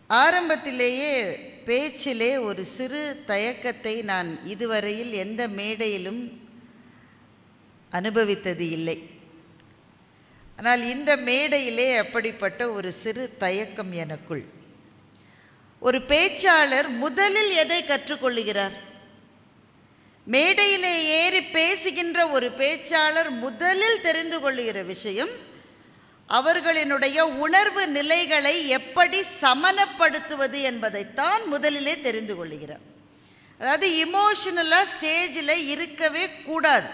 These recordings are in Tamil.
ஆரம்பத்திலேயே பேச்சிலே ஒரு சிறு தயக்கத்தை நான் இதுவரையில் எந்த மேடையிலும் அனுபவித்தது இல்லை. ஆனால் இந்த மேடையிலே அப்படிப்பட்ட ஒரு சிறு தயக்கம் எனக்குள். ஒரு பேச்சாளர் முதலில் எதை கற்றுக்கொள்ளுகிறார்? மேடையிலே ஏறி பேசுகின்ற ஒரு பேச்சாளர் முதலில் தெரிந்து கொள்ளுகிற விஷயம் அவர்களினுடைய உணர்வு நிலைகளை எப்படி சமனப்படுத்துவது என்பதைத்தான் முதலிலே தெரிந்து கொள்ளுகிறார். அதாவது இமோஷனலாக ஸ்டேஜில் இருக்கவே கூடாது.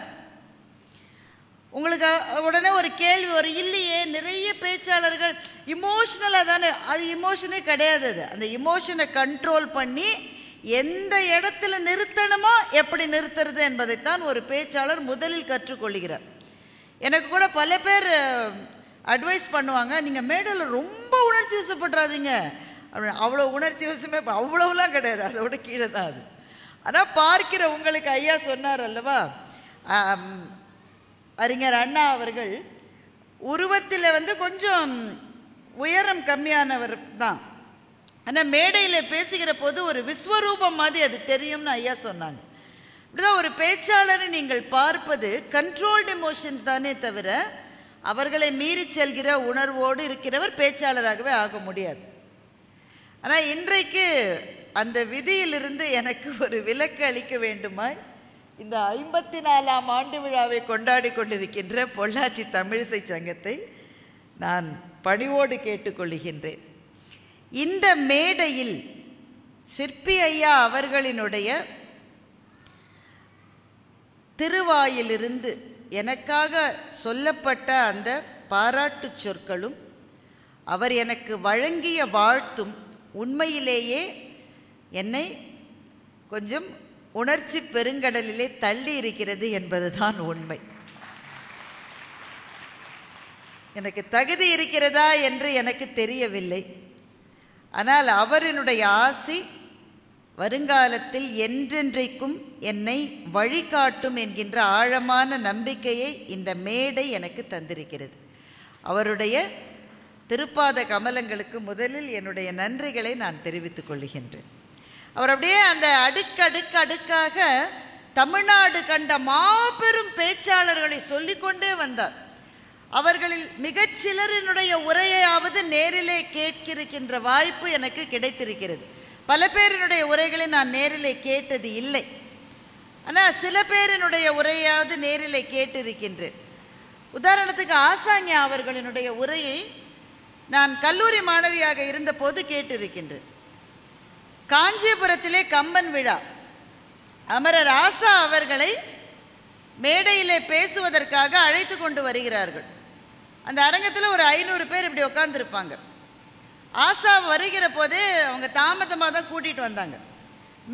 உங்களுக்கு உடனே ஒரு கேள்வி வரும், இல்லையே நிறைய பேச்சாளர்கள் இமோஷனலாக தானே. அது இமோஷனே கிடையாது. அது அந்த இமோஷனை கண்ட்ரோல் பண்ணி எந்த இடத்துல நிறுத்தணுமோ எப்படி நிறுத்துறது என்பதைத்தான் ஒரு பேச்சாளர் முதலில் கற்றுக்கொள்கிறார். எனக்கு கூட பல பேர் அட்வைஸ் பண்ணுவாங்க, நீங்கள் மேடையில் ரொம்ப உணர்ச்சி வசப்படுறாதீங்க அப்படின்னு. அவ்வளோ உணர்ச்சி வசமே அவ்வளோலாம் கிடையாது, அதோட கீழே தான் அது. ஆனால் பார்க்கிற உங்களுக்கு ஐயா சொன்னார் அல்லவா, அறிஞர் அண்ணா அவர்கள் உருவத்தில் கொஞ்சம் உயரம் கம்மியானவர் தான். ஆனால் மேடையில் பேசுகிற போது ஒரு விஸ்வரூபம் மாதிரி அது தெரியும்னு ஐயா சொன்னாங்க. இப்படிதான் ஒரு பேச்சாளரை நீங்கள் பார்ப்பது கண்ட்ரோல்டு எமோஷன்ஸ் தானே தவிர அவர்களை மீறி செல்கிற உணர்வோடு இருக்கிறவர் பேச்சாளராகவே ஆக முடியாது. ஆனால் இன்றைக்கு அந்த விதியிலிருந்து எனக்கு ஒரு விலக்கு அளிக்க வேண்டுமாய் இந்த 54ஆம் ஆண்டு விழாவை கொண்டாடி கொண்டிருக்கின்ற பொள்ளாச்சி தமிழிசை சங்கத்தை நான் பணிவோடு கேட்டுக்கொள்கின்றேன். இந்த மேடையில் சிற்பி ஐயா அவர்களினுடைய திருவாயிலிருந்து எனக்காக சொல்லப்பட்ட அந்த பாராட்டு சொற்களும் அவர் எனக்கு வழங்கிய வாழ்த்தும் உண்மையிலேயே என்னை கொஞ்சம் உணர்ச்சி பெருங்கடலிலே தள்ளி இருக்கிறது என்பதுதான் உண்மை. எனக்கு தகுதி இருக்கிறதா என்று எனக்கு தெரியவில்லை. ஆனால் அவரினுடைய ஆசி வருங்காலத்தில் என்றென்றைக்கும் என்னை வழிகாட்டும் என்கின்ற ஆழமான நம்பிக்கையை இந்த மேடை எனக்கு தந்திருக்கிறது. அவருடைய திருப்பாத கமலங்களுக்கு முதலில் என்னுடைய நன்றிகளை நான் தெரிவித்துக் கொள்கின்றேன். அவர் அப்படியே அந்த அடுக்காக தமிழ்நாடு கண்ட மாபெரும் பேச்சாளர்களை சொல்லிக்கொண்டே வந்தார். அவர்களில் மிகச்சிலரினுடைய உரையாவது நேரிலே கேட்கிருக்கின்ற வாய்ப்பு எனக்கு கிடைத்திருக்கிறது. பல பேரினுடைய உரைகளை நான் நேரிலே கேட்டது இல்லை. ஆனால் சில பேரினுடைய உரையாவது நேரிலே கேட்டிருக்கின்றேன். உதாரணத்துக்கு ஆசாஞா அவர்களினுடைய உரையை நான் கல்லூரி மாணவியாக இருந்தபோது கேட்டிருக்கின்றேன். காஞ்சிபுரத்திலே கம்பன் விழா, அமரர் ஆசா அவர்களை மேடையிலே பேசுவதற்காக அழைத்து கொண்டு வருகிறார்கள். அந்த அரங்கத்தில் ஒரு 500 பேர் இப்படி உட்காந்துருப்பாங்க. ஆசா வருகிற போதே அவங்க தாமதமாக தான் கூட்டிகிட்டு வந்தாங்க.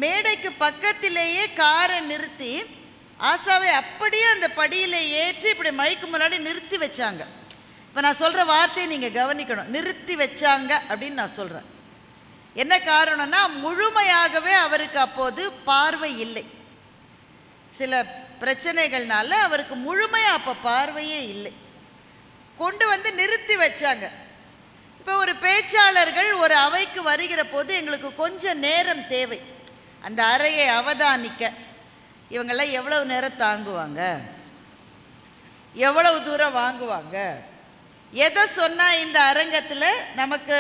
மேடைக்கு பக்கத்திலேயே காரை நிறுத்தி ஆசாவை அப்படியே அந்த படியில் ஏற்றி இப்படி மைக்கு முன்னாடி நிறுத்தி வச்சாங்க. இப்போ நான் சொல்கிற வார்த்தையை நீங்கள் கவனிக்கணும், நிறுத்தி வச்சாங்க அப்படின்னு நான் சொல்கிறேன். என்ன காரணம்னா முழுமையாகவே அவருக்கு அப்போது பார்வை இல்லை. சில பிரச்சனைகள்னால அவருக்கு முழுமையாக அப்போ பார்வையே இல்லை. கொண்டு வந்து நிறுத்தி வச்சாங்க. இப்போ ஒரு பேச்சாளர்கள் ஒரு அவைக்கு வருகிற போது எங்களுக்கு கொஞ்சம் நேரம் தேவை அந்த அறையை அவதானிக்க. இவங்கெல்லாம் எவ்வளவு நேரம் தாங்குவாங்க, எவ்வளவு தூரம் வாங்குவாங்க, எதை சொன்னால் இந்த அரங்கத்தில் நமக்கு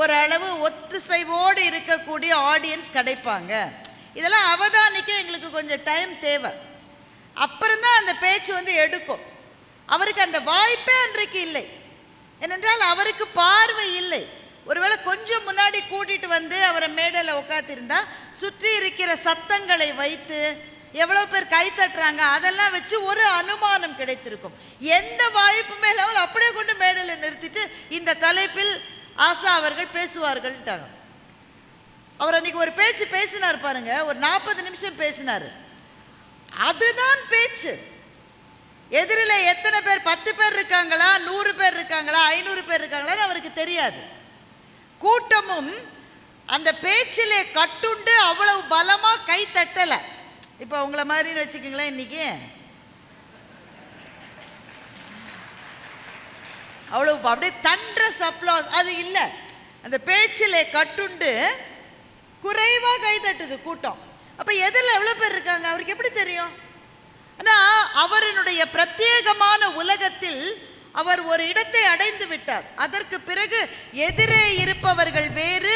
ஓரளவு ஒத்துசைவோடு இருக்கக்கூடிய ஆடியன்ஸ் கிடைப்பாங்க, இதெல்லாம் அவதானிக்க எங்களுக்கு கொஞ்சம் டைம் தேவை. அப்புறம்தான் அந்த பேச்சு எடுக்கும். அவருக்கு அந்த வாய்ப்பே அன்றைக்கு இல்லை. ஏனென்றால் அவருக்கு பார்வை இல்லை. ஒருவேளை கொஞ்சம் முன்னாடி கூட்டிட்டு வந்து அவரை மேடையில் உட்காத்திருந்தா சுற்றி இருக்கிற சத்தங்களை வைத்து எவ்வளோ பேர் கை தட்டுறாங்க அதெல்லாம் வச்சு ஒரு அனுமானம் கிடைத்திருக்கும். எந்த வாய்ப்புமே இல்லாமல் அப்படியே கொண்டு மேடையில் நிறுத்திட்டு இந்த தலைப்பில் ஆசா அவர்கள் பேசுவார்கள்ட்டாங்க. அவர் அன்னைக்கு ஒரு பேச்சு பேசினார் பாருங்க, ஒரு 40 நிமிஷம் பேசினார். அதுதான் பேச்சு. எதிரில் எத்தனை பேர், 10 பேர் இருக்காங்களா, 100 பேர் இருக்காங்களா, 500 பேர் இருக்காங்களான்னு அவருக்கு தெரியாது. கூட்டமும் அந்த பேச்சிலே கட்டுண்டு அவ்வளவு பலமா கை தட்டலை. இப்போ உங்களை மாதிரின்னு வச்சுக்கீங்களேன், இன்னைக்கு அவ்வளவு அப்படியே தண்ட்ரஸ் அப்ளாஸ் அது இல்லை. அந்த பேச்சிலே கட்டுண்டு குறைவா கைதட்டுது கூட்டம். அப்ப எதில் எவ்வளவு பேர் இருக்காங்க அவருக்கு எப்படி தெரியும்? ஆனா அவருடைய பிரத்யேகமான உலகத்தில் அவர் ஒரு இடத்தை அடைந்து விட்டார். அதற்கு பிறகு எதிரே இருப்பவர்கள் வேறு,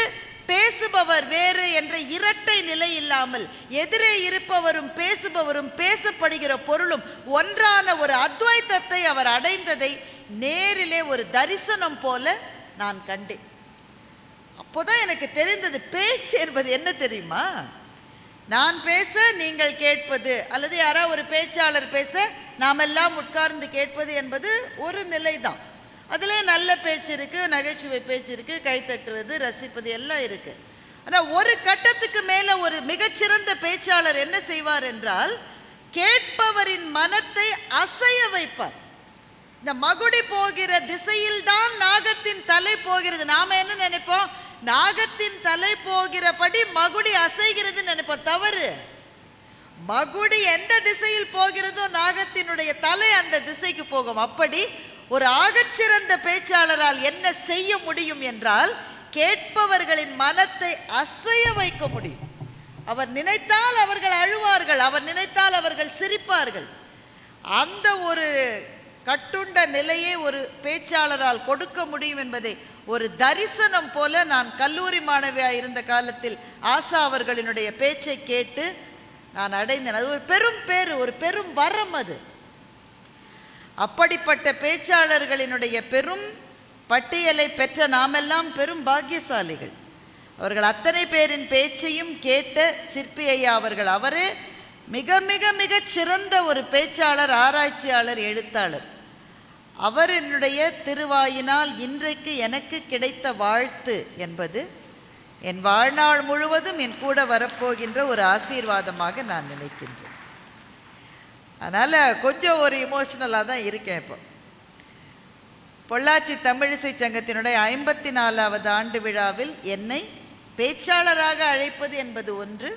பேசுபவர் வேறு என்ற இரட்டை நிலை இல்லாமல் எதிரே இருப்பவரும் பேசுபவரும் பேசப்படுகிற பொருளும் ஒன்றான ஒரு அத்வைத்தத்தை அவர் அடைந்ததை நேரிலே ஒரு தரிசனம் போல நான் கண்டேன். அப்போதான் எனக்கு தெரிந்தது பேச்சு என்பது என்ன தெரியுமா? நான் பேச நீங்கள் கேட்பது, அல்லது யாராவது ஒரு பேச்சாளர் பேச நாம் எல்லாம் உட்கார்ந்து கேட்பது என்பது ஒரு நிலை தான். அதிலே நல்ல பேச்சு இருக்கு, நகைச்சுவை பேச்சு இருக்கு, கைத்தட்டுவது, ரசிப்பது எல்லாம் இருக்கு. ஆனால் ஒரு கட்டத்துக்கு மேல ஒரு மிகச்சிறந்த பேச்சாளர் என்ன செய்வார் என்றால், கேட்பவரின் மனத்தை அசைய வைப்பார். இந்த மகுடி போகிற திசையில் தான் நாகத்தின் தலை போகிறது. நாம என்ன நினைப்போம்? நாகத்தின் தலை போகிறபடி மகுடி அசைகிறது நினைப்போம். தவறு. மகுடி எந்த திசையில் போகிறதோ நாகத்தினுடைய தலை அந்த திசைக்கு போகும். அப்படி ஒரு ஆகச்சிறந்த பேச்சாளரால் என்ன செய்ய முடியும் என்றால், கேட்பவர்களின் மனத்தை அசைய வைக்க முடியும். அவர் நினைத்தால் அவர்கள் அழுவார்கள், அவர் நினைத்தால் அவர்கள் சிரிப்பார்கள். அந்த ஒரு கட்டுண்ட நிலையை ஒரு பேச்சாளரால் கொடுக்க முடியும் என்பதை ஒரு தரிசனம் போல நான் கல்லூரி மாணவியாக இருந்த காலத்தில் ஆசா அவர்களினுடைய பேச்சை கேட்டு நான் அடைந்தேன். அது ஒரு பெரும் பேரு, ஒரு பெரும் வரம். அது அப்படிப்பட்ட பேச்சாளர்களினுடைய பெரும் பட்டியலை பெற்ற நாமெல்லாம் பெரும் பாக்கியசாலிகள். அவர்கள் அத்தனை பேரின் பேச்சையும் கேட்ட சிற்பி ஐயா அவர்கள், அவரே மிக மிக மிக சிறந்த ஒரு பேச்சாளர், ஆராய்ச்சியாளர், எழுத்தாளர். அவர் என்னுடைய திருவாயினால் இன்றைக்கு எனக்கு கிடைத்த வாழ்த்து என்பது என் வாழ்நாள் முழுவதும் என் கூட வரப்போகின்ற ஒரு ஆசீர்வாதமாக நான் நினைக்கின்றேன். அதனால் கொஞ்சம் ஒரு இமோஷனலாக தான் இருக்கேன். இப்போ பொள்ளாச்சி தமிழிசை சங்கத்தினுடைய 54வது ஆண்டு விழாவில் என்னை பேச்சாளராக அழைப்பது என்பது ஒன்று,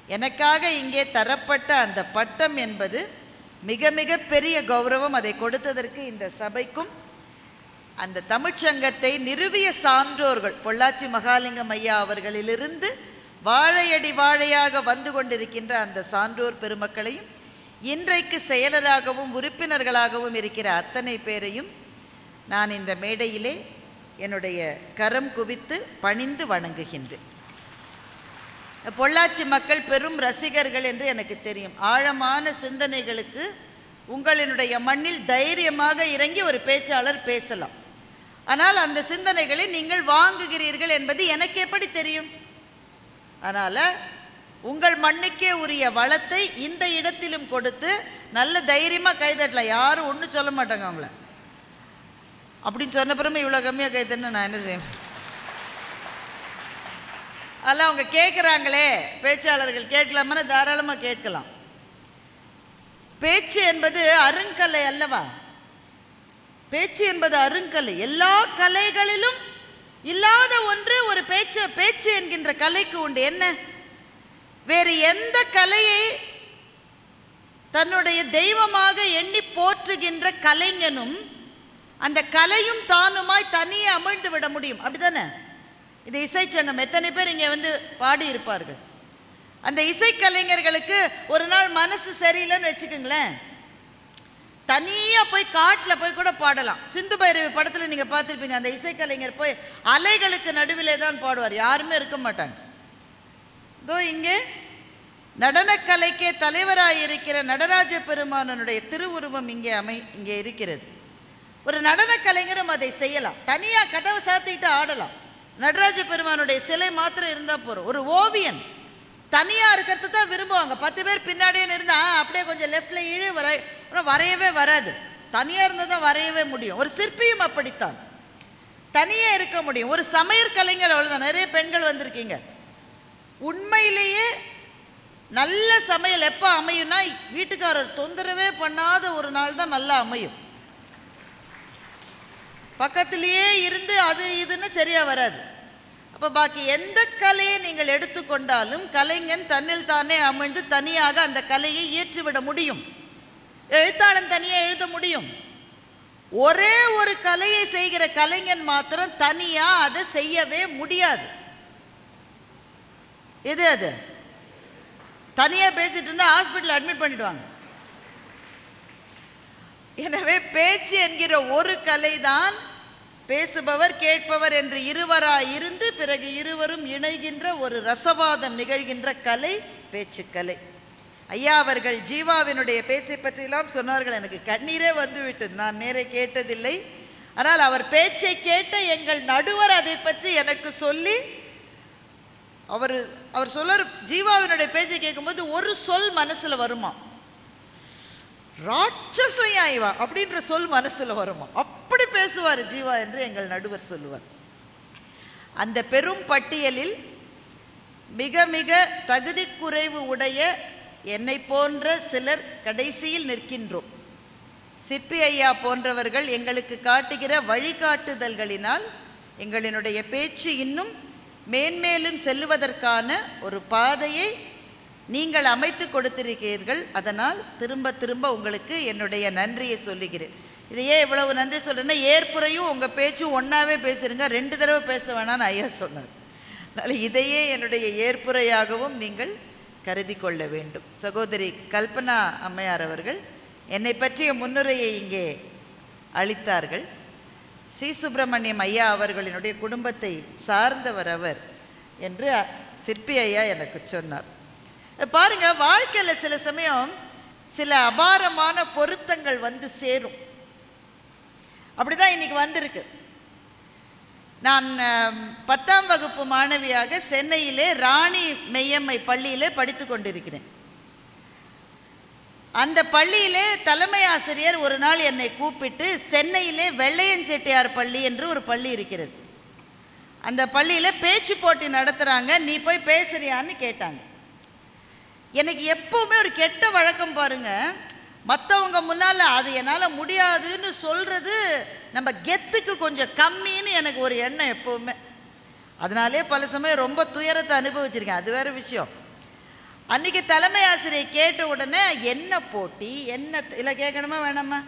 எனக்காக இங்கே தரப்பட்ட அந்த பட்டம் என்பது மிக மிக பெரிய கௌரவம். அதை கொடுத்ததற்கு இந்த சபைக்கும் அந்த தமிழ்ச்சங்கத்தை நிறுவிய சான்றோர்கள் பொள்ளாச்சி மகாலிங்கம் ஐயா அவர்களிலிருந்து வாழையடி வாழையாக வந்து கொண்டிருக்கின்ற அந்த சான்றோர் பெருமக்களையும், இன்றைக்கு செயலராகவும் உறுப்பினர்களாகவும் இருக்கிற அத்தனை பேரையும் நான் இந்த மேடையிலே என்னுடைய கரம் குவித்து பணிந்து வணங்குகின்றேன். பொள்ளாச்சி மக்கள் பெரும் ரசிகர்கள் என்று எனக்கு தெரியும். ஆழமான சிந்தனைகளுக்கு உங்களினுடைய மண்ணில் தைரியமாக இறங்கி ஒரு பேச்சாளர் பேசலாம். ஆனால் அந்த சிந்தனைகளை நீங்கள் வாங்குகிறீர்கள் என்பது எனக்கு எப்படி தெரியும்? அதனால் உங்கள் மண்ணுக்கே உரிய வளத்தை இந்த இடத்திலும் கொடுத்து நல்ல தைரியமாக கைதட்டலாம். யாரும் ஒன்றும் சொல்ல மாட்டாங்க அவங்கள. அப்படின்னு சொன்ன பிறகு இவ்வளோ கம்மியாக கைத்தன்னு நான் என்ன செய்வேன்? அதெல்லாம் அவங்க கேட்குறாங்களே, பேச்சாளர்கள் கேட்கலாமன்னு தாராளமாக கேட்கலாம். பேச்சு என்பது அருங்கலை அல்லவா? பேச்சு என்பது அருங்கலை. எல்லா கலைகளிலும் இல்லாத ஒன்று ஒரு பேச்சு என்கின்ற கலைக்கு உண்டு. என்ன? வேறு எந்த கலையை தன்னுடைய தெய்வமாக எண்ணி போற்றுகின்ற கலைஞனும் அந்த கலையும் தானுமாய் தனியே அமிழ்ந்து விட முடியும். அப்படித்தானே? இது இசைச்சங்கம். எத்தனை பேர் இங்கே வந்து பாடி இருப்பார்கள். அந்த இசைக்கலைஞர்களுக்கு ஒரு நாள் மனசு சரியில்லைன்னு வச்சுக்கோங்களேன், தனியாக போய் காட்டில் போய் கூட பாடலாம். சிந்து பைரவி படத்தில் நீங்கள் பார்த்துருப்பீங்க. அந்த இசைக்கலைஞர் போய் அலைகளுக்கு நடுவிலே தான் பாடுவார், யாருமே இருக்க மாட்டாங்க. இதோ இங்கே நடனக்கலைக்கே தலைவராயிருக்கிற நடராஜ பெருமானனுடைய திருவுருவம் இங்கே இருக்கிறது. ஒரு நடன கலைஞரும் அதை செய்யலாம். தனியாக கதவை சாத்திட்டு ஆடலாம். நடராஜ பெருமானுடைய சிலை மாத்திரம் இருந்தால் போகிறோம். ஒரு ஓவியன் தனியாக இருக்கிறது தான் விரும்புவாங்க. 10 பேர் பின்னாடியே இருந்தால் அப்படியே கொஞ்சம் லெஃப்டில் இழு வரையவே வராது. தனியாக இருந்தால் தான் வரையவே முடியும். ஒரு சிற்பியும் அப்படித்தான், தனியே இருக்க முடியும். ஒரு சமையல் கலைஞர் அவ்வளோதான். நிறைய பெண்கள் வந்திருக்கீங்க. உண்மையிலேயே நல்ல சமையல் எப்போ அமையும்னா, வீட்டுக்காரர் தொந்தரவே பண்ணாத ஒரு நாள் தான் நல்லா அமையும். பக்கத்திலேயே இருந்து அது இதுன்னு சரியாக வராது. அப்போ பாக்கி எந்த கலையை நீங்கள் எடுத்துக்கொண்டாலும் கலைஞன் தன்னில் தானே அமிழ்ந்து தனியாக அந்த கலையை ஏற்றிவிட முடியும். எழுத்தாளன் தனியாக எழுத முடியும். ஒரே ஒரு கலையை செய்கிற கலைஞன் மாத்திரம் தனியா அதை செய்யவே முடியாது. எது அது? தனியா பேசிட்டு இருந்தா ஹாஸ்பிட்டல் அட்மிட் பண்ணிடுவாங்க. எனவே பேச்சு என்கிற ஒரு கலை தான் பேசுபவர் கேட்பவர் என்று இருவராய் இருந்து பிறகு இருவரும் இணைகின்ற ஒரு ரசவாதம் நிகழ்கின்ற கலை பேச்சுக்கலை. ஐயா அவர்கள் ஜீவாவினுடைய பேச்சை பற்றியெல்லாம் சொன்னார்கள். எனக்கு கண்ணீரே வந்துவிட்டது. நான் நேரே கேட்டதில்லை. ஆனால் அவர் பேச்சை கேட்ட எங்கள் நடுவர் அதை பற்றி எனக்கு சொல்லி அவர் சொல்றார், ஜீவாவினுடைய பேச்சை கேட்கும்போது ஒரு சொல் மனசுல வருமா, ராட்சசையா அப்படின்ற சொல் மனசுல வருமா, அப்படி பேசுவார் ஜீவா என்று எங்கள் நடுவர் சொல்லுவார். அந்த பெரும் பட்டியலில் மிக மிக தகுதி குறைவு உடைய என்னை போன்ற சிலர் கடைசியில் நிற்கின்றோம். சிற்பி ஐயா போன்றவர்கள் எங்களுக்கு காட்டுகிற வழிகாட்டுதல்களினால் எங்களினுடைய பேச்சு இன்னும் மேன்மேலும் செல்லுவதற்கான ஒரு பாதையை நீங்கள் அமைத்து கொடுத்திருக்கிறீர்கள். அதனால் திரும்ப திரும்ப உங்களுக்கு என்னுடைய நன்றியை சொல்லுகிறேன். இதையே இவ்வளவு நன்றி சொல்றேன்னா, ஏற்புரையும் உங்கள் பேச்சும் ஒன்றாவே பேசுறீங்க, 2 தடவை பேச வேணான்னு ஐயா சொன்னார். அதனால் இதையே என்னுடைய ஏற்புரையாகவும் நீங்கள் கருதி கொள்ள வேண்டும். சகோதரி கல்பனா அம்மையார் அவர்கள் என்னை பற்றிய முன்னுரையை இங்கே அளித்தார்கள். சி சுப்பிரமணியம் ஐயா அவர்களினுடைய குடும்பத்தை சார்ந்தவர் அவர் என்று சிற்பி ஐயா எனக்கு சொன்னார். பாருங்க, வாழ்க்கையில் சில சமயம் சில அபாரமான பொருத்தங்கள் வந்து சேரும். அப்படிதான் இன்னைக்கு வந்திருக்கு. நான் 10ஆம் வகுப்பு மாணவியாக சென்னையிலே ராணி மெய்யம்மை பள்ளியிலே படித்து கொண்டிருக்கிறேன். அந்த பள்ளியிலே தலைமை ஆசிரியர் ஒரு நாள் என்னை கூப்பிட்டு, சென்னையிலே வெள்ளையஞ்செட்டியார் பள்ளி என்று ஒரு பள்ளி இருக்கிறது, அந்த பள்ளியில் பேச்சு போட்டி நடத்துகிறாங்க, நீ போய் பேசுறியான்னு கேட்டாங்க. எனக்கு எப்பவுமே ஒரு கெட்ட வழக்கம் பாருங்க, மற்றவங்க முன்னால் அது என்னால் முடியாதுன்னு சொல்கிறது நம்ம கெத்துக்கு கொஞ்சம் கம்மின்னு எனக்கு ஒரு எண்ணம் எப்போவுமே. அதனாலே பல சமயம் ரொம்ப துயரத்தை அனுபவிச்சிருக்கேன். அது வேறு விஷயம். அன்றைக்கி தலைமை ஆசிரியர் கேட்ட உடனே என்ன போட்டி, என்ன இல்லை கேட்கணுமா வேணாமா,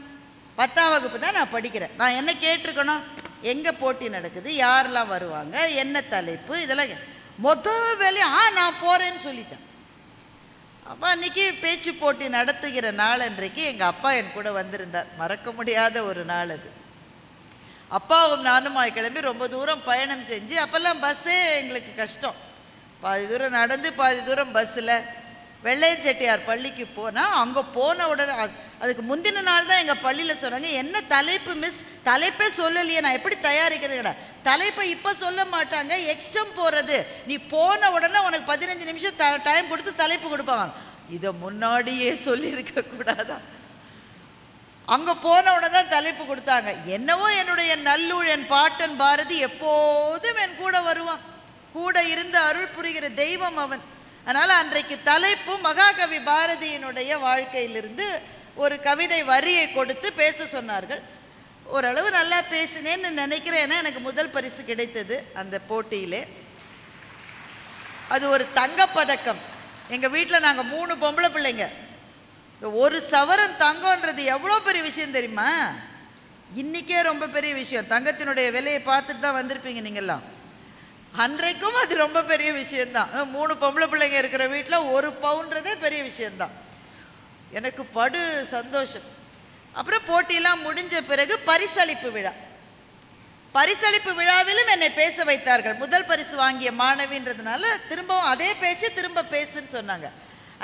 10ஆம் வகுப்பு தான் நான் படிக்கிறேன், நான் என்ன கேட்டிருக்கணும், எங்கே போட்டி நடக்குது, யாரெல்லாம் வருவாங்க, என்ன தலைப்பு, இதெல்லாம் மொதல் வேலையை நான் போகிறேன்னு சொல்லிட்டேன். அப்போ அன்றைக்கி பேச்சு போட்டி நடத்துகிற நாள் அன்றைக்கு எங்கள் அப்பா என் கூட வந்திருந்தார். மறக்க முடியாத ஒரு நாள் அது. அப்பாவும் நானும் கிளம்பி ரொம்ப தூரம் பயணம் செஞ்சு, அப்போல்லாம் பஸ்ஸே எங்களுக்கு கஷ்டம், பாதி தூரம் நடந்து பாதி தூரம் பஸ்ஸில் வெள்ளையஞ்செட்டியார் பள்ளிக்கு போனால், அங்கே போன உடனே அதுக்கு முந்தின நாள் தான் எங்கள் பள்ளியில் சொன்னாங்க, என்ன தலைப்பு மிஸ், தலைப்பே சொல்லலையே, நான் எப்படி தயாரிக்கிறேன், தலைப்பை இப்போ சொல்ல மாட்டாங்க, எக்ஸ்டம் போகிறது, நீ போன உடனே உனக்கு 15 நிமிஷம் டைம் கொடுத்து தலைப்பு கொடுப்பாங்க. இதை முன்னாடியே சொல்லியிருக்க கூடாதா? அங்கே போன உடனே தான் தலைப்பு கொடுத்தாங்க. என்னவோ என்னுடைய நல்லூழ் என் பாட்டன் பாரதி எப்போதும் என் கூட வருவான், கூட இருந்து அருள் புரிகிற தெய்வம் அவன். அதனால் அன்றைக்கு தலைப்பு மகாகவி பாரதியினுடைய வாழ்க்கையிலிருந்து ஒரு கவிதை வரியை கொடுத்து பேச சொன்னார்கள். ஓரளவு நல்லா பேசினேன்னு நினைக்கிறேன். ஏன்னா எனக்கு முதல் பரிசு கிடைத்தது அந்த போட்டியிலே. அது ஒரு தங்கப்பதக்கம். எங்கள் வீட்டில் நாங்கள் 3 பொம்பளை பிள்ளைங்க. 1 சவரன் தங்கம்ன்றது எவ்வளோ பெரிய விஷயம் தெரியுமா? இன்றைக்கே ரொம்ப பெரிய விஷயம். தங்கத்தினுடைய விலையை பார்த்துட்டு தான் வந்திருப்பீங்க நீங்கள்லாம். அன்றைக்கும் அது ரொம்ப பெரிய விஷயந்தான். 3 பொம்பளை பிள்ளைங்க இருக்கிற வீட்டில் 1 பவுன்றதே பெரிய விஷயந்தான். எனக்கு படு சந்தோஷம். அப்புறம் போட்டியெல்லாம் முடிஞ்ச பிறகு பரிசளிப்பு விழா. பரிசளிப்பு விழாவிலும் என்னை பேச வைத்தார்கள். முதல் பரிசு வாங்கிய மாணவின்றதுனால திரும்பவும் அதே பேச்சு திரும்ப பேசுன்னு சொன்னாங்க.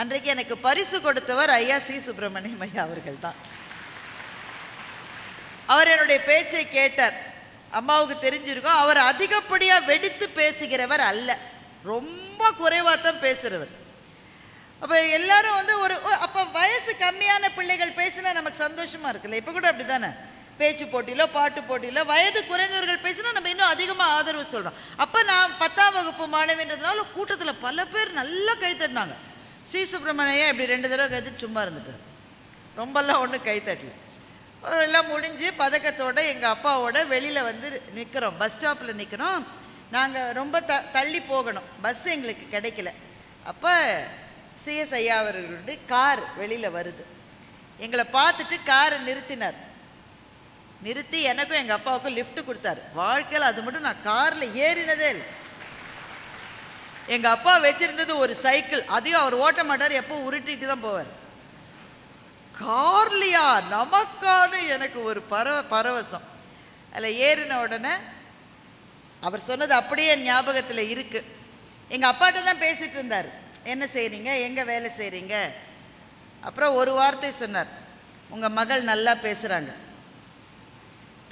அன்றைக்கு எனக்கு பரிசு கொடுத்தவர் ஐயா சி சுப்பிரமணியம் ஐயா அவர்கள் தான். அவர் என்னுடைய பேச்சை கேட்டார். அம்மாவுக்கு தெரிஞ்சிருக்கும், அவர் அதிகப்படியாக வெடித்து பேசுகிறவர் அல்ல, ரொம்ப குறைவாக தான் பேசுகிறவர். அப்போ எல்லாரும் வந்து அப்போ வயசு கம்மியான பிள்ளைகள் பேசினா நமக்கு சந்தோஷமாக இருக்குல்ல. இப்போ கூட அப்படி தானே, பேச்சு போட்டியிலோ பாட்டு போட்டியிலோ வயது குறைந்தவர்கள் பேசினா நம்ம இன்னும் அதிகமாக ஆதரவு சொல்கிறோம். அப்போ நான் 10ஆம் வகுப்பு மாணவின்றதுனால கூட்டத்தில் பல பேர் நல்லா கைத்தட்டினாங்க. சி சுப்பிரமணியம் இப்படி 2 தடவை கைத்தட்டு சும்மா இருந்துட்டார், ரொம்பலாம் ஒன்றும் கைத்தட்டல. எல்லாம் முடிஞ்சு பதக்கத்தோடு எங்கள் அப்பாவோட வெளியில் வந்து நிற்கிறோம், பஸ் ஸ்டாப்பில் நிற்கிறோம். நாங்கள் ரொம்ப தள்ளி போகணும், பஸ் எங்களுக்கு கிடைக்கல. அப்போ சிஎஸ் ஐயா அவர்களுடைய கார் வெளியில் வருது. எங்களை பார்த்துட்டு காரை நிறுத்தினார். நிறுத்தி எனக்கும் எங்கள் அப்பாவுக்கும் லிஃப்ட் கொடுத்தாரு. வாழ்க்கையில் அது மட்டும் நான் காரில் ஏறினதே இல்லை. எங்கள் அப்பா வச்சிருந்தது ஒரு சைக்கிள், அதையும் அவர் ஓட்ட மாட்டார், எப்போ உருட்டிட்டு தான் போவார். கார்லியா நமக்கான எனக்கு ஒரு பரவசம். அதில் ஏறின உடனே அவர் சொன்னது அப்படியே ஞாபகத்தில் இருக்குது. எங்கள் அப்பாட்ட தான் பேசிகிட்டு இருந்தார், என்ன செய்கிறீங்க, எங்கே வேலை செய்கிறீங்க. அப்புறம் ஒரு வார்த்தை சொன்னார், உங்கள் மகள் நல்லா பேசுகிறாங்க,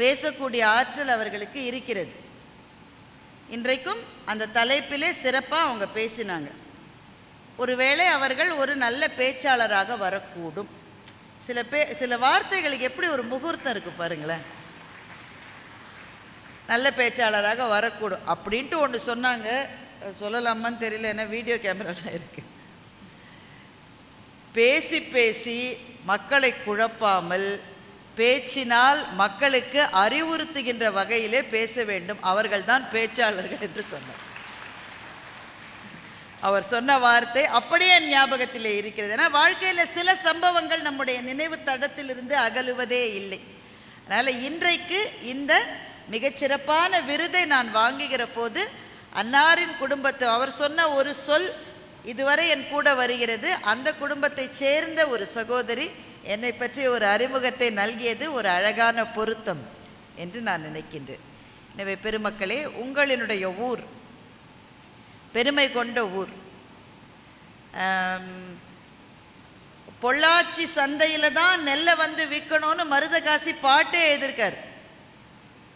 பேசக்கூடிய ஆற்றல் அவர்களுக்கு இருக்கிறது. இன்றைக்கும் அந்த தலைப்பிலே சிறப்பாக அவங்க பேசினாங்க. ஒருவேளை அவர்கள் ஒரு நல்ல பேச்சாளராக வரக்கூடும். சில வார்த்தைகளுக்கு எப்படி ஒரு முகூர்த்தம் இருக்கு பாருங்களேன். நல்ல பேச்சாளராக வரக்கூடும் அப்படின்ட்டு ஒன்று சொன்னாங்க. சொல்லலாமான்னு தெரியல, ஏன்னா வீடியோ கேமராலாம் இருக்கு. பேசி பேசி மக்களை குழப்பாமல் பேச்சினால் மக்களுக்கு அறிவுறுத்துகின்ற வகையிலே பேச வேண்டும், அவர்கள்தான் பேச்சாளர்கள் என்று சொன்னார். அவர் சொன்ன வார்த்தை அப்படியே ஞாபகத்திலே இருக்கிறது. ஏன்னா வாழ்க்கையில் சில சம்பவங்கள் நம்முடைய நினைவு தடத்திலிருந்து அகலுவதே இல்லை. அதனால் இன்றைக்கு இந்த மிகச்சிறப்பான விருதை நான் வாங்குகிற போது அன்னாரின் குடும்பத்தை அவர் சொன்ன ஒரு சொல் இதுவரை என் கூட வருகிறது. அந்த குடும்பத்தை சேர்ந்த ஒரு சகோதரி என்னை பற்றி ஒரு அறிமுகத்தை நல்கியது ஒரு அழகான பொருத்தம் என்று நான் நினைக்கின்றேன். எனவே பெருமக்களே, உங்களினுடைய ஊர் பெருமை கொண்ட ஊர். பொள்ளாச்சி சந்தையில் தான் நெல்லை வந்து விற்கணும்னு மருதகாசி பாட்டே எழுதியிருக்கார்.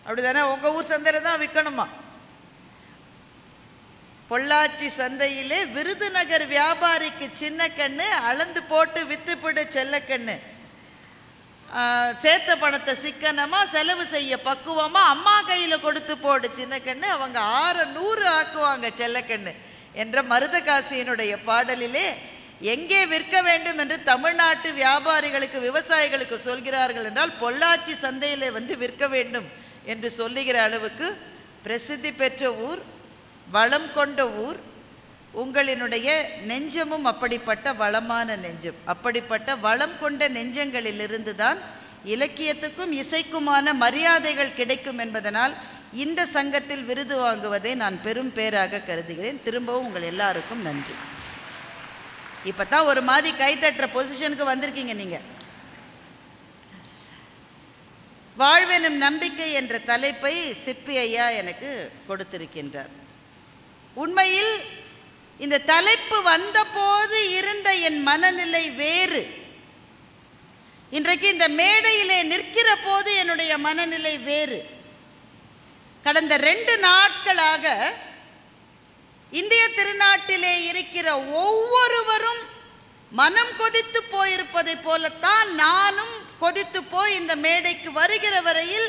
அப்படிதானே? உங்கள் ஊர் சந்தையில் தான் விற்கணுமா? பொள்ளாச்சி சந்தையிலே விருதுநகர் வியாபாரிக்கு சின்ன கண்ணு, அளந்து போட்டு வித்துப்பிடு செல்லக்கண்ணு, சேர்த்த பணத்தை சிக்கனமா செலவு செய்ய பக்குவமா அம்மா கையில் கொடுத்து போடு சின்ன கண்ணு, அவங்க 600 ஆக்குவாங்க செல்லக்கண்ணு என்ற மருதகாசியினுடைய பாடலிலே எங்கே விற்க வேண்டும் என்று தமிழ்நாட்டு வியாபாரிகளுக்கு விவசாயிகளுக்கு சொல்கிறார்கள் என்றால் பொள்ளாச்சி சந்தையிலே வந்து விற்க வேண்டும் என்று சொல்லுகிற அளவுக்கு பிரசித்தி பெற்ற ஊர், வளம் கொண்ட ஊர். உங்களினுடைய நெஞ்சமும் அப்படிப்பட்ட வளமான நெஞ்சம். அப்படிப்பட்ட வளம் கொண்ட நெஞ்சங்களிலிருந்து தான் இலக்கியத்துக்கும் இசைக்குமான மரியாதைகள் கிடைக்கும் என்பதனால் இந்த சங்கத்தில் விருது வாங்குவதை நான் பெரும் பேராக கருதுகிறேன். திரும்பவும் உங்கள் எல்லாருக்கும் நன்றி. இப்போ தான் ஒரு மாதிரி கைத்தட்டுற பொசிஷனுக்கு வந்திருக்கீங்க நீங்கள். வாழ்வெனும் நம்பிக்கை என்ற தலைப்பை சிற்பி ஐயா எனக்கு கொடுத்திருக்கின்றார். உண்மையில் இந்த தலைப்பு வந்தபோது இருந்த என் மனநிலை வேறு. இன்றைக்கு இந்த மேடையிலே நிற்கிற போது என்னுடைய மனநிலை வேறு. கடந்த 2 நாட்களாக இந்திய திருநாட்டிலே இருக்கிற ஒவ்வொருவரும் மனம் கொதித்து போயிருப்பதை போலத்தான் நானும் கொதித்து போய் இந்த மேடைக்கு வருகிற வரையில்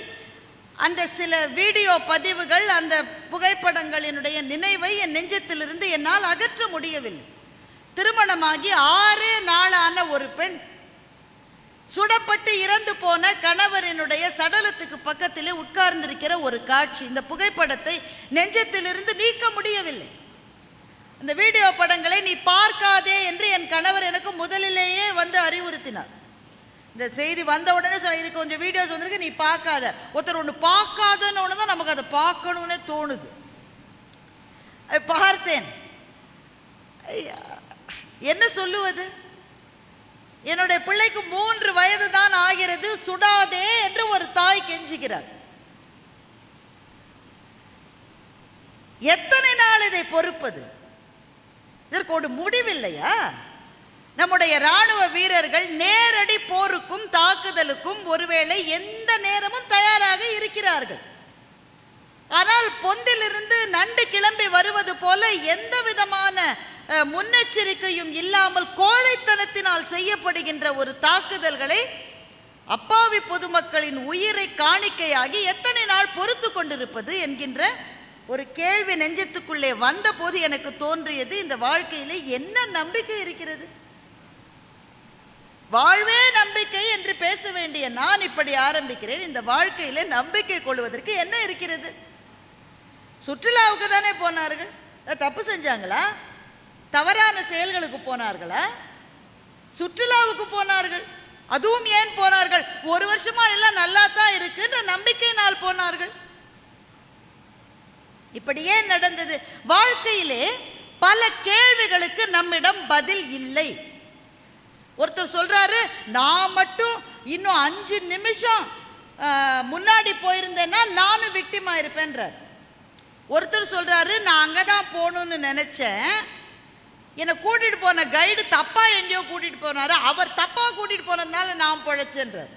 அந்த சில வீடியோ பதிவுகள், அந்த புகைப்படங்களினுடைய நினைவை என் நெஞ்சத்திலிருந்து என்னால் அகற்ற முடியவில்லை. திருமணமாகி 6 நாளான ஒரு பெண் சுடப்பட்டு இறந்து போன கணவரினுடைய சடலத்துக்கு பக்கத்திலே உட்கார்ந்திருக்கிற ஒரு காட்சி, இந்த புகைப்படத்தை நெஞ்சத்திலிருந்து நீக்க முடியவில்லை. அந்த வீடியோ படங்களை நீ பார்க்காதே என்று என் கணவர் எனக்கு முதலிலேயே வந்து அறிவுறுத்தினார். இந்த செய்தி வந்த உடனே சொன்ன, இது கொஞ்சம் வீடியோஸ் வந்திருக்கு, நீ பார்க்காத. ஒருத்தர் ஒன்று பார்க்காதன்னு தான் நமக்கு அதை பார்க்கணும்னே தோணுது. பார்த்தேன். என்ன சொல்லுவது? என்னுடைய பிள்ளைக்கு 3 வயது தான் ஆகிறது, சுடாதே என்று ஒரு தாய் கெஞ்சுகிறார். எத்தனை நாள் இதை பொறுப்பது? இதற்கு ஒரு முடிவில்லையா? நம்முடைய இராணுவ வீரர்கள் நேரடி போருக்கும் தாக்குதலுக்கும் ஒருவேளை எந்த நேரமும் தயாராக இருக்கிறார்கள். ஆனால் பொந்திலிருந்து நண்டு கிளம்பி வருவது போல எந்த விதமான முன்னெச்சரிக்கையும் இல்லாமல் கோழைத்தனத்தினால் செய்யப்படுகின்ற ஒரு தாக்குதல்களை அப்பாவி பொதுமக்களின் உயிரை காணிக்கையாகி எத்தனை நாள் பொறுத்து கொண்டிருப்பது என்கின்ற ஒரு கேள்வி நெஞ்சத்துக்குள்ளே வந்த போது எனக்கு தோன்றியது, இந்த வாழ்க்கையிலே என்ன நம்பிக்கை இருக்கிறது? வாழ்வே நம்பிக்கை என்று பேச வேண்டிய நான் இப்படி ஆரம்பிக்கிறேன். இந்த வாழ்க்கையிலே நம்பிக்கை கொள்வதற்கு என்ன இருக்கிறது? சுற்றுலாவுக்கு தானே போனார்கள். தப்பு செஞ்சாங்களா? தவறான செயல்களுக்கு போனார்களா? சுற்றுலாவுக்கு போனார்கள். அதுவும் ஏன் போனார்கள்? ஒரு வருஷமா எல்லாம் நல்லா தான் இருக்குன்ற நம்பிக்கையினால் போனார்கள். இப்படி ஏன் நடந்தது? வாழ்க்கையிலே பல கேள்விகளுக்கு நம்மிடம் பதில் இல்லை. ஒருத்தர் சொல்றாரு, நான் மட்டும் இன்னும் 5 நிமிஷம் முன்னாடி போயிருந்தேன்னா நானும் விக்டிமா இருப்பேன்ற. ஒருத்தர் சொல்றாரு, நான் அங்கதான் போகணும்னு நினைச்சேன், என்னை கூட்டிட்டு போன கைடு தப்பா எங்கேயோ கூட்டிட்டு போனாரு, அவர் தப்பா கூட்டிட்டு போனதுனால நான் பிழைச்சேன்றார்.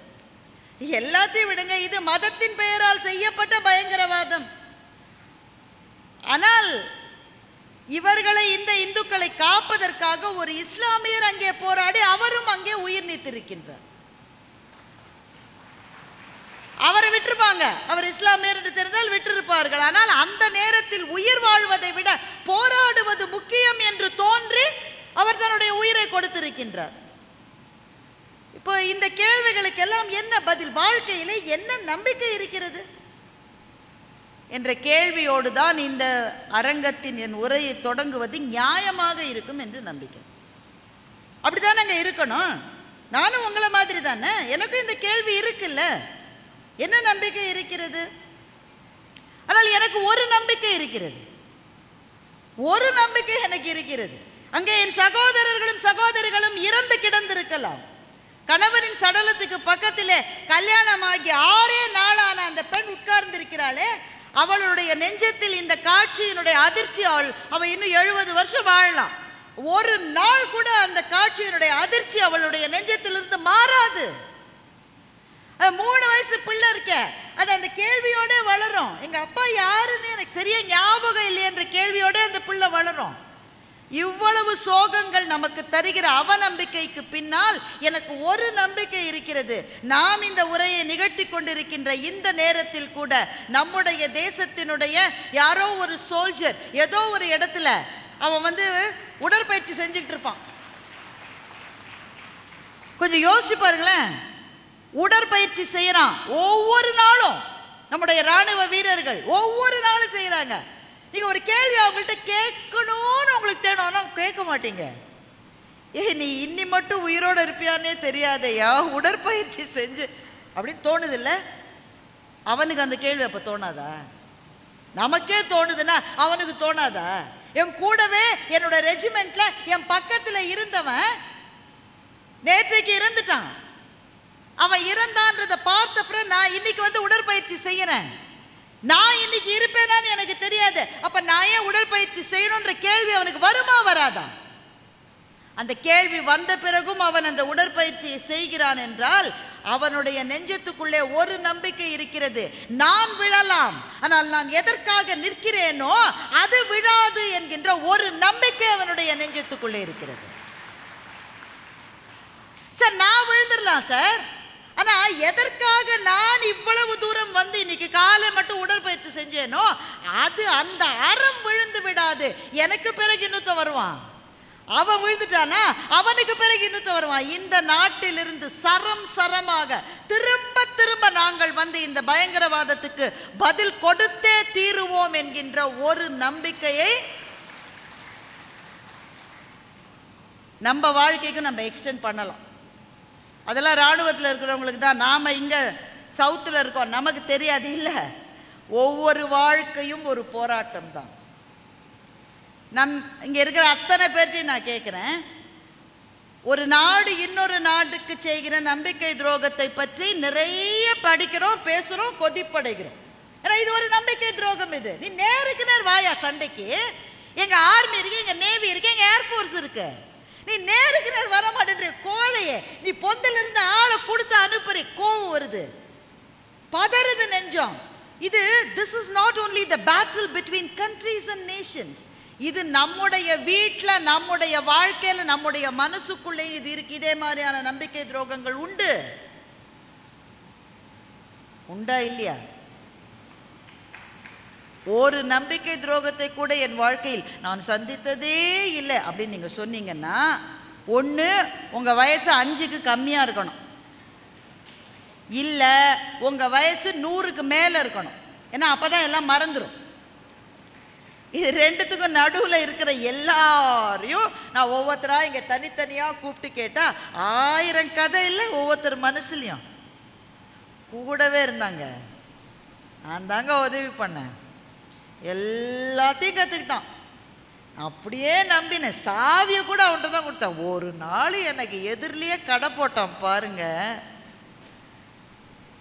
எல்லாத்தையும் விடுங்க, இது மதத்தின் பெயரால் செய்யப்பட்ட பயங்கரவாதம். ஆனால் இவர்களை, இந்த இந்துக்களை காப்பதற்காக ஒரு இஸ்லாமியர் அங்கே போராடி அவரும் அங்கே உயிர் நீத்திருக்கின்றார். அவரை விட்டுருப்பாங்க, அவர் இஸ்லாமியர் என்று தெரிந்தால் விட்டிருப்பார்கள். ஆனால் அந்த நேரத்தில் உயிர் வாழ்வதை விட போராடுவது முக்கியம் என்று தோன்றி அவர் தன்னுடைய உயிரை கொடுத்திருக்கின்றார். இப்போ இந்த கேள்விகளுக்கெல்லாம் என்ன பதில்? வாழ்க்கையிலே என்ன நம்பிக்கை இருக்கிறது என்ற கேள்வியோடு தான் இந்த அரங்கத்தின் என் உரையை தொடங்குவது நியாயமாக இருக்கும் என்று நம்பிக்கை. அப்படிதான் நாங்கள் இருக்கணும். நானும் உங்களை மாதிரி தானே, எனக்கும் இந்த கேள்வி இருக்குல்ல, என்ன நம்பிக்கை இருக்கிறது? ஆனால் எனக்கு ஒரு நம்பிக்கை இருக்கிறது, ஒரு நம்பிக்கை எனக்கு இருக்கிறது. அங்கே என் சகோதரர்களும் சகோதரிகளும் இறந்து கிடந்திருக்கலாம். கணவரின் சடலத்துக்கு பக்கத்திலே கல்யாணமாகி 6 நாளான அந்த பெண் உட்கார்ந்திருக்கிறாளே, அவளுடைய நெஞ்சத்தில் இந்த காட்சியினுடைய அதிர்ச்சி, அவள் இன்னும் 70 வருஷம் வாழலாம். ஒரு நாள் கூட அந்த காட்சியினுடைய அதிர்ச்சி அவளுடைய நெஞ்சத்திலிருந்து மாறாது. 3 வயசு பிள்ளை இருக்க, அது அந்த கேள்வியோட வளரும். எங்க அப்பா யாருன்னு எனக்கு சரியா ஞாபகம் இல்லை என்ற கேள்வியோட அந்த பிள்ளை வளரும். இவ்வளவு சோகங்கள் நமக்கு தருகிற அவநம்பிக்கைக்கு பின்னால் எனக்கு ஒரு நம்பிக்கை இருக்கிறது. நாம் இந்த உரையை நிகழ்த்தி கொண்டிருக்கின்ற இந்த நேரத்தில் கூட நம்முடைய தேசத்தினுடைய யாரோ ஒரு சோல்ஜர் ஏதோ ஒரு இடத்துல அவன் உடற்பயிற்சி செஞ்சுக்கிட்டு இருப்பான். கொஞ்சம் யோசிச்சு பாருங்களேன், உடற்பயிற்சி செய்யறான் ஒவ்வொரு நாளும். நம்முடைய ராணுவ வீரர்கள் ஒவ்வொரு நாளும் செய்யறாங்க. நீங்க ஒரு கேள்வி அவங்கள்ட்ட கேட்கணும்னு உங்களுக்கு தேணும்னா கேட்க மாட்டீங்க. நீ இன்னி மட்டும் உயிரோடு இருப்பியானே தெரியாதையா, உடற்பயிற்சி செஞ்சு அப்படின்னு தோணுது இல்ல? அவனுக்கு அந்த கேள்வி அப்ப தோணாதா? நமக்கே தோணுதுன்னா அவனுக்கு தோணாதா? என் கூடவே என்னோட ரெஜிமெண்ட்ல என் பக்கத்துல இருந்தவன் நேற்றைக்கு இறந்துட்டான். அவன் இறந்தான்றத பார்த்தப்புறம் நான் இன்னைக்கு உடற்பயிற்சி செய்யறேன். நான் இன்னைக்கு இருப்பேனான்னு எனக்கு தெரியாது. அப்ப நான் ஏன் உடற்பயிற்சி செய்யணும்ன்ற கேள்வி அவனுக்கு வருமா வராதா? அந்த கேள்வி வந்த பிறகும் அவன் அந்த உடற்பயிற்சியை செய்கிறான் என்றால் அவனுடைய நெஞ்சத்துக்குள்ளே ஒரு நம்பிக்கை இருக்கிறது. நான் விழலாம், ஆனால் நான் எதற்காக நிற்கிறேனோ அது விழாது என்கின்ற ஒரு நம்பிக்கை அவனுடைய நெஞ்சத்துக்குள்ளே இருக்கிறது. சார் நான் விழுந்துடலாம் சார், ஆனா எதற்காக நான் இவ்வளவு தூரம் இன்னைக்கு காலை மட்டும் உடற்பயிற்சி செஞ்சேனோ அது அந்த அறம் விழுந்து விடாது. எனக்கு பிறகு இன்னொருத்த வருவான், அவன் விழுந்துட்டானா அவனுக்கு பிறகு இன்னொருத்த வருவான். இந்த நாட்டிலிருந்து சரம் சரமாக திரும்ப திரும்ப நாங்கள் இந்த பயங்கரவாதத்துக்கு பதில் கொடுத்தே தீருவோம் என்கின்ற ஒரு நம்பிக்கையை நம்ம வாழ்க்கைக்கு நம்ம எக்ஸ்டெண்ட் பண்ணலாம். அதெல்லாம் இராணுவத்தில் இருக்கிறவங்களுக்கு தான். நாம இங்க சவுத்தில் இருக்கோம், நமக்கு தெரியாது இல்ல. ஒவ்வொரு வாழ்க்கையும் ஒரு போராட்டம் தான். இங்க இருக்கிற அத்தனை பேர்ட்டையும் நான் கேட்கிறேன், ஒரு நாடு இன்னொரு நாட்டுக்கு செய்கிற நம்பிக்கை துரோகத்தை பற்றி நிறைய படிக்கிறோம், பேசுறோம், கொதிப்படைகிறோம். ஏன்னா இது ஒரு நம்பிக்கை துரோகம். இது நீ நேருக்கு நேர் வாயா சண்டைக்கு. எங்க ஆர்மி இருக்கு, எங்க நேவி இருக்கு, எங்க ஏர்போர்ஸ் இருக்கு. நீ நேருக்கு நேர் வர மாட்டேன்ற கோழையே. நீ பொந்தில இருந்து ஆளை கொடுத்து அனுப்புற, கோவம் வருது, பதறுது நெஞ்சம். this is not only the battle between countries and nations. இது நம்முடைய வீட்ல, நம்முடைய வாழ்க்கையில, நம்முடைய மனசுக்குள்ளே இது இருக்கு. இதே மாதிரியான நம்பிக்கை துரோகங்கள் உண்டா இல்லையா? ஒரு நம்பிக்கை துரோகத்தை கூட என் வாழ்க்கையில் நான் சந்தித்ததே இல்லை அப்படின்னு நீங்க சொன்னீங்கன்னா, ஒன்று உங்க வயசு 5க்கு கம்மியா இருக்கணும், இல்ல உங்க வயசு 100க்கு மேல இருக்கணும். ஏன்னா அப்பதான் எல்லாம் மறந்துடும். இது ரெண்டுத்துக்கும் நடுவில் இருக்கிற எல்லாரையும் நான் ஒவ்வொருத்தரா இங்கே தனித்தனியாக கூப்பிட்டு கேட்டால் 1000 கதை இல்லை ஒவ்வொருத்தர் மனசுலையும். கூடவே இருந்தாங்க, நான் தாங்க உதவி பண்ணேன், எல்லாத்தையும் கற்றுக்கிட்டான். அப்படியே நம்பினேன். சாவியை கூட அவன்கிட்ட தான் கொடுத்தேன். ஒரு நாள் எனக்கு எதிரிலேயே கடை போட்டான் பாருங்க.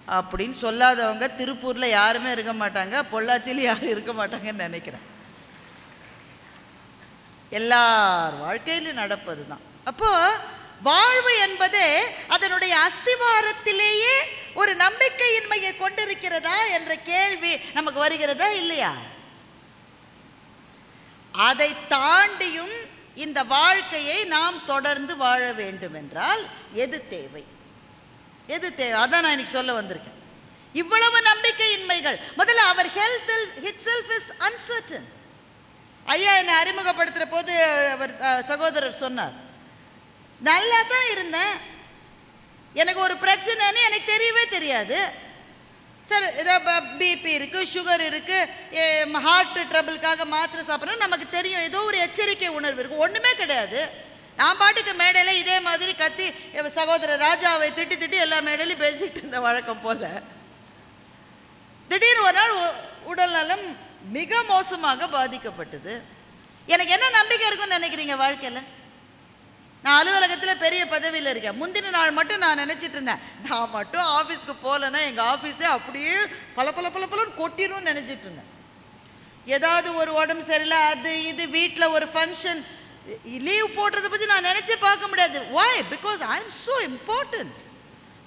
அப்படின்னு சொல்லாதவங்க திருப்பூரில் யாருமே இருக்க மாட்டாங்க, பொள்ளாச்சியில் யாரும் இருக்க மாட்டாங்கன்னு நினைக்கிறேன். எல்லார் வாழ்க்கையிலும் நடப்பது தான். அப்போ வாழ்வு என்பதே அதனுடைய அஸ்திவாரத்திலேயே ஒரு நம்பிக்கையின்மையை கொண்டிருக்கிறதா என்ற கேள்வி நமக்கு வருகிறதா இல்லையா? அதை தாண்டியும் இந்த வாழ்க்கையை நாம் தொடர்ந்து வாழ வேண்டும் என்றால் எது தேவை? எது தேவை? அதான் நான் இன்னைக்கு சொல்ல வந்திருக்கேன். இவ்வளவு நம்பிக்கையின்மைகள். முதல்ல அவர் ஹெல்த் itself is uncertain. ஐயா என்னை அறிமுகப்படுத்துகிற போது அவர் சகோதரர் சொன்னார், நல்லா தான் இருந்தேன், எனக்கு ஒரு பிரச்சனைன்னு எனக்கு தெரியவே தெரியாது. சரி, ஏதோ பிபி இருக்குது, சுகர் இருக்குது, ஹார்ட் ட்ரபிளுக்காக மாத்திரை சாப்பிட்றோம், நமக்கு தெரியும், ஏதோ ஒரு எச்சரிக்கை உணர்வு இருக்குது. ஒன்றுமே கிடையாது. நான் பாட்டுக்கு மேடையில் இதே மாதிரி கத்தி சகோதரர் ராஜாவை திட்டி திட்டி எல்லா மேடையிலையும் பேசிட்டு இருந்த வழக்கம் போல. திடீர்னு ஒரு நாள் உடல் நலம் மிக மோசமாக பாதிக்கப்பட்டது. எனக்கு என்ன நம்பிக்கை இருக்குன்னு நினைக்கிறீங்க வாழ்க்கையில்? நான் அலுவலகத்தில் பெரிய பதவியில் இருக்கேன். முந்தின நாள் மட்டும் நான் நினச்சிட்டு இருந்தேன், நான் மட்டும் ஆஃபீஸ்க்கு போகலன்னா எங்கள் ஆஃபீஸே அப்படியே பல பல பல பலன்னு கொட்டிடும்னு நினச்சிட்டு இருந்தேன். ஏதாவது ஒரு உடம்பு சரியில்லை, அது இது, வீட்டில் ஒரு ஃபங்க்ஷன், லீவ் போடுறதை பற்றி நான் நினச்சே பார்க்க முடியாது. Why? Because I am so important.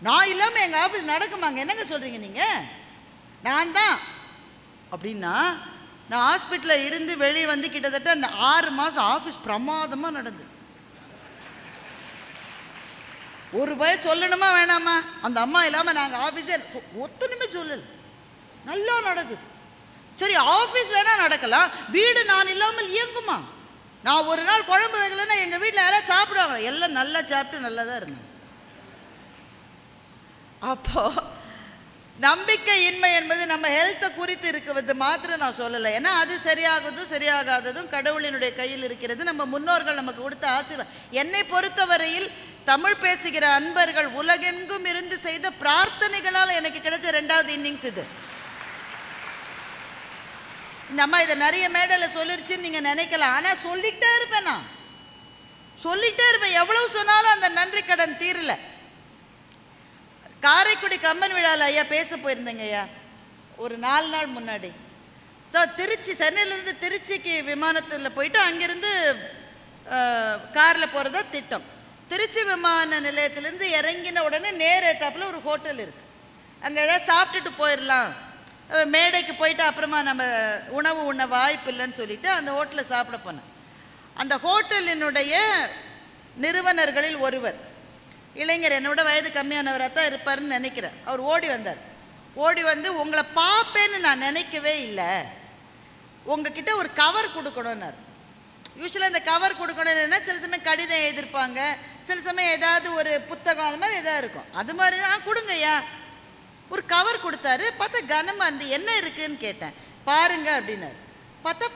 நான் இல்லாமல் எங்கள் ஆஃபீஸ் நடக்குமாங்க? என்னங்க சொல்கிறீங்க நீங்கள்? நான் தான் அப்படின்னா நான் ஹாஸ்பிட்டலில் இருந்து வெளியே வந்து கிட்டத்தட்ட 6 மாதம் ஆஃபீஸ் பிரமாதமாக நடந்து. ஒரு பயம் சொல்லணுமா வேணாமா? அந்த அம்மா இல்லாமல் நாங்கள் ஆஃபீஸே ஒத்துணுமே சொல்லல, நல்லா நடக்குது. சரி, ஆஃபீஸ் வேணா நடக்கலாம், வீடு நான் இல்லாமல் இயங்குமா? நான் ஒரு நாள் குழம்பு வைக்கலன்னா எங்கள் வீட்டில் யாராவது சாப்பிடுவாங்க? எல்லாம் நல்லா சாப்பிட்டு நல்லா தான் இருந்தேன். அப்போ நம்பிக்கையின்மை என்பது நம்ம ஹெல்த்தை குறித்து இருக்கிறது மாத்திரம் நான் சொல்லலை. ஏன்னா அது சரியாகதும் சரியாகாததும் கடவுளினுடைய கையில் இருக்கிறது. நம்ம முன்னோர்கள் நமக்கு கொடுத்த ஆசீர்வாதம். என்னை பொறுத்தவரையில் தமிழ் பேசுகிற அன்பர்கள் உலகெங்கும் இருந்து செய்த பிரார்த்தனைகளால் எனக்கு கிடைச்ச 2வது இன்னிங்ஸ் இது. இந்த அம்மா இதை நிறைய மேடையில் சொல்லிருச்சுன்னு நீங்கள் நினைக்கலாம். ஆனால் சொல்லிக்கிட்டே இருப்பேன், நான் சொல்லிக்கிட்டே இருப்பேன். எவ்வளவு சொன்னாலும் அந்த நன்றி கடன் தீரல. காரைக்குடி கம்பன் விழாவில் ஐயா பேச போயிருந்தேங்க ஐயா, ஒரு 4 நாள் முன்னாடி. திருச்சி, சென்னையிலேருந்து திருச்சிக்கு விமானத்தில் போயிட்டு அங்கேருந்து காரில் போகிறதா திட்டம். திருச்சி விமான நிலையத்திலேருந்து இறங்கின உடனே நேர் ஏத்தாப்பில் ஒரு ஹோட்டல் இருக்குது. அங்கே ஏதாவது சாப்பிட்டுட்டு போயிடலாம், மேடைக்கு போயிட்டு அப்புறமா நம்ம உணவு உண்ண வாய்ப்பு இல்லைன்னு சொல்லிட்டு அந்த ஹோட்டலில் சாப்பிட போனேன். அந்த ஹோட்டலினுடைய நிறுவனர்களில் ஒருவர், இளைஞர், என்னோட வயது கம்மியானவராக தான் இருப்பார்னு நினைக்கிறேன். அவர் ஓடி வந்தார். ஓடி வந்து, உங்களை பார்ப்பேன்னு நான் நினைக்கவே இல்லை, உங்ககிட்ட ஒரு கவர் கொடுக்கணும்னார். யூஸ்வலாக இந்த கவர் கொடுக்கணும்னா சில சமயம் கடிதம் எழுதியிருப்பாங்க, சில சமயம் ஏதாவது ஒரு புத்தகம் அந்த மாதிரி எதாவது இருக்கும். அது மாதிரி கொடுங்கய்யா. ஒரு கவர் கொடுத்தாரு. பார்த்தா கனமாக இருந்து, என்ன இருக்குதுன்னு கேட்டேன். பாருங்க அப்படின்னாரு. பார்த்தா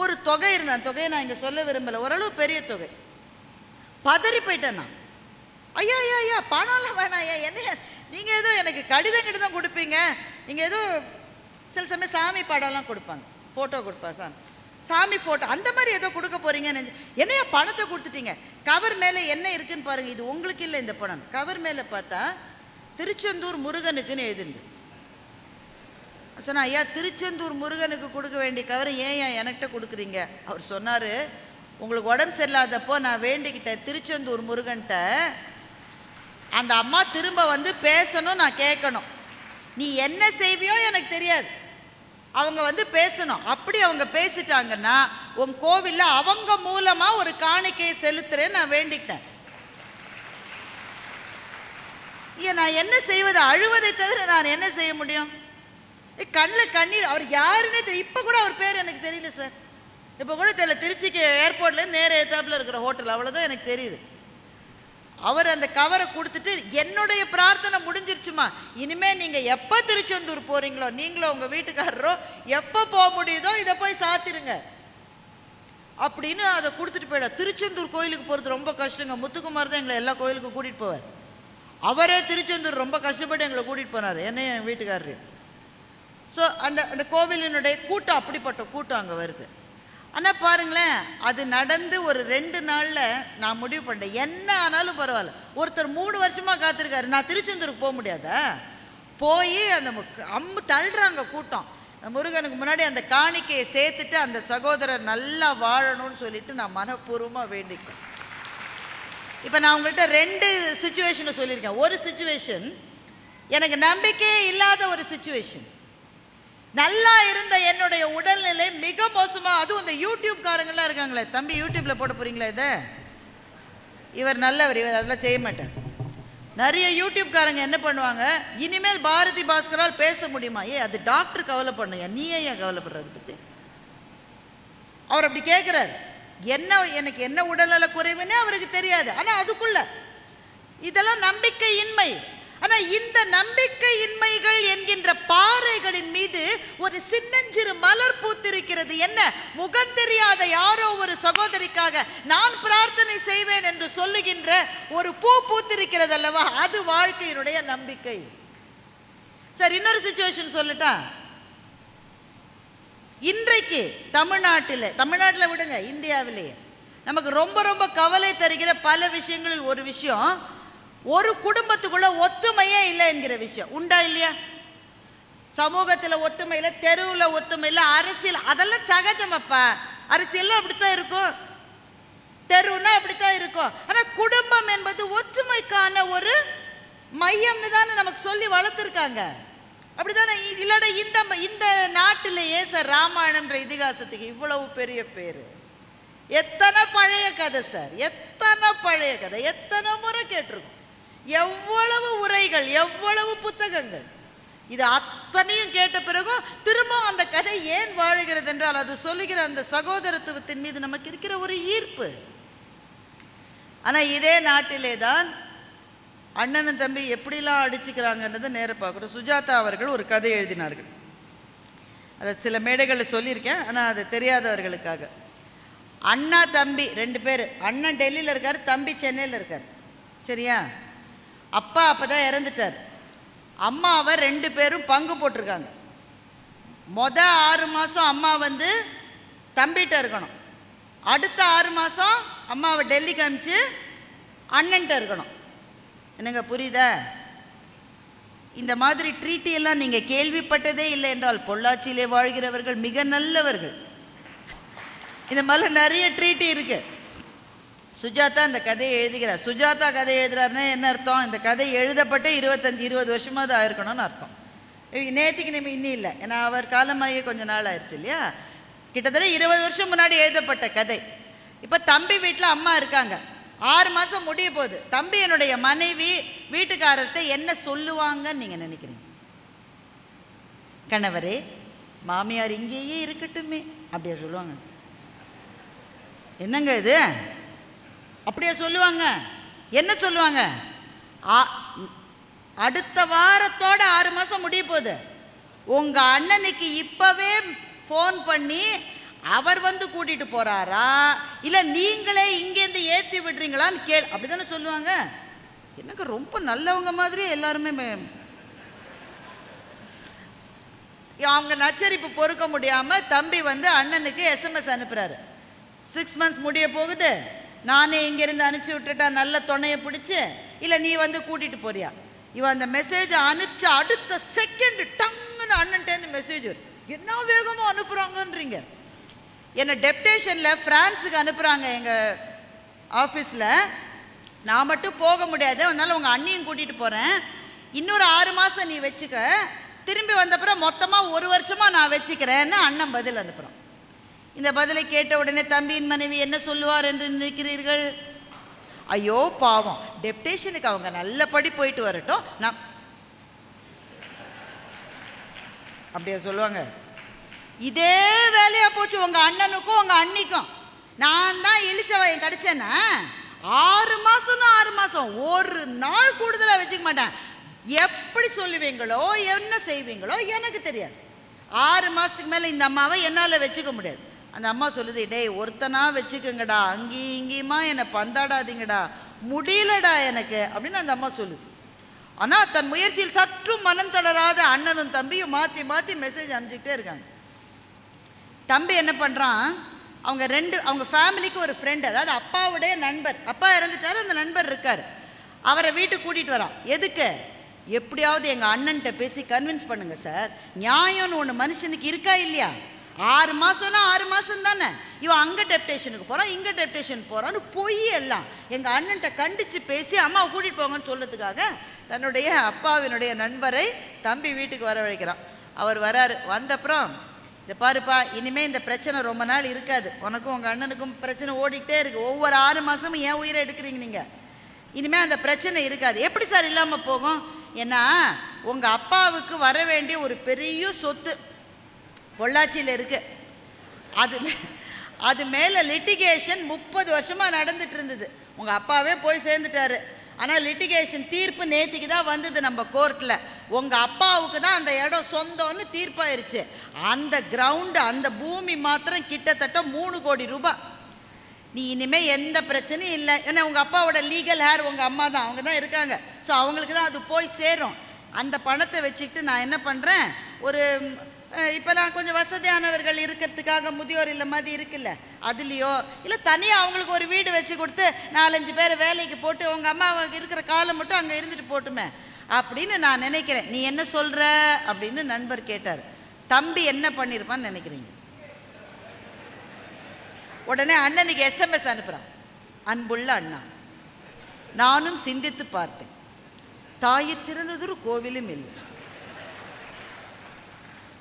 ஒரு தொகை இருந்தான். தொகையை நான் இங்கே சொல்ல விரும்பலை, ஓரளவு பெரிய தொகை. பதறி போயிட்டேன் நான். ஐயா ஐயா ஐயா, பணம்லாம் வேணாம் ஐயா, என்ன நீங்கள் ஏதோ எனக்கு கடிதம் கொடுப்பீங்க, நீங்கள் ஏதோ சில சமயம் சாமி படம்லாம் கொடுப்பாங்க, ஃபோட்டோ கொடுப்பா, சாமி ஃபோட்டோ அந்த மாதிரி ஏதோ கொடுக்க போகிறீங்கன்னு. என்னையா பணத்தை கொடுத்துட்டீங்க, கவர் மேலே என்ன இருக்குன்னு பாருங்கள், இது உங்களுக்கு இல்லை இந்த பணம். கவர் மேலே பார்த்தா திருச்செந்தூர் முருகனுக்குன்னு எழுதிருந்து. சொன்னா, ஐயா திருச்செந்தூர் முருகனுக்கு கொடுக்க வேண்டிய கவரை ஏன் என்கிட்ட கொடுக்குறீங்க? அவர் சொன்னார், உங்களுக்கு உடம்பு சரியில்லாதப்போ நான் வேண்டிக்கிட்டேன் திருச்செந்தூர் முருகன்ட்ட, அந்த அம்மா திரும்ப வந்து பேசணும், நான் கேட்கணும், நீ என்ன செய்வியோ எனக்கு தெரியாது, அவங்க வந்து பேசணும். அப்படி அவங்க பேசிட்டாங்கன்னா உன் கோவிலில் அவங்க மூலமாக ஒரு காணிக்கையை செலுத்துறேன்னு நான் வேண்டிக்கிட்டேன். ஏன் நான் என்ன செய்வது? அழுவதை தவிர நான் என்ன செய்ய முடியும்? கண்ணில் கண்ணீர். அவர் யாருன்னே தெரியும். இப்போ கூட அவர் பேர் எனக்கு தெரியல சார், இப்போ கூட தெரியல. திருச்சிக்கு ஏர்போர்ட்லேருந்து நேர ஏத்தாப்பில் இருக்கிற ஹோட்டல், அவ்வளோதான் எனக்கு தெரியுது. அவர் அந்த கவரை கொடுத்துட்டு, என்னுடைய பிரார்த்தனை முடிஞ்சிருச்சுமா, இனிமே நீங்க எப்ப திருச்செந்தூர் போறீங்களோ, நீங்களோ உங்க வீட்டுக்காரரோ எப்ப போக முடியுதோ இதை போய் சாத்திருங்க அப்படின்னு அதை கொடுத்துட்டு போயிட. திருச்செந்தூர் கோயிலுக்கு போறது ரொம்ப கஷ்டங்க. முத்துக்குமார் தான் எங்களை எல்லா கோயிலுக்கும் கூட்டிட்டு போவார். அவரே திருச்செந்தூர் ரொம்ப கஷ்டப்பட்டு எங்களை கூட்டிட்டு போனார், என்னையும் என் வீட்டுக்காரரு. ஸோ அந்த அந்த கோவிலினுடைய கூட்டம் அப்படிப்பட்ட கூட்டம் அங்கே வருது. ஆனால் பாருங்களேன், அது நடந்து ஒரு 2 நாளில் நான் முடிவு பண்ணேன், என்ன ஆனாலும் பரவாயில்ல. ஒருத்தர் 3 வருஷமாக காத்திருக்காரு, நான் திருச்செந்தூருக்கு போக முடியாதா? போய் அந்த தள்ளுறாங்க கூட்டம். முருகனுக்கு முன்னாடி அந்த காணிக்கையை சேர்த்துட்டு அந்த சகோதரர் நல்லா வாழணும்னு சொல்லிட்டு நான் மனப்பூர்வமாக வேண்டிக்கிறேன். இப்போ நான் உங்கள்கிட்ட 2 சிச்சுவேஷனை சொல்லியிருக்கேன். ஒரு சிச்சுவேஷன் எனக்கு நம்பிக்கையே இல்லாத ஒரு சிச்சுவேஷன். நல்லா இருந்த என்னுடைய உடல்நிலை மிக மோசமா, அதுவும் இந்த யூடியூப் காரங்களாம் இருக்காங்களே, தம்பி யூடியூப்ல போட போறீங்களா இதை, இவர் நல்லவர், இவர் அதெல்லாம் செய்ய மாட்டார். நிறைய யூடியூப் காரங்க என்ன பண்ணுவாங்க, இனிமேல் பாரதி பாஸ்கரால் பேச முடியுமா? அது டாக்டர் கவலைப்படுங்க, நீ ஏன் கவலைப்படுறது பத்தி? அவர் அப்படி கேட்கிறார். எனக்கு என்ன உடல்நல குறைவுன்னே அவருக்கு தெரியாது. ஆனா அதுக்குள்ள இதெல்லாம் நம்பிக்கையின்மை. ஆனா இந்த நம்பிக்கையின்மைகள் என்கின்ற பாறைகளின் மீது ஒரு சின்னஞ்சிறு மலர் பூத்திருக்கிறது. என்ன? முகம் தெரியாத யாரோ ஒரு சகோதரிக்காக நான் பிரார்த்தனை செய்வேன் என்று சொல்லுகின்ற ஒரு பூ பூத்திருக்கிறது அல்லவா, அது வாழ்க்கையினுடைய நம்பிக்கை. சரி, இன்னொரு சிச்சுவேஷன் சொல்லட்டா? இன்றைக்கு தமிழ்நாட்டில் விடுங்க, இந்தியாவிலேயே நமக்கு ரொம்ப ரொம்ப கவலை தருகிற பல விஷயங்களில் ஒரு விஷயம், ஒரு குடும்பத்துக்குள்ள ஒத்துமையே இல்லை என்கிற விஷயம். உண்டா இல்லையா? சமூகத்தில் ஒத்துமை இல்லை, தெருவில் ஒத்துமை இல்லை, அரசியல் அதெல்லாம் சகஜமப்பா. அரசியல் அப்படித்தான் இருக்கும், தெருவுனா அப்படித்தான் இருக்கும். ஆனா குடும்பம் என்பது ஒற்றுமைக்கான ஒரு மையம்னு தானே நமக்கு சொல்லி வளர்த்துருக்காங்க, அப்படித்தானே? இல்லாட இந்த நாட்டிலேயே சார் ராமாயணம்ன்ற இதிகாசத்துக்கு இவ்வளவு பெரிய பேரு. எத்தனை பழைய கதை சார், எத்தனை பழைய கதை, எத்தனை முறை கேட்டிருக்கோம், எவ்வளவு உரைகள், எவ்வளவு புத்தகங்கள். இது அத்தனையும் கேட்ட பிறகும் திரும்ப அந்த கதை ஏன் வாழுகிறது என்றால் அது சொல்லுகிற அந்த சகோதரத்துவத்தின் மீது நமக்கு இருக்கிற ஒரு ஈர்ப்பு. ஆனா இதே நாட்டிலே தான் அண்ணனும் தம்பி எப்படிலாம் அடிச்சுக்கிறாங்கன்றதை நேரம் பார்க்குறோம். சுஜாதா அவர்கள் ஒரு கதை எழுதினார்கள், அதை சில மேடைகளில் சொல்லியிருக்கேன், ஆனால் அது தெரியாதவர்களுக்காக. அண்ணா தம்பி 2 பேர், அண்ணன் டெல்லியில் இருக்கார், தம்பி சென்னையில் இருக்கார். சரியா? அப்பா அப்பதான் இறந்துட்டார். அம்மாவை 2 பேரும் பங்கு போட்டிருக்காங்க. 6 மாதம் அம்மா தம்பிகிட்ட இருக்கணும், அடுத்த 6 மாதம் அம்மாவை டெல்லிக்கு அனுப்பிச்சு அண்ணன்ட்ட இருக்கணும். என்னங்க புரியுதா? இந்த மாதிரி ட்ரீட்டி எல்லாம் நீங்க கேள்விப்பட்டதே இல்லை என்றால் பொள்ளாச்சியிலே வாழ்கிறவர்கள் மிக நல்லவர்கள். இந்த மாதிரி நிறைய ட்ரீட்டி இருக்கு. சுஜாதா இந்த கதையை எழுதுகிறார். சுஜாதா கதை எழுதுறாருன்னா என்ன அர்த்தம்? இந்த கதை எழுதப்பட்டு 25-20 வருஷமாவது ஆயிருக்கணும்னு அர்த்தம். நேற்றுக்கு நம்ம இன்னும் இல்லை, ஏன்னா அவர் காலமாகி கொஞ்ச நாள் ஆயிடுச்சு இல்லையா? கிட்டத்தட்ட 20 வருஷம் முன்னாடி எழுதப்பட்ட கதை. இப்போ தம்பி வீட்டில் அம்மா இருக்காங்க, 6 மாதம் முடிய போகுது. தம்பி என்னுடைய மனைவி வீட்டுக்காரர்கிட்ட என்ன சொல்லுவாங்கன்னு நீங்கள் நினைக்கிறீங்க? கணவரே, மாமியார் இங்கேயே இருக்கட்டுமே அப்படியா சொல்லுவாங்க? என்னங்க இது, அப்படியா சொல்லுவாங்க? என்ன சொல்லுவாங்க? அடுத்த வாரத்தோட 6 மாதம் முடிய போகுது, உங்க அண்ணனுக்கு இப்பவே ஃபோன் பண்ணி அவர் கூட்டிட்டு போறாரா இல்ல நீங்களே இங்கேருந்து ஏற்றி விடுறீங்களான்னு அப்படிதானே சொல்லுவாங்க. எனக்கு ரொம்ப நல்லவங்க மாதிரி எல்லாருமே. அவங்க நச்சரிப்பு பொறுக்க முடியாம தம்பி அண்ணனுக்கு SMS அனுப்புறாரு. 6 months முடிய போகுது, நானே இங்கிருந்து அனுப்பிச்சு விட்டுட்டா நல்ல துணையை பிடிச்சு, இல்ல நீ கூட்டிட்டு போறியா? இவன் அந்த மெசேஜ் அனுப்பிச்சு அடுத்த செகண்ட் டங்குன்னு அண்ணன்ட்டேருந்து மெசேஜ், என்ன வேகமா அனுப்புறாங்கன்றீங்க. என்னை டெப்டேஷனில் ஃப்ரான்ஸுக்கு அனுப்புகிறாங்க எங்கள் ஆஃபீஸில். நான் மட்டும் போக முடியாது, அதனால் உங்கள் அண்ணியும் கூட்டிகிட்டு போகிறேன், இன்னொரு 6 மாதம் நீ வச்சுக்க, திரும்பி வந்தப்புறம் மொத்தமாக 1 வருஷமாக நான் வச்சுக்கிறேன்னு அண்ணன் பதில் அனுப்புகிறோம். இந்த பதிலை கேட்ட உடனே தம்பியின் மனைவி என்ன சொல்லுவார் என்று நினைக்கிறீர்கள்? ஐயோ பாவம், டெப்டேஷனுக்கு அவங்க நல்லபடி போயிட்டு வரட்டும், நான் அப்படியே சொல்லுவாங்க. இதே வேலையா போச்சு உங்க அண்ணனுக்கும் உங்க அண்ணிக்கும். நான் தான் இழிச்சவன் கிடைச்சேன்னா 6 மாசம்னா 6 மாசம், ஒரு நாள் கூடுதலாக வச்சுக்க மாட்டேன். எப்படி சொல்லுவீங்களோ என்ன செய்வீங்களோ எனக்கு தெரியாது. 6 மாசத்துக்கு மேலே இந்த அம்மாவை என்னால் வச்சுக்க முடியாது. அந்த அம்மா சொல்லுது, டேய் ஒருத்தனா வச்சுக்கோங்கடா, அங்கேயும் இங்கேயுமா என்னை பந்தாடாதீங்கடா, முடியலடா எனக்கு அப்படின்னு அந்த அம்மா சொல்லுது. ஆனால் தன் முயற்சியில் சற்றும் மனம் தளராத அண்ணனும் தம்பியும் மாற்றி மாற்றி மெசேஜ் அனுப்பிச்சிக்கிட்டே இருக்காங்க. தம்பி என்ன பண்ணுறான், அவங்க ஃபேமிலிக்கு ஒரு ஃப்ரெண்டு, அதாவது அப்பாவுடைய நண்பர், அப்பா இறந்துட்டாரு, அந்த நண்பர் இருக்கார், அவரை வீட்டுக்கு கூட்டிகிட்டு வரான். எதுக்கு? எப்படியாவது எங்கள் அண்ணன்கிட்ட பேசி கன்வின்ஸ் பண்ணுங்க சார், நியாயம்னு ஒன்று மனுஷனுக்கு இருக்கா இல்லையா? 6 மாதம்னா 6 மாதம் தானே, இவன் அங்கே டெப்டேஷனுக்கு போகிறான், இங்கே டெப்டேஷன் போகிறான்னு பொய் எல்லாம் எங்கள் அண்ணன்ட்ட கண்டித்து பேசி அம்மாவை கூட்டிகிட்டு போங்கன்னு சொல்கிறதுக்காக தன்னுடைய அப்பாவினுடைய நண்பரை தம்பி வீட்டுக்கு வரவழைக்கிறான். அவர் வராரு. வந்தப்புறம், இதை பாருப்பா, இனிமேல் இந்த பிரச்சனை ரொம்ப நாள் இருக்காது, உனக்கும் உங்கள் அண்ணனுக்கும் பிரச்சனை ஓடிக்கிட்டே இருக்குது, ஒவ்வொரு 6 மாதமும் ஏன் உயிரை எடுக்கிறீங்க நீங்கள், இனிமேல் அந்த பிரச்சனை இருக்காது. எப்படி சார் இல்லாமல் போகும்? ஏன்னா உங்கள் அப்பாவுக்கு வர வேண்டிய ஒரு பெரிய சொத்து பொள்ளாச்சியில் இருக்கு, அது மேலே லிட்டிகேஷன் 30 வருஷமாக நடந்துட்டு இருந்தது. உங்கள் அப்பாவே போய் சேர்ந்துட்டாரு, ஆனால் லிட்டிகேஷன் தீர்ப்பு நேத்திக்கு தான் வந்தது நம்ம கோர்ட்டில். உங்கள் அப்பாவுக்கு தான் அந்த இடம் சொந்தம்னு தீர்ப்பாயிருச்சு. அந்த கிரவுண்டு, அந்த பூமி மாத்திரம் கிட்டத்தட்ட 3 கோடி ரூபாய். நீ இனிமேல் எந்த பிரச்சனையும் இல்லை. ஏன்னா உங்கள் அப்பாவோட லீகல் ஹேர் உங்கள் அம்மா தான், அவங்க தான் இருக்காங்க. ஸோ அவங்களுக்கு தான் அது போய் சேரும். அந்த பணத்தை வச்சுக்கிட்டு நான் என்ன பண்ணுறேன், இப்போ நான் கொஞ்சம் வசதியானவர்கள் இருக்கிறதுக்காக முதியோர் இல்லை மாதிரி இருக்குல்ல, அதுலேயோ இல்லை தனியாக அவங்களுக்கு ஒரு வீடு வச்சு கொடுத்து 4-5 பேர் வேலைக்கு போட்டு உங்கள் அம்மாவுக்கு இருக்கிற காலம் மட்டும் அங்கே இருந்துட்டு போட்டுமே அப்படின்னு நான் நினைக்கிறேன். நீ என்ன சொல்கிற அப்படின்னு நண்பர் கேட்டார். தம்பி என்ன பண்ணியிருப்பான்னு நினைக்கிறீங்க? உடனே அண்ணனுக்கு SMS அனுப்புகிறான். அன்புள்ள அண்ணா, நானும் சிந்தித்து பார்த்தேன், தாயிற் சிறந்ததொரு கோவிலும் இல்லை,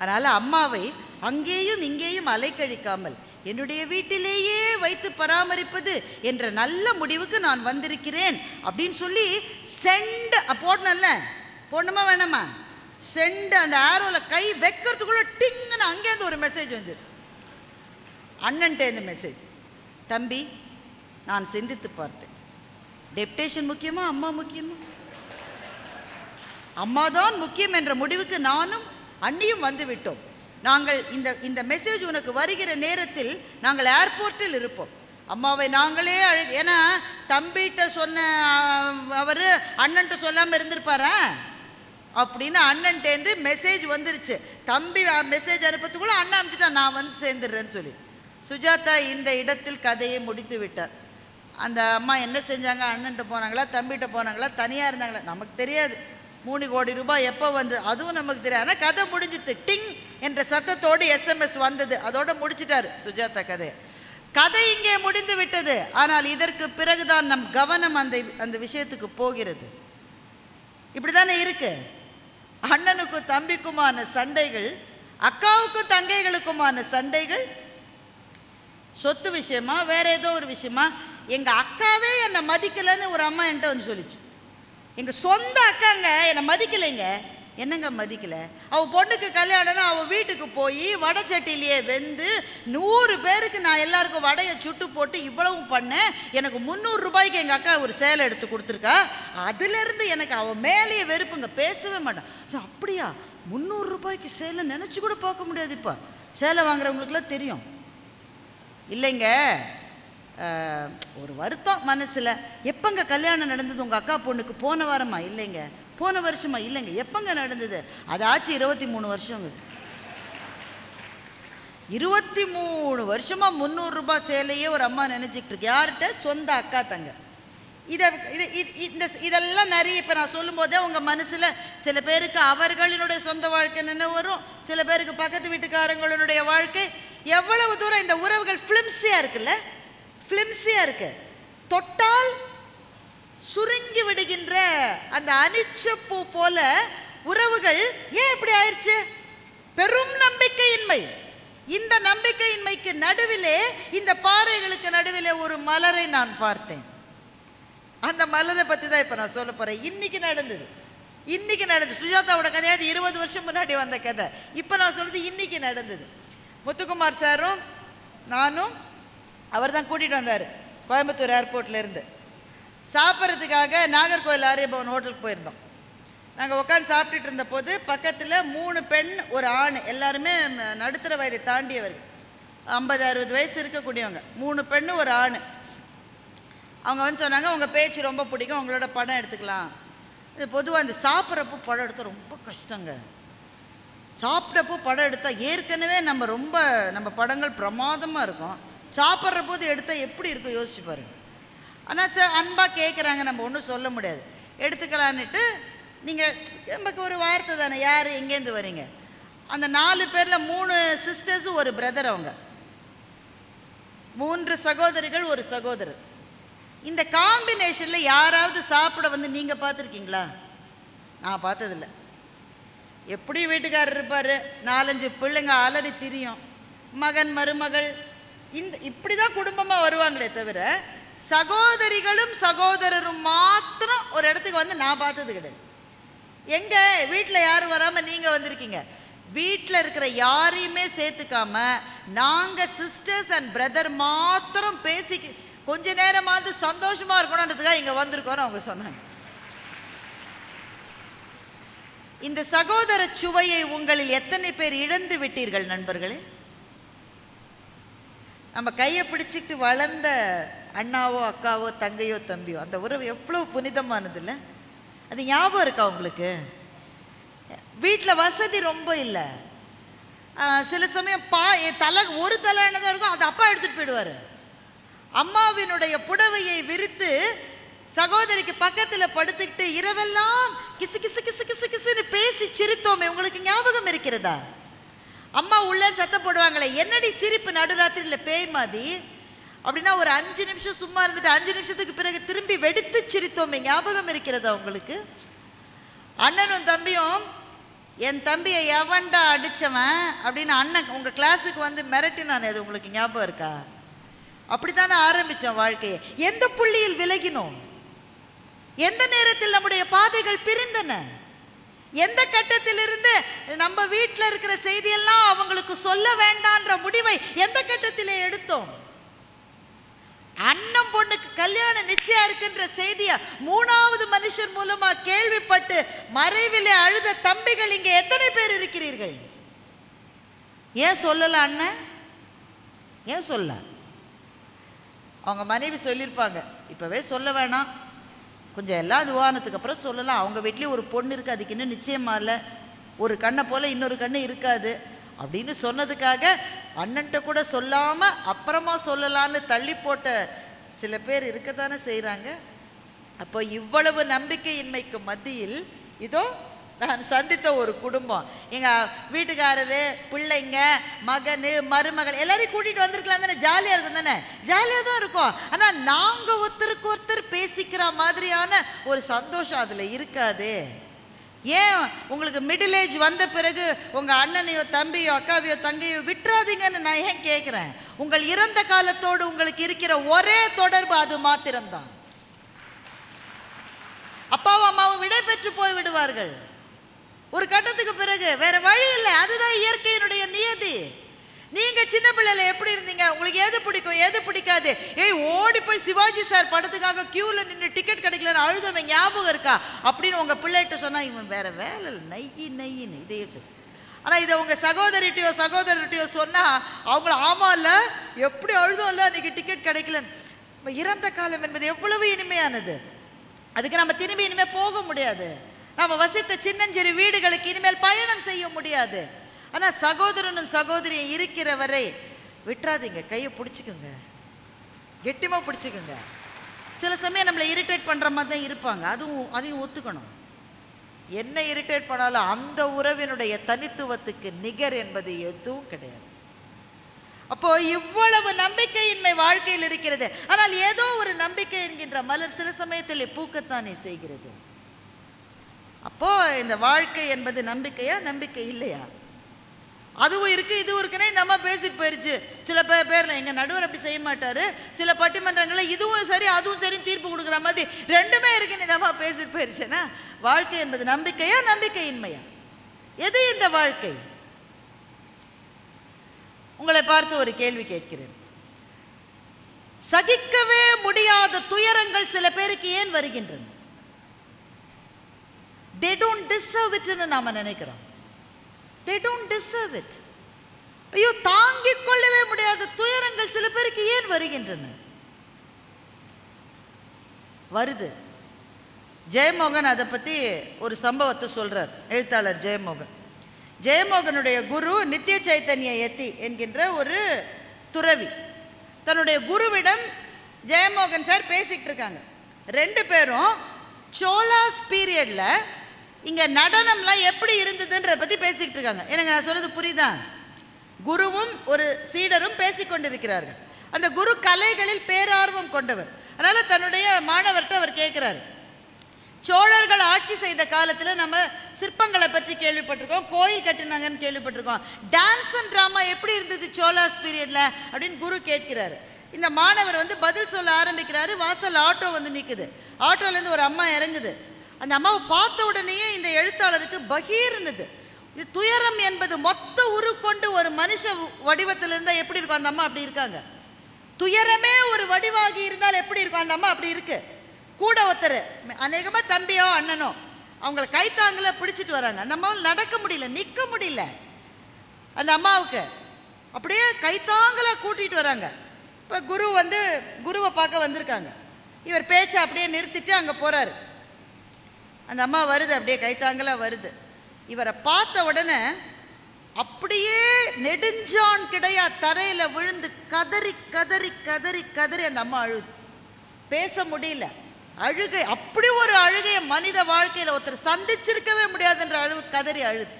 அதனால் அம்மாவை அங்கேயும் இங்கேயும் அலைக்கழிக்காமல் என்னுடைய வீட்டிலேயே வைத்து பராமரிப்பது என்ற நல்ல முடிவுக்கு நான் வந்திருக்கிறேன் அப்படின்னு சொல்லி சென்ட் போடணும்ல, போடணுமா வேணாமா? சென்ட் அந்த ஆரோவில் கை வைக்கிறதுக்குள்ள டிங்குன்னு அங்கேருந்து ஒரு மெசேஜ் வந்து அண்ணன்ட்ட இந்த மெசேஜ், தம்பி நான் சிந்தித்து பார்த்தேன், டெப்டேஷன் முக்கியமா அம்மா முக்கியமா? அம்மாதான் முக்கியம் என்ற முடிவுக்கு நானும் அண்ணியும் வந்து விட்டோம். நாங்கள் இந்த மெசேஜ் உனக்கு வருகிற நேரத்தில் நாங்கள் ஏர்போர்ட்டில் இருப்போம். அம்மாவை நாங்களே ஏன்னா தம்பிகிட்ட சொன்ன அவர் அண்ணன்ட்ட சொல்லாமல் இருந்திருப்பாரா அப்படின்னு அண்ணன்ட்டேருந்து மெசேஜ் வந்துருச்சு. தம்பி மெசேஜ் அனுப்பத்துக்குள்ள அண்ணன் அனுப்பிச்சிட்டா, நான் வந்து சேர்ந்துடுறேன்னு சொல்லி. சுஜாதா இந்த இடத்தில் கதையை முடித்து விட்டார். அந்த அம்மா என்ன செஞ்சாங்க, அண்ணன்ட்ட போனாங்களா தம்பிகிட்ட போனாங்களா தனியாக இருந்தாங்களா நமக்கு தெரியாது. 3 கோடி ரூபாய் எப்போ வந்து அதுவும் நமக்கு தெரியாது. ஆனால் கதை முடிஞ்சிட்டு டிங் என்ற சத்தத்தோடு SMS வந்தது, அதோட முடிச்சிட்டாரு சுஜாதா கதை. கதை இங்கே முடிந்து விட்டது. ஆனால் இதற்கு பிறகுதான் நம் கவனம் அந்த விஷயத்துக்கு போகிறது. இப்படி தானே இருக்கு. அண்ணனுக்கும் தம்பிக்குமான சண்டைகள், அக்காவுக்கும் தங்கைகளுக்குமான சண்டைகள், சொத்து விஷயமா வேற ஏதோ ஒரு விஷயமா. எங்க அக்காவே என்னை மதிக்கலைன்னு ஒரு அம்மா என்கிட்ட வந்து சொல்லிச்சு. எங்க சொந்த அக்காங்க என்னை மதிக்கலைங்க. என்னங்க மதிக்கலை? அவள் பொண்ணுக்கு கல்யாணம்னா அவள் வீட்டுக்கு போய் வடை சட்டிலேயே வெந்து 100 பேருக்கு நான் எல்லாருக்கும் வடையை சுட்டு போட்டு இவ்வளவு பண்ணேன். எனக்கு 300 ரூபாய்க்கு எங்கள் அக்கா ஒரு சேலை எடுத்து கொடுத்துருக்கா. அதுலேருந்து எனக்கு அவள் மேலேயே வெறுப்புங்க, பேசவே மாட்டான். ஸோ அப்படியா 300 ரூபாய்க்கு சேலை நினச்சி கூட பார்க்க முடியாது. இப்போ சேலை வாங்குறவங்களுக்குலாம் தெரியும் இல்லைங்க. ஒரு வருத்தம் மனசில். எப்போங்க கல்யாணம் நடந்தது உங்கள் அக்கா பொண்ணுக்கு? போன வாரமா? இல்லைங்க. போன வருஷமா? இல்லைங்க. எப்போங்க நடந்தது? அதாச்சு 23 வருஷங்க. 23 வருஷமா 300 ரூபாய் சேலையே ஒரு அம்மா நினைச்சிட்டு இருக்கு. யார்கிட்ட? சொந்த அக்கா தங்க. இதெல்லாம் நிறைய இப்போ நான் சொல்லும் போதே உங்கள் மனசில் சில பேருக்கு அவர்களினுடைய சொந்த வாழ்க்கை நினைவு வரும், சில பேருக்கு பக்கத்து வீட்டுக்காரங்களுடைய வாழ்க்கை. எவ்வளவு தூரம் இந்த உறவுகள் ஃபிலிம்ஸியாக இருக்குல்ல, ஃபிலிம்ஸியாக இருக்கு. தொட்டால் சுருங்கி விடுகின்ற அந்த அனிச்சப்பூ போல உறவுகள் ஏன் இப்படி ஆயிடுச்சு? பெரும் நம்பிக்கையின்மை. இந்த நம்பிக்கையின்மைக்கு நடுவிலே, இந்த பாறைகளுக்கு நடுவிலே ஒரு மலரை நான் பார்த்தேன். அந்த மலரை பற்றி தான் இப்போ நான் சொல்ல போகிறேன். இன்னைக்கு நடந்தது சுஜாதாவோட கதையாது 20 வருஷம் முன்னாடி வந்த கதை. இப்போ நான் சொல்றது இன்னைக்கு நடந்தது. முத்துக்குமார் சாரும் நானும், அவர் தான் கூட்டிகிட்டு வந்தார் கோயம்புத்தூர் ஏர்போர்ட்லேருந்து. சாப்பிட்றதுக்காக நாகர்கோவில் ஆரியபவன் ஹோட்டலுக்கு போயிருந்தோம். நாங்கள் உட்காந்து சாப்பிட்டுட்டு இருந்த போது பக்கத்தில் 3 பெண் ஒரு ஆண், எல்லாருமே நடுத்தர வயதை தாண்டியவர்கள், 50-60 வயசு இருக்கக்கூடியவங்க. 3 பெண்ணு ஒரு ஆண். அவங்க வந்து சொன்னாங்க, உங்கள் பேச்சு ரொம்ப பிடிக்கும், உங்களோட படம் எடுத்துக்கலாம். இது பொதுவாக இந்த சாப்பிட்றப்போ படம் எடுத்தால் ரொம்ப கஷ்டங்க. சாப்பிட்றப்போ படம் எடுத்தால் ஏற்கனவே நம்ம படங்கள் பிரமாதமாக இருக்கும், சாப்பிட்ற போது எடுத்தால் எப்படி இருக்கும் யோசிச்சு பாருங்க. ஆனால் சார் அன்பாக கேட்குறாங்க, நம்ம ஒன்றும் சொல்ல முடியாது, எடுத்துக்கலான்னுட்டு. நீங்கள் நமக்கு ஒரு வார்த்தை தானே, யார் எங்கேருந்து வரீங்க? அந்த 4 பேரில் 3 சிஸ்டர்ஸும் ஒரு பிரதர், அவங்க 3 சகோதரிகள் ஒரு சகோதரர். இந்த காம்பினேஷனில் யாராவது சாப்பிட வந்து நீங்கள் பார்த்துருக்கீங்களா? நான் பார்த்ததில்லை. எப்படி வீட்டுக்காரர் இருப்பார், 4-5 பிள்ளைங்க அலறி திரியும், மகன் மருமகள், இப்படி தான் குடும்பமாக வருவாங்களே தவிர சகோதரிகளும் சகோதரரும் மாத்திரம் ஒரு இடத்துக்கு வந்து நான் பார்த்தது கிடையாது. எங்கே வீட்டில் யாரும் வராமல் நீங்கள் வந்திருக்கீங்க. வீட்டில் இருக்கிற யாரையுமே சேர்த்துக்காம நாங்கள் சிஸ்டர்ஸ் அண்ட் பிரதர் மாத்திரம் பேசி கொஞ்ச நேரமாவது சந்தோஷமாக இருக்கணுன்றதுக்காக இங்கே வந்திருக்கோன்னு அவங்க சொன்னாங்க. இந்த சகோதர சுவையை உங்களில் எத்தனை பேர் இழந்து விட்டீர்கள் நண்பர்களே? நம்ம கையை பிடிச்சிட்டு வளர்ந்த அண்ணாவோ அக்காவோ தங்கையோ தம்பியோ, அந்த உறவு எவ்வளோ புனிதமானது இல்லை? அது ஞாபகம் இருக்கா உங்களுக்கு? வீட்டில் வசதி ரொம்ப இல்லை, சில சமயம் ஒரு தலைன்னு தான் இருக்கும், அது அப்பா எடுத்துகிட்டு போயிடுவார். அம்மாவினுடைய புடவையை விரித்து சகோதரிக்கு பக்கத்தில் படுத்துக்கிட்டு இரவெல்லாம் கிசு கிசு கிசு கிசு கிசுன்னு பேசி சிரித்தோமே, உங்களுக்கு ஞாபகம் இருக்கிறதா? அம்மா உள்ள சத்தம் போடுவாங்களே, என்னடி சிரிப்பு நடுராத்திரியில் பேய் மாதிரி அப்படின்னா, ஒரு 5 நிமிஷம் சும்மா இருந்துட்டு 5 நிமிஷத்துக்கு பிறகு திரும்பி வெடித்து சிரித்தோமே, ஞாபகம் இருக்கிறதா உங்களுக்கு? அண்ணனும் தம்பியும், என் தம்பியை எவன்டா அடித்தவன் அப்படின்னு அண்ணன் உங்கள் கிளாஸுக்கு வந்து மிரட்டினானே, அது உங்களுக்கு ஞாபகம் இருக்கா? அப்படித்தானே ஆரம்பித்தோம் வாழ்க்கையை. எந்த புள்ளியில் விலகினோம்? எந்த நேரத்தில் நம்முடைய பாதைகள் பிரிந்தன? எந்த கட்டத்திலிருந்து நம்ம வீட்டில் இருக்கிற செய்தியெல்லாம் அவங்களுக்கு சொல்ல வேண்டான்ற முடிவை எந்த கட்டத்திலே எடுத்தோம்? அண்ணன் பொண்ணுக்கு கல்யாணம் நிச்சயம் இருக்குன்ற செய்திய 3வது மனுஷன் மூலமா கேள்விப்பட்டு மறைவிலே அழுத தம்பிகள் இங்கே எத்தனை பேர் இருக்கிறீர்கள்? ஏன் சொல்லல அண்ணன்? ஏன் சொல்ல? அவங்க மனைவி சொல்லியிருப்பாங்க, இப்பவே சொல்ல வேணாம், கொஞ்சம் எல்லாம் இதுவானதுக்கு அப்புறம் சொல்லலாம், அவங்க வீட்லேயும் ஒரு பொண்ணு இருக்குது, அதுக்கு இன்னும் நிச்சயமா இல்லை, ஒரு கண்ணை போல் இன்னொரு கண்ணு இருக்காது அப்படின்னு சொன்னதுக்காக அண்ணன்ட்ட கூட சொல்லாமல் அப்புறமா சொல்லலான்னு தள்ளி போட்ட சில பேர் இருக்கத்தானே செய்கிறாங்க. அப்போ இவ்வளவு நம்பிக்கையின்மைக்கு மத்தியில் இதோ நான் சந்தித்த ஒரு குடும்பம், எங்கள் வீட்டுக்காரரு, பிள்ளைங்க, மகன், மருமகள் எல்லாரையும் கூட்டிகிட்டு வந்திருக்கலாம் தானே, ஜாலியாக இருக்கும் தானே? ஜாலியாக தான் இருக்கும். ஆனால் நாங்கள் ஒருத்தருக்கு ஒருத்தர் பேசிக்கிற மாதிரியான ஒரு சந்தோஷம் அதில் இருக்காது. ஏன் உங்களுக்கு மிடில் ஏஜ் வந்த பிறகு உங்கள் அண்ணனையோ தம்பியோ அக்காவையோ தங்கையோ விட்டுறாதீங்கன்னு நான் ஏன் கேட்குறேன்? உங்கள் இறந்த காலத்தோடு உங்களுக்கு இருக்கிற ஒரே தொடர்பு அது மாத்திரம்தான். அப்பாவும் அம்மாவும் விடை பெற்று போய் விடுவார்கள் ஒரு கட்டத்துக்கு பிறகு, வேற வழி இல்லை, அதுதான் இயற்கையினுடைய நியதி. நீங்க சின்ன பிள்ளைல எப்படி இருந்தீங்க? உங்களுக்கு எது பிடிக்கும் எது பிடிக்காது? ஓடி போய் சிவாஜி சார் படத்துக்காக கியூல நின்று டிக்கெட் கிடைக்கலன்னு அழுதவங்க ஞாபகம் இருக்கா அப்படின்னு உங்க பிள்ளைகிட்ட சொன்னா, இவன் வேற வேலை இல்லை, நையின்னு இதையே சொல்லு. ஆனா இதை உங்க சகோதரிட்டையோ சொன்னா அவங்கள ஆமா இல்ல எப்படி அழுதோம் இல்ல இன்னைக்கு டிக்கெட் கிடைக்கலன்னு. இறந்த காலம் என்பது எவ்வளவு இனிமையானது. அதுக்கு நம்ம திரும்பி இனிமே போக முடியாது. நம்ம வசித்த சின்னஞ்சிறு வீடுகளுக்கு இனிமேல் பயணம் செய்ய முடியாது. ஆனா சகோதரனும் சகோதரியும் இருக்கிற வரை விட்டுறாதீங்க, கையை பிடிச்சிக்குங்க, கெட்டிமா பிடிச்சிக்குங்க. சில சமயம் நம்மளை இரிட்டேட் பண்ற மாதிரி தான் இருப்பாங்க, அதையும் ஒத்துக்கணும். என்ன இரிட்டேட் பண்ணாலும் அந்த உறவினுடைய தனித்துவத்துக்கு நிகர் என்பது எதுவும் கிடையாது. அப்போ இவ்வளவு நம்பிக்கையின்மை வாழ்க்கையில் இருக்கிறது. ஆனால் ஏதோ ஒரு நம்பிக்கை என்கின்ற மலர் சில சமயத்தில் பூக்கத்தானே செய்கிறது. அப்போ இந்த வாழ்க்கை என்பது நம்பிக்கையா நம்பிக்கை இல்லையா? அதுவும் இருக்கு இதுவும் இருக்குன்னே இந்த அம்மா பேசிட்டு போயிருச்சு. சில பேர்ல எங்க நடுவர் அப்படி செய்ய மாட்டாரு, சில பட்டிமன்றங்களில் இதுவும் சரி அதுவும் சரி தீர்ப்பு கொடுக்குற மாதிரி ரெண்டுமே இருக்குன்னு இந்த அம்மா பேசிட்டு போயிருச்சுன்னா வாழ்க்கை என்பது நம்பிக்கையா நம்பிக்கையின்மையா? எது இந்த வாழ்க்கை? உங்களை பார்த்து ஒரு கேள்வி கேட்கிறேன். சகிக்கவே முடியாத துயரங்கள் சில பேருக்கு ஏன் வருகின்றன? they don't deserve it ன்னு நாம நினைக்கிறோம். they don't deserve it. ஐயோ, தாங்கிக் கொள்ளவே முடியாத துயரங்கள் சில பேருக்கு ஏன் வருகின்றன? வருது. ஜெயமோகன் அதை பத்தி ஒரு சம்பவத்தை சொல்றார். எழுத்தாளர் ஜெயமோகன். ஜெயமோகனுடைய குரு நித்திய சைத்தன்ய யதி என்கின்ற ஒரு துறவி. தன்னுடைய குருவிடம் ஜெயமோகன் சார் பேசிக்கிட்டு இருக்காங்க. ரெண்டு பேரும் சோலாஸ் பீரியட்ல இங்க நடனம்லாம் எப்படி இருந்ததுன்ற பத்தி பேசிக்கிட்டு இருக்காங்க. எனக்கு நான் சொல்றது புரியுதா? குருவும் ஒரு சீடரும் பேசிக்கொண்டிருக்கிறார்கள். அந்த குரு கலைகளில் பேரார்வம் கொண்டவர். அதனால தன்னுடைய மாணவர்கிட்ட அவர் கேட்கிறாரு, சோழர்கள் ஆட்சி செய்த காலத்தில் நம்ம சிற்பங்களை பற்றி கேள்விப்பட்டிருக்கோம், கோயில் கட்டினாங்கன்னு கேள்விப்பட்டிருக்கோம். டான்ஸ் அண்ட் டிராமா எப்படி இருந்தது சோலாஸ் பீரியட்ல அப்படின்னு குரு கேட்கிறாரு. இந்த மாணவர் பதில் சொல்ல ஆரம்பிக்கிறாரு. வாசல் ஆட்டோ நிற்குது. ஆட்டோலேருந்து ஒரு அம்மா இறங்குது. அந்த அம்மாவை பார்த்த உடனேயே இந்த எழுத்தாளருக்கு பகீர்னுது. இது துயரம் என்பது மொத்த உரு கொண்டு ஒரு மனுஷ வடிவத்தில் இருந்தால் எப்படி இருக்கும்? அந்த அம்மா அப்படி இருக்காங்க. துயரமே ஒரு வடிவாகி இருந்தால் எப்படி இருக்கும்? அந்த அம்மா அப்படி இருக்கு. கூட ஒருத்தர் அநேகமா தம்பியோ அண்ணனோ அவங்கள கைத்தாங்கல பிடிச்சிட்டு வராங்க. அந்த அம்மாவில் நடக்க முடியல, நிற்க முடியல. அந்த அம்மாவுக்கு அப்படியே கைத்தாங்கல கூட்டிட்டு வராங்க. இப்போ குருவை பார்க்க வந்திருக்காங்க. இவர் பேச்சை அப்படியே நிறுத்திட்டு அங்கே போறாரு. அந்த அம்மா வருது, அப்படியே கைத்தாங்கல வருது. இவரை பார்த்த உடனே அப்படியே நெடுஞ்சான் கிடையா தரையில விழுந்து கதறி கதறி கதறி கதறி அந்த அம்மா அழுது. பேச முடியல. அழுகை, அப்படி ஒரு அழுகையை மனித வாழ்க்கையில ஒருத்தர் சந்திச்சிருக்கவே முடியாதுன்ற அழுவு கதறி அழுது.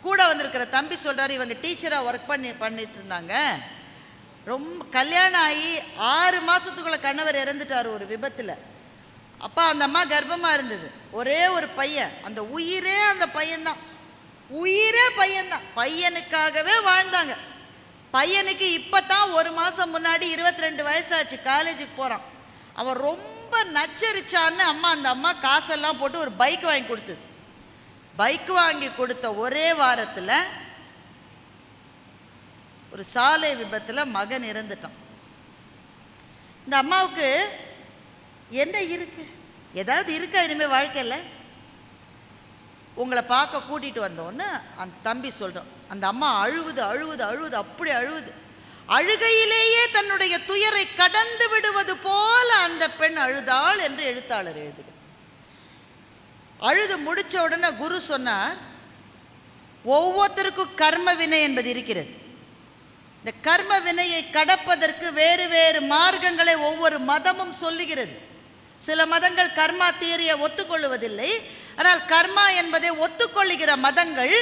கூட வந்திருக்கிற தம்பி சொல்றாரு, இவங்க டீச்சரா ஒர்க் பண்ணிட்டு இருந்தாங்க. ரொம்ப கல்யாணம் ஆகி 6 மாசத்துக்குள்ள கணவர் இறந்துட்டாரு ஒரு விபத்துல. அப்பா அந்த அம்மா கர்ப்பமா இருந்தது. ஒரே ஒரு பையன். அந்த உயிரே அந்த பையன்தான். உயிரே பையன்தான். பையனுக்காகவே வாழ்ந்தாங்க. பையனுக்கு இப்பதான் 1 மாசம் முன்னாடி 22 வயசாச்சு. காலேஜுக்கு போறான். அவன் ரொம்ப நச்சரிச்சான்னு அந்த அம்மா காசெல்லாம் போட்டு ஒரு பைக் வாங்கி கொடுத்தது. பைக் வாங்கி கொடுத்த ஒரே வாரத்துல ஒரு சாலை விபத்துல மகன் இறந்துட்டான். இந்த அம்மாவுக்கு என்ன இருக்கு? ஏதாவது இருக்கா இனிமே வாழ்க்கையில? உங்களை பார்க்க கூட்டிட்டு வந்தோன்னு அந்த தம்பி சொல்றான். அந்த அம்மா அழுவுது அழுவுது அழுவுது, அப்படி அழுவுது. அழுகையிலேயே தன்னுடைய துயரை கடந்து விடுவது போல அந்த பெண் அழுதாள் என்று எழுத்தாளர் எழுதுகிறார். அழுது முடிச்ச உடனே குரு சொன்னார், ஒவ்வொருத்தருக்கும் கர்ம வினை என்பது இருக்கிறது. இந்த கர்ம வினையை கடப்பதற்கு வேறு வேறு மார்க்கங்களை ஒவ்வொரு மதமும் சொல்லுகிறது. சில மதங்கள் கர்மா தியரியை ஒத்துக்கொள்வதில்லை. ஆனால் கர்மா என்பதை ஒத்துக்கொள்ளுகிற மதங்கள்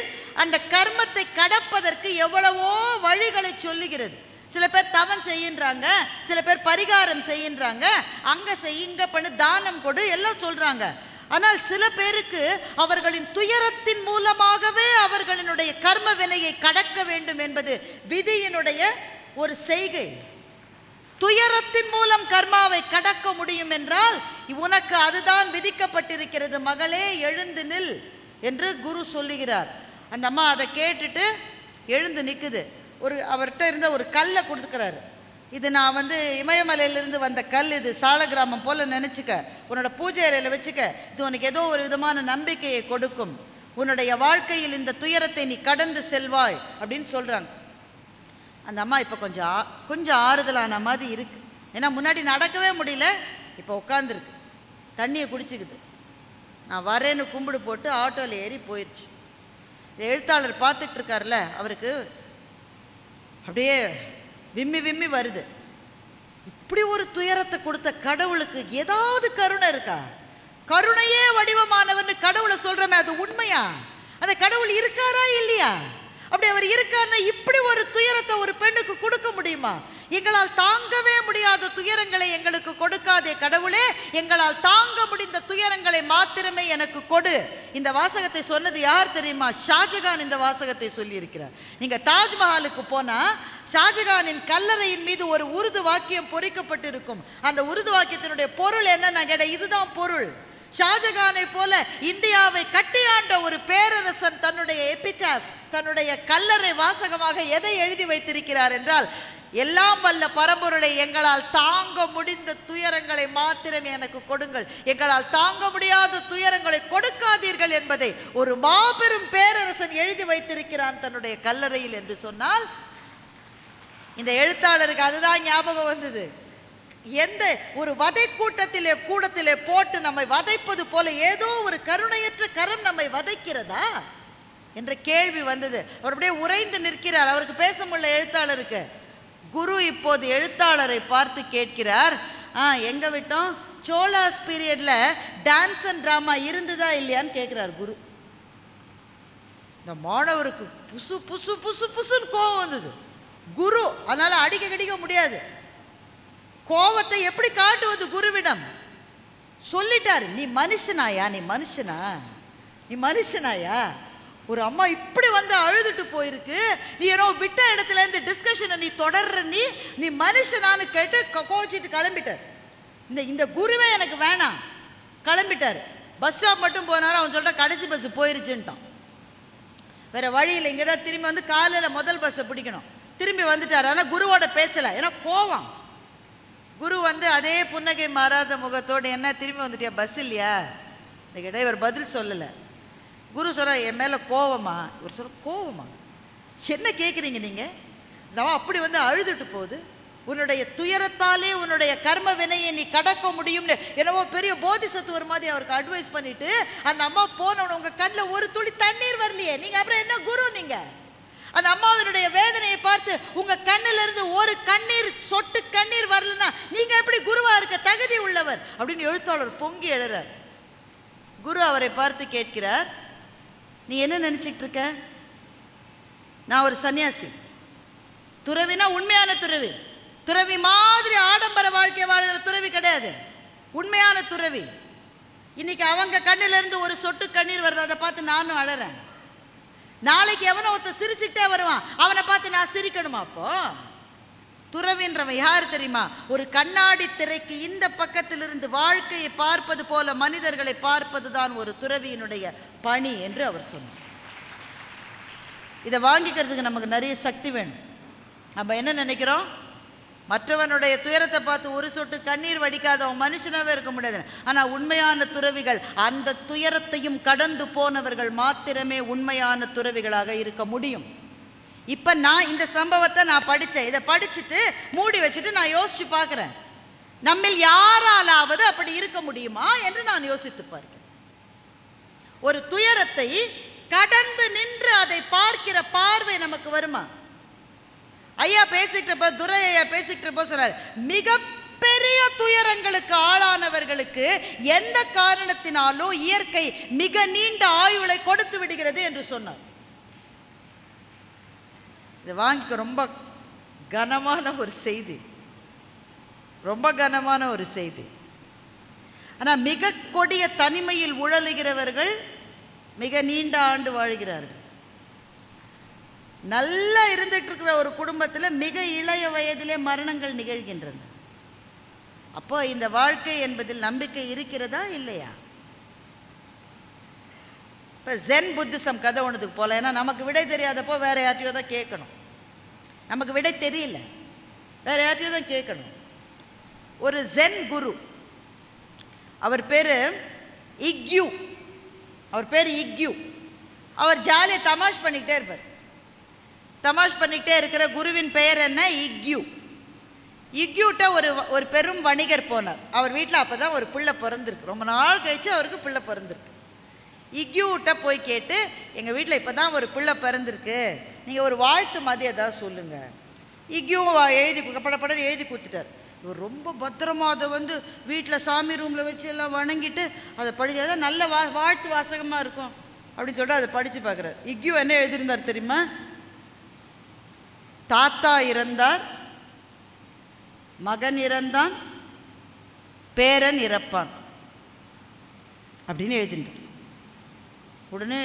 அந்த கர்மத்தை கடப்பதற்கு எவ்வளவோ வழிகளை சொல்லுகிறது. சில பேர் தவம் செய்கின்றாங்க, சில பேர் பரிகாரம் செய்கின்றாங்க, அங்க செய்யுங்க பண்ணு, தானம் கொடு, எல்லாம் சொல்றாங்க. ஆனால் சில பேருக்கு அவர்களின் துயரத்தின் மூலமாகவே அவர்களினுடைய கர்ம வினையை கடக்க வேண்டும் என்பது விதியினுடைய ஒரு செய்கை. துயரத்தின் மூலம் கர்மாவை கடக்க முடியும் என்றால் உனக்கு அதுதான் விதிக்கப்பட்டிருக்கிறது, மகளே எழுந்து நில் என்று குரு சொல்லுகிறார். அந்த அம்மா அதை கேட்டுட்டு எழுந்து நிற்குது. அவர்கிட்ட இருந்த ஒரு கல்லை கொடுத்துக்கிறாரு. இது நான் இமயமலையிலிருந்து வந்த கல், இது சால கிராமம் போல நினைச்சுக்க, உன்னோட பூஜை அறையில வச்சுக்க, இது உனக்கு ஏதோ ஒரு விதமான நம்பிக்கையை கொடுக்கும், உன்னுடைய வாழ்க்கையில் இந்த துயரத்தை நீ கடந்து செல்வாய் அப்படின்னு சொல்றாங்க. அந்த அம்மா இப்போ கொஞ்சம் ஆறுதலான மாதிரி இருக்கு. ஏன்னா முன்னாடி நடக்கவே முடியல, இப்போ உட்காந்துருக்கு, தண்ணியை குடிச்சுக்குது. நான் வரேன்னு கும்பிடு போட்டு ஆட்டோவில் ஏறி போயிடுச்சு. எழுத்தாளர் பார்த்துட்டு இருக்கார்ல, அவருக்கு அப்படியே விம்மி விம்மி வருது. இப்படி ஒரு துயரத்தை கொடுத்த கடவுளுக்கு ஏதாவது கருணை இருக்கா? கருணையே வடிவமானவன் கடவுளை சொல்றமே, அது உண்மையா? அந்த கடவுள் இருக்காரா இல்லையா? அப்படி அவர் இருக்காருன்னா இப்படி ஒரு துயரத்தை ஒரு பெண்ணுக்கு கொடுக்க முடியுமா? எங்களால் தாங்கவே முடியாத துயரங்களை எங்களுக்கு கொடுக்காதே கடவுளே, எங்களால் தாங்க முடிந்த துயரங்களை மாத்திரமே எனக்கு கொடு. இந்த வாசகத்தை சொன்னது யார் தெரியுமா? ஷாஜகான் இந்த வாசகத்தை சொல்லி இருக்கிறார். நீங்க தாஜ்மஹாலுக்கு போனா ஷாஜகானின் கல்லறையின் மீது ஒரு உருது வாக்கியம் பொறிக்கப்பட்டிருக்கும். அந்த உருது வாக்கியத்தினுடைய பொருள் என்ன நான் கேட்டேன். இதுதான் பொருள். ஷாஜகானை போல இந்தியாவை கட்டியாண்ட ஒரு பேரரசன் தன்னுடைய எபிடாஃப், தன்னுடைய கல்லறை வாசகமாக எதை எழுதி வைத்திருக்கிறார் என்றால், எல்லாம் வல்ல பரம்பொருளை எங்களால் தாங்க முடிந்த துயரங்களை மாத்திரமே எனக்கு கொடுங்கள், எங்களால் தாங்க முடியாத துயரங்களை கொடுக்காதீர்கள் என்பதை ஒரு மாபெரும் பேரரசன் எழுதி வைத்திருக்கிறான் தன்னுடைய கல்லறையில் என்று சொன்னால், இந்த எழுத்தாளருக்கு அதுதான் ஞாபகம் வந்தது. எந்த ஒரு வதை கூடத்திலே போட்டு நம்மை வதைப்பது போல ஏதோ ஒரு கருணையற்ற கரம் நம்மை வதைக்கிறதா என்ற கேள்வி வந்தது. அவர் அப்படியே உறைந்து நிற்கிறார். அவருக்கு பேச முடியல எழுத்தாளருக்கு. குரு இப்போது எழுத்தாளரை பார்த்து கேட்கிறார், எங்க விட்டோம், சோலாஸ் பீரியட்ல டான்ஸ் அண்ட் டிராமா இருந்ததா இல்லையான்னு கேட்கிறார் குரு. இந்த மாணவருக்கு புசு புசு புசு புசுன்னு கோபம் வந்தது. குரு அதனால அடிக்க முடியாது. கோபத்தை எப்படி காட்டுவது குருவிடம்? சொல்லிட்டாரு, நீ மனுஷனாயா, நீ மனுஷனாயா? ஒரு அம்மா இப்படி வந்து அழுதுட்டு போயிருக்கு, நீ ஏதோ விட்ட இடத்துல இருந்து டிஸ்கஷனை நீ தொடர்ற, நீ மனுஷனான்னு கேட்டு கோச்சிட்டு கிளம்பிட்டார். இந்த குருவே எனக்கு வேணாம், கிளம்பிட்டார். பஸ் ஸ்டாப் மட்டும் போனாரு. அவன் சொல்லிட்ட கடைசி பஸ் போயிருச்சுட்டான். வேற வழியில் இங்கே தான் திரும்பி வந்து காலையில் முதல் பஸ்ஸை பிடிக்கணும். திரும்பி வந்துட்டார். ஆனால் குருவோட பேசலை, ஏன்னா கோவம். குரு வந்து அதே புன்னகை மாறாத முகத்தோடு, என்ன திரும்பி வந்துட்டியா, பஸ் இல்லையா? இந்த கிட்ட இவர் பதில் சொல்லலை. குரு சொல்கிறார், என் மேலே கோவமா? இவர் சொல்ற, கோவமா? என்ன கேட்குறீங்க நீங்கள்? நான் அப்படி வந்து அழுதுட்டு போகுது. உன்னுடைய துயரத்தாலே உன்னுடைய கர்ம வினையை நீ கடக்க முடியும்னு என்னவோ பெரிய போதிசத்துவர் மாதிரி அவருக்கு அட்வைஸ் பண்ணிட்டு அந்த அம்மா போனவன, உங்கள் கண்ணில் ஒரு துளி தண்ணீர் வரலையே, நீங்கள் அப்புறம் என்ன குரு? நீங்கள் அந்த அம்மாவினுடைய வேதனையை பார்த்து உங்க கண்ணில இருந்து ஒரு கண்ணீர் சொட்டு கண்ணீர் வரலன்னா நீங்க எப்படி குருவா இருக்க தகுதி உள்ளவர் அப்படின்னு எழுத்தாளர் பொங்கி எழுறார். குரு அவரை பார்த்து கேட்கிறார், நீ என்ன நினைச்சிட்டு இருக்க? நான் ஒரு சன்னியாசி. துறவினா உண்மையான துறவி. துறவி மாதிரி ஆடம்பர வாழ்க்கை வாழ்கிற துறவி கிடையாது, உண்மையான துறவி. இன்னைக்கு அவங்க கண்ணில இருந்து ஒரு சொட்டு கண்ணீர் வருது, அதை பார்த்து நானும் அழறேன். நாளைக்கு எவனோ ஒருத்த சிரிச்சுட்டே வருவான், அவனை பார்த்து நான் சிரிக்கணுமா? அப்போ துறவின்றவன் யார் தெரியுமா? ஒரு கண்ணாடி திரைக்கு இந்த பக்கத்திலிருந்து வாழ்க்கையை பார்ப்பது போல மனிதர்களை பார்ப்பதுதான் ஒரு துறவியினுடைய பணி என்று அவர் சொன்னார். இதை வாங்கிக்கிறதுக்கு நமக்கு நிறைய சக்தி வேணும். நம்ம என்ன நினைக்கிறோம்? மற்றவனுடைய துயரத்தை பார்த்து ஒரு சொட்டு கண்ணீர் வடிக்காதவன் மனுஷனாவே இருக்க முடியாது. ஆனால் உண்மையான துறவிகள், அந்த துயரத்தையும் கடந்து போனவர்கள் மாத்திரமே உண்மையான துறவிகளாக இருக்க முடியும். இப்போ நான் இந்த சம்பவத்தை நான் படித்தேன். இதை படிச்சுட்டு மூடி வச்சுட்டு நான் யோசிச்சு பார்க்குறேன், நம்மில் யாராலாவது அப்படி இருக்க முடியுமா என்று நான் யோசித்து பார்க்கிறேன். ஒரு துயரத்தை கடந்து நின்று அதை பார்க்கிற பார்வை நமக்கு வருமா? ஐயா பேசிட்டு துரை ஐயா பேசிட்டு சொன்னார், மிக பெரிய துயரங்களுக்கு ஆளானவர்களுக்கு எந்த காரணத்தினாலும் இயற்கை மிக நீண்ட ஆயுளை கொடுத்து விடுகிறது என்று சொன்னார். இதை வாங்கிக்க ரொம்ப கனமான ஒரு செய்தி, ரொம்ப கனமான ஒரு செய்தி. ஆனால் மிக கொடிய தனிமையில் உழலுகிறவர்கள் மிக நீண்ட ஆண்டு வாழ்கிறார்கள். நல்லா இருந்துட்டு இருக்கிற ஒரு குடும்பத்தில் மிக இளைய வயதிலே மரணங்கள் நிகழ்கின்றன. அப்போ இந்த வாழ்க்கை என்பதில் நம்பிக்கை இருக்கிறதா இல்லையா? இப்போ ஜென் புத்திசம் கதை ஒன்றுக்கு போல, ஏன்னா நமக்கு விடை தெரியாதப்போ வேற யார்ட்டையோ தான் கேட்கணும். நமக்கு விடை தெரியல, வேற யார்ட்டையோ தான் கேட்கணும். ஒரு ஜென் குரு, அவர் பேரு இக்யூ. அவர் ஜாலியாக தமாஷ் பண்ணிக்கிட்டே இருப்பார். தமாஷ் பண்ணிக்கிட்டே இருக்கிற குருவின் பெயர் என்ன? இக்யூ. இக்யூட்ட ஒரு பெரும் வணிகர் போனார். அவர் வீட்டில் அப்போ தான் ஒரு பிள்ளை பிறந்திருக்கு. ரொம்ப நாள் கழிச்சு அவருக்கு பிள்ளை பிறந்திருக்கு. இக்யூட்ட போய் கேட்டு, எங்கள் வீட்டில் இப்போ தான் ஒரு பிள்ளை பிறந்திருக்கு, நீங்கள் ஒரு வாழ்த்து மாதிரி ஏதாவது சொல்லுங்கள். இக்யூ படப்படம் எழுதி கொடுத்துட்டார். இவர் ரொம்ப பத்திரமா அதை வந்து வீட்டில் சாமி ரூமில் வச்சு எல்லாம் வணங்கிட்டு அதை படிச்சா நல்ல வாழ்த்து வாசகமாக இருக்கும் அப்படின்னு சொல்லிட்டு அதை படித்து பார்க்குறாரு. இக்யூ என்ன எழுதியிருந்தார் தெரியுமா? தாத்தா இறந்தார், மகன் இறந்தான், பேரன் இறப்பான் அப்படின்னு எழுதிட்டார். உடனே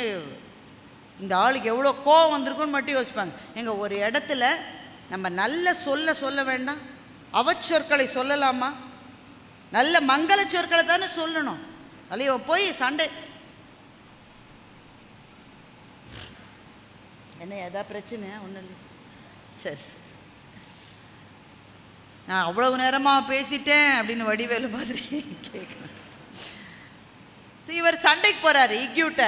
இந்த ஆளுக்கு எவ்வளோ கோவம் வந்திருக்குன்னு மட்டும் யோசிப்பாங்க. எங்கள் ஒரு இடத்துல நம்ம நல்ல சொல்ல வேண்டாம், அவச்சொற்களை சொல்லலாமா? நல்ல மங்கள சொற்களை தானே சொல்லணும். அல்லையோ போய் சண்டை, என்ன ஏதாவது பிரச்சனை? ஒன்றும் இல்லை, சரி. நான் அவ்வளவு நேரமாக பேசிட்டேன் அப்படின்னு வடிவேலு மாதிரி கேட்குறேன். இவர் சண்டைக்கு போகிறாரு இக்யூட்ட.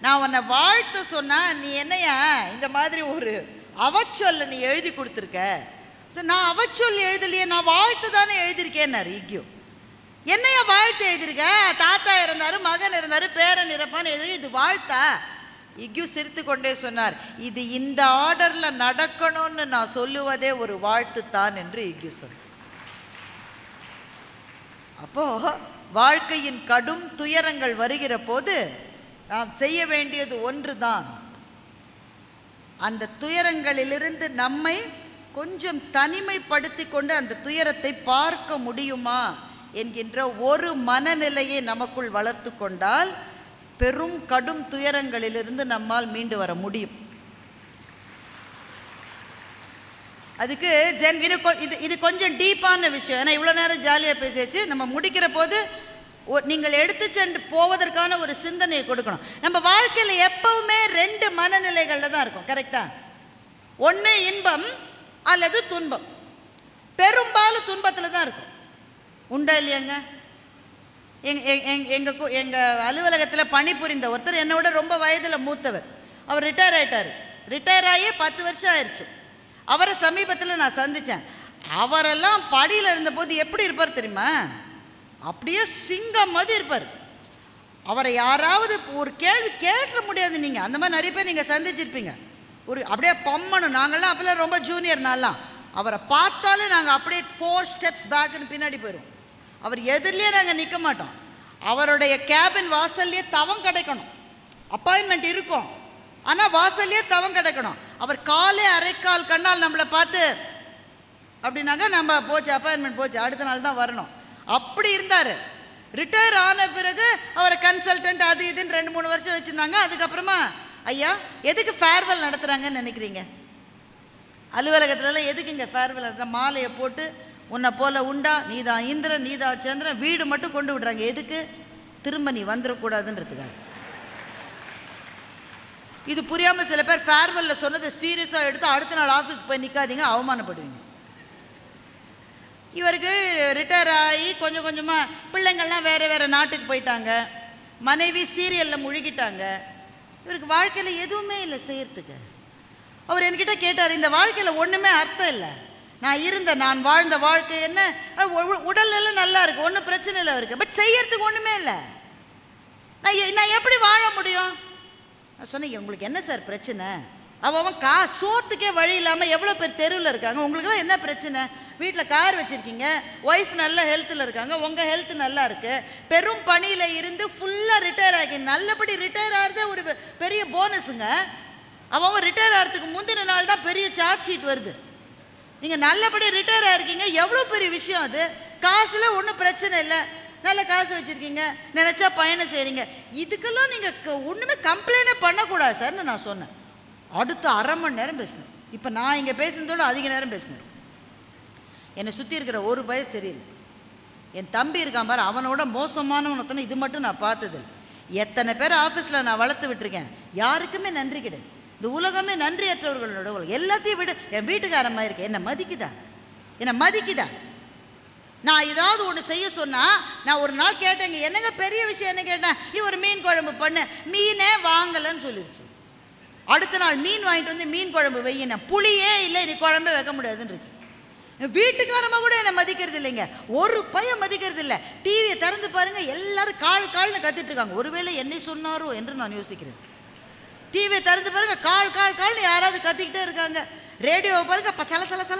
நான் உன்னை வாழ்த்து சொன்னா நீ என்னையா இந்த மாதிரி ஒரு அவச்சொல்ல நீ எழுதி கொடுத்துருக்க. சார் நான் அவச்சொல் எழுதலையே, நான் வாழ்த்து தானே எழுதியிருக்கேன்னாரு இக்யூ. என்னையா வாழ்த்து எழுதியிருக்க? தாத்தா இருந்தாரு, மகன் இருந்தாரு, பேரன் இறப்பான்னு எழுதி, இது வாழ்த்தா? இக்யூ சிரித்து கொண்டே சொன்னார், இது இந்த ஆர்டர்ல நடக்கணும்னு நான் சொல்லுவதே ஒரு வாழ்த்து தான் என்று இக்யூ சொன்னார். அப்போ வாழ்க்கையின் கடும் துயரங்கள் வருகிற போது நாம் செய்ய வேண்டியது ஒன்றுதான், அந்த துயரங்களிலிருந்து நம்மை கொஞ்சம் தனிமைப்படுத்தி கொண்டு அந்த துயரத்தை பார்க்க முடியுமா என்கின்ற ஒரு மனநிலையை நமக்குள் வளர்த்து கொண்டால் பெரும் கடும் துயரங்களிலிருந்து நம்மால் மீண்டு வர முடியும். அதுக்கு இது கொஞ்சம் டீப்பான விஷயம். ஏன்னா இவ்வளோ நேரம் ஜாலியாக பேசியாச்சு. நம்ம முடிக்கிற போது நீங்கள் எடுத்து சென்று போவதற்கான ஒரு சிந்தனையை கொடுக்கணும். நம்ம வாழ்க்கையில் எப்பவுமே 2 மனநிலைகளில் தான் இருக்கும். கரெக்டா? ஒன்று இன்பம் அல்லது துன்பம். பெரும்பாலும் துன்பத்தில் தான் இருக்கும். உண்டா இல்லையாங்க? எங்கள் அலுவலகத்தில் பணிபுரிந்த ஒருத்தர் என்னை விட ரொம்ப வயதில் மூத்தவர். அவர் ரிட்டையர் ஆகிட்டார். ரிட்டையர் ஆகியே 10 வருஷம் ஆயிடுச்சு. அவரை சமீபத்தில் நான் சந்தித்தேன். அவரெல்லாம் படியில் இருந்தபோது எப்படி இருப்பார் தெரியுமா? அப்படியே சிங்கம் மாதிரி இருப்பார். அவரை யாராவது ஒரு கேள்வி கேட்க முடியாது. நீங்கள் அந்த மாதிரி நிறைய பேர் நீங்கள் சந்திச்சிருப்பீங்க. ஒரு அப்படியே பம்மனும். நாங்கள்லாம் அப்பெல்லாம் ரொம்ப ஜூனியர். நான்லாம் அவரை பார்த்தாலே நாங்கள் அப்படியே 4 ஸ்டெப்ஸ் பேக்குன்னு பின்னாடி போயிடுவோம். அவர் எதிரிலே நாங்கள் நிற்க மாட்டோம். அவருடைய கேபின் வாசல்லையே தவம் கிடைக்கணும். அப்பாயின்மெண்ட் இருக்கும், ஆனால் வாசல்லையே தவம் கிடைக்கணும். அவர் காலே அரைக்கால் கண்ணால் நம்மளை பார்த்து அப்படின்னாங்க நம்ம போச்சு, அப்பாயின்மெண்ட் போச்சு, அடுத்த நாள் தான் வரணும். அப்படி இருந்தார். ரிட்டையர் ஆன பிறகு அவரை கன்சல்டன்ட் அது இதுன்னு 2-3 வருஷம் வச்சுருந்தாங்க. அதுக்கப்புறமா ஐயா எதுக்கு ஃபேர்வெல் நடத்துகிறாங்கன்னு நினைக்கிறீங்க? அலுவலகத்துலலாம் எதுக்குங்க ஃபேர்வெல் நடத்துகிற? மாலையை போட்டு உன்னை போல உண்டா, நீதான் இந்திரன், நீதான் சந்திரன், வீடு மட்டும் கொண்டு விடுறாங்க. எதுக்கு? திரும்ப நீ வந்துடக்கூடாதுன்றதுக்காக. இது புரியாமல் சில பேர் ஃபேர்வெல்ல சொன்னதை சீரியஸாக எடுத்து அடுத்த நாள் ஆஃபீஸ் போய் நிற்காதீங்க, அவமானப்படுவீங்க. இவருக்கு ரிட்டையர் ஆகி கொஞ்சம் கொஞ்சமாக பிள்ளைங்கள்லாம் வேறு வேறு நாட்டுக்கு போயிட்டாங்க. மனைவி சீரியலில் முழுகிட்டாங்க. இவருக்கு வாழ்க்கையில் எதுவுமே இல்லை செய்யறதுக்கு. அவர் என்கிட்ட கேட்டார், இந்த வாழ்க்கையில் ஒன்றுமே அர்த்தம் இல்லை. நான் வாழ்ந்த வாழ்க்கை என்ன? உடல் எல்லாம் நல்லா இருக்கு, ஒன்றும் பிரச்சனை இல்லை அவருக்கு. பட் செய்யறதுக்கு ஒன்றுமே இல்லை. நான் எப்படி வாழ முடியும்? நான் சொன்னேன், உங்களுக்கு என்ன சார் பிரச்சனை? அவன் சோத்துக்கே வழி இல்லாமல் எவ்வளோ பேர் தெருவில் இருக்காங்க. உங்களுக்குலாம் என்ன பிரச்சனை? வீட்டில் கார் வச்சுருக்கீங்க, ஒய்ஃப் நல்ல ஹெல்த்தில் இருக்காங்க, உங்கள் ஹெல்த் நல்லா இருக்குது, பெரும் பணியில் இருந்து ஃபுல்லாக ரிட்டையர் ஆகி நல்லபடி ரிட்டையர் ஆகிறதே ஒரு பெரிய போனஸுங்க. அவன் ரிட்டையர் ஆகிறதுக்கு முந்தின நாள் தான் பெரிய சார்ஜ் ஷீட் வருது. நீங்கள் நல்லபடி ரிட்டையர் ஆகிருக்கீங்க, எவ்வளோ பெரிய விஷயம் அது. காசில் ஒன்றும் பிரச்சனை இல்லை, நல்ல காசு வச்சுருக்கீங்க, நினச்சா பயணம் செய்கிறீங்க. இதுக்கெல்லாம் நீங்கள் ஒன்றுமே கம்ப்ளைண்டே பண்ணக்கூடாது சார்னு நான் சொன்னேன். அடுத்த 1/2 மணி நேரம் பேசினேன். இப்போ நான் இங்கே பேசுனதோடு அதிக நேரம் பேசினேன். என்னை சுற்றி இருக்கிற ஒரு பயம் சரியில்லை. என் தம்பி இருக்கான் பாரு, அவனோட மோசமானவன் ஒருத்தனை இது மட்டும் நான் பார்த்தது. எத்தனை பேர் ஆஃபீஸில் நான் வளர்த்து விட்டுருக்கேன், யாருக்குமே நன்றி கிடையாது. இந்த உலகமே நன்றியற்றவர்களோட உலகம். எல்லாத்தையும் விட என் வீட்டுக்காரமாக இருக்கேன், என்னை மதிக்குதா? நான் ஏதாவது ஒன்று செய்ய சொன்னால், நான் ஒரு நாள் கேட்டேங்க, என்னங்க பெரிய விஷயம் என்ன கேட்டேன், ஒரு மீன் குழம்பு பண்ண, மீனே வாங்கலைன்னு சொல்லிடுச்சு. அடுத்த நாள் மீன் வாங்கிட்டு வந்து மீன் குழம்பு வையின, புளியே இல்லை, நீ குழம்பே வைக்க முடியாதுன்றுச்சு. வீட்டுக்காரமாக கூட என்னை மதிக்கிறது இல்லைங்க, ஒரு பையன் மதிக்கிறது இல்லை. டிவியை திறந்து பாருங்க, எல்லாரும் கால்னு கத்திட்டு இருக்காங்க. ஒருவேளை என்னை சொன்னாரோ என்று நான் யோசிக்கிறேன். டிவியை திறந்து பாருங்க, கால்னு யாராவது கத்திக்கிட்டே இருக்காங்க. ரேடியோவை பாருங்க,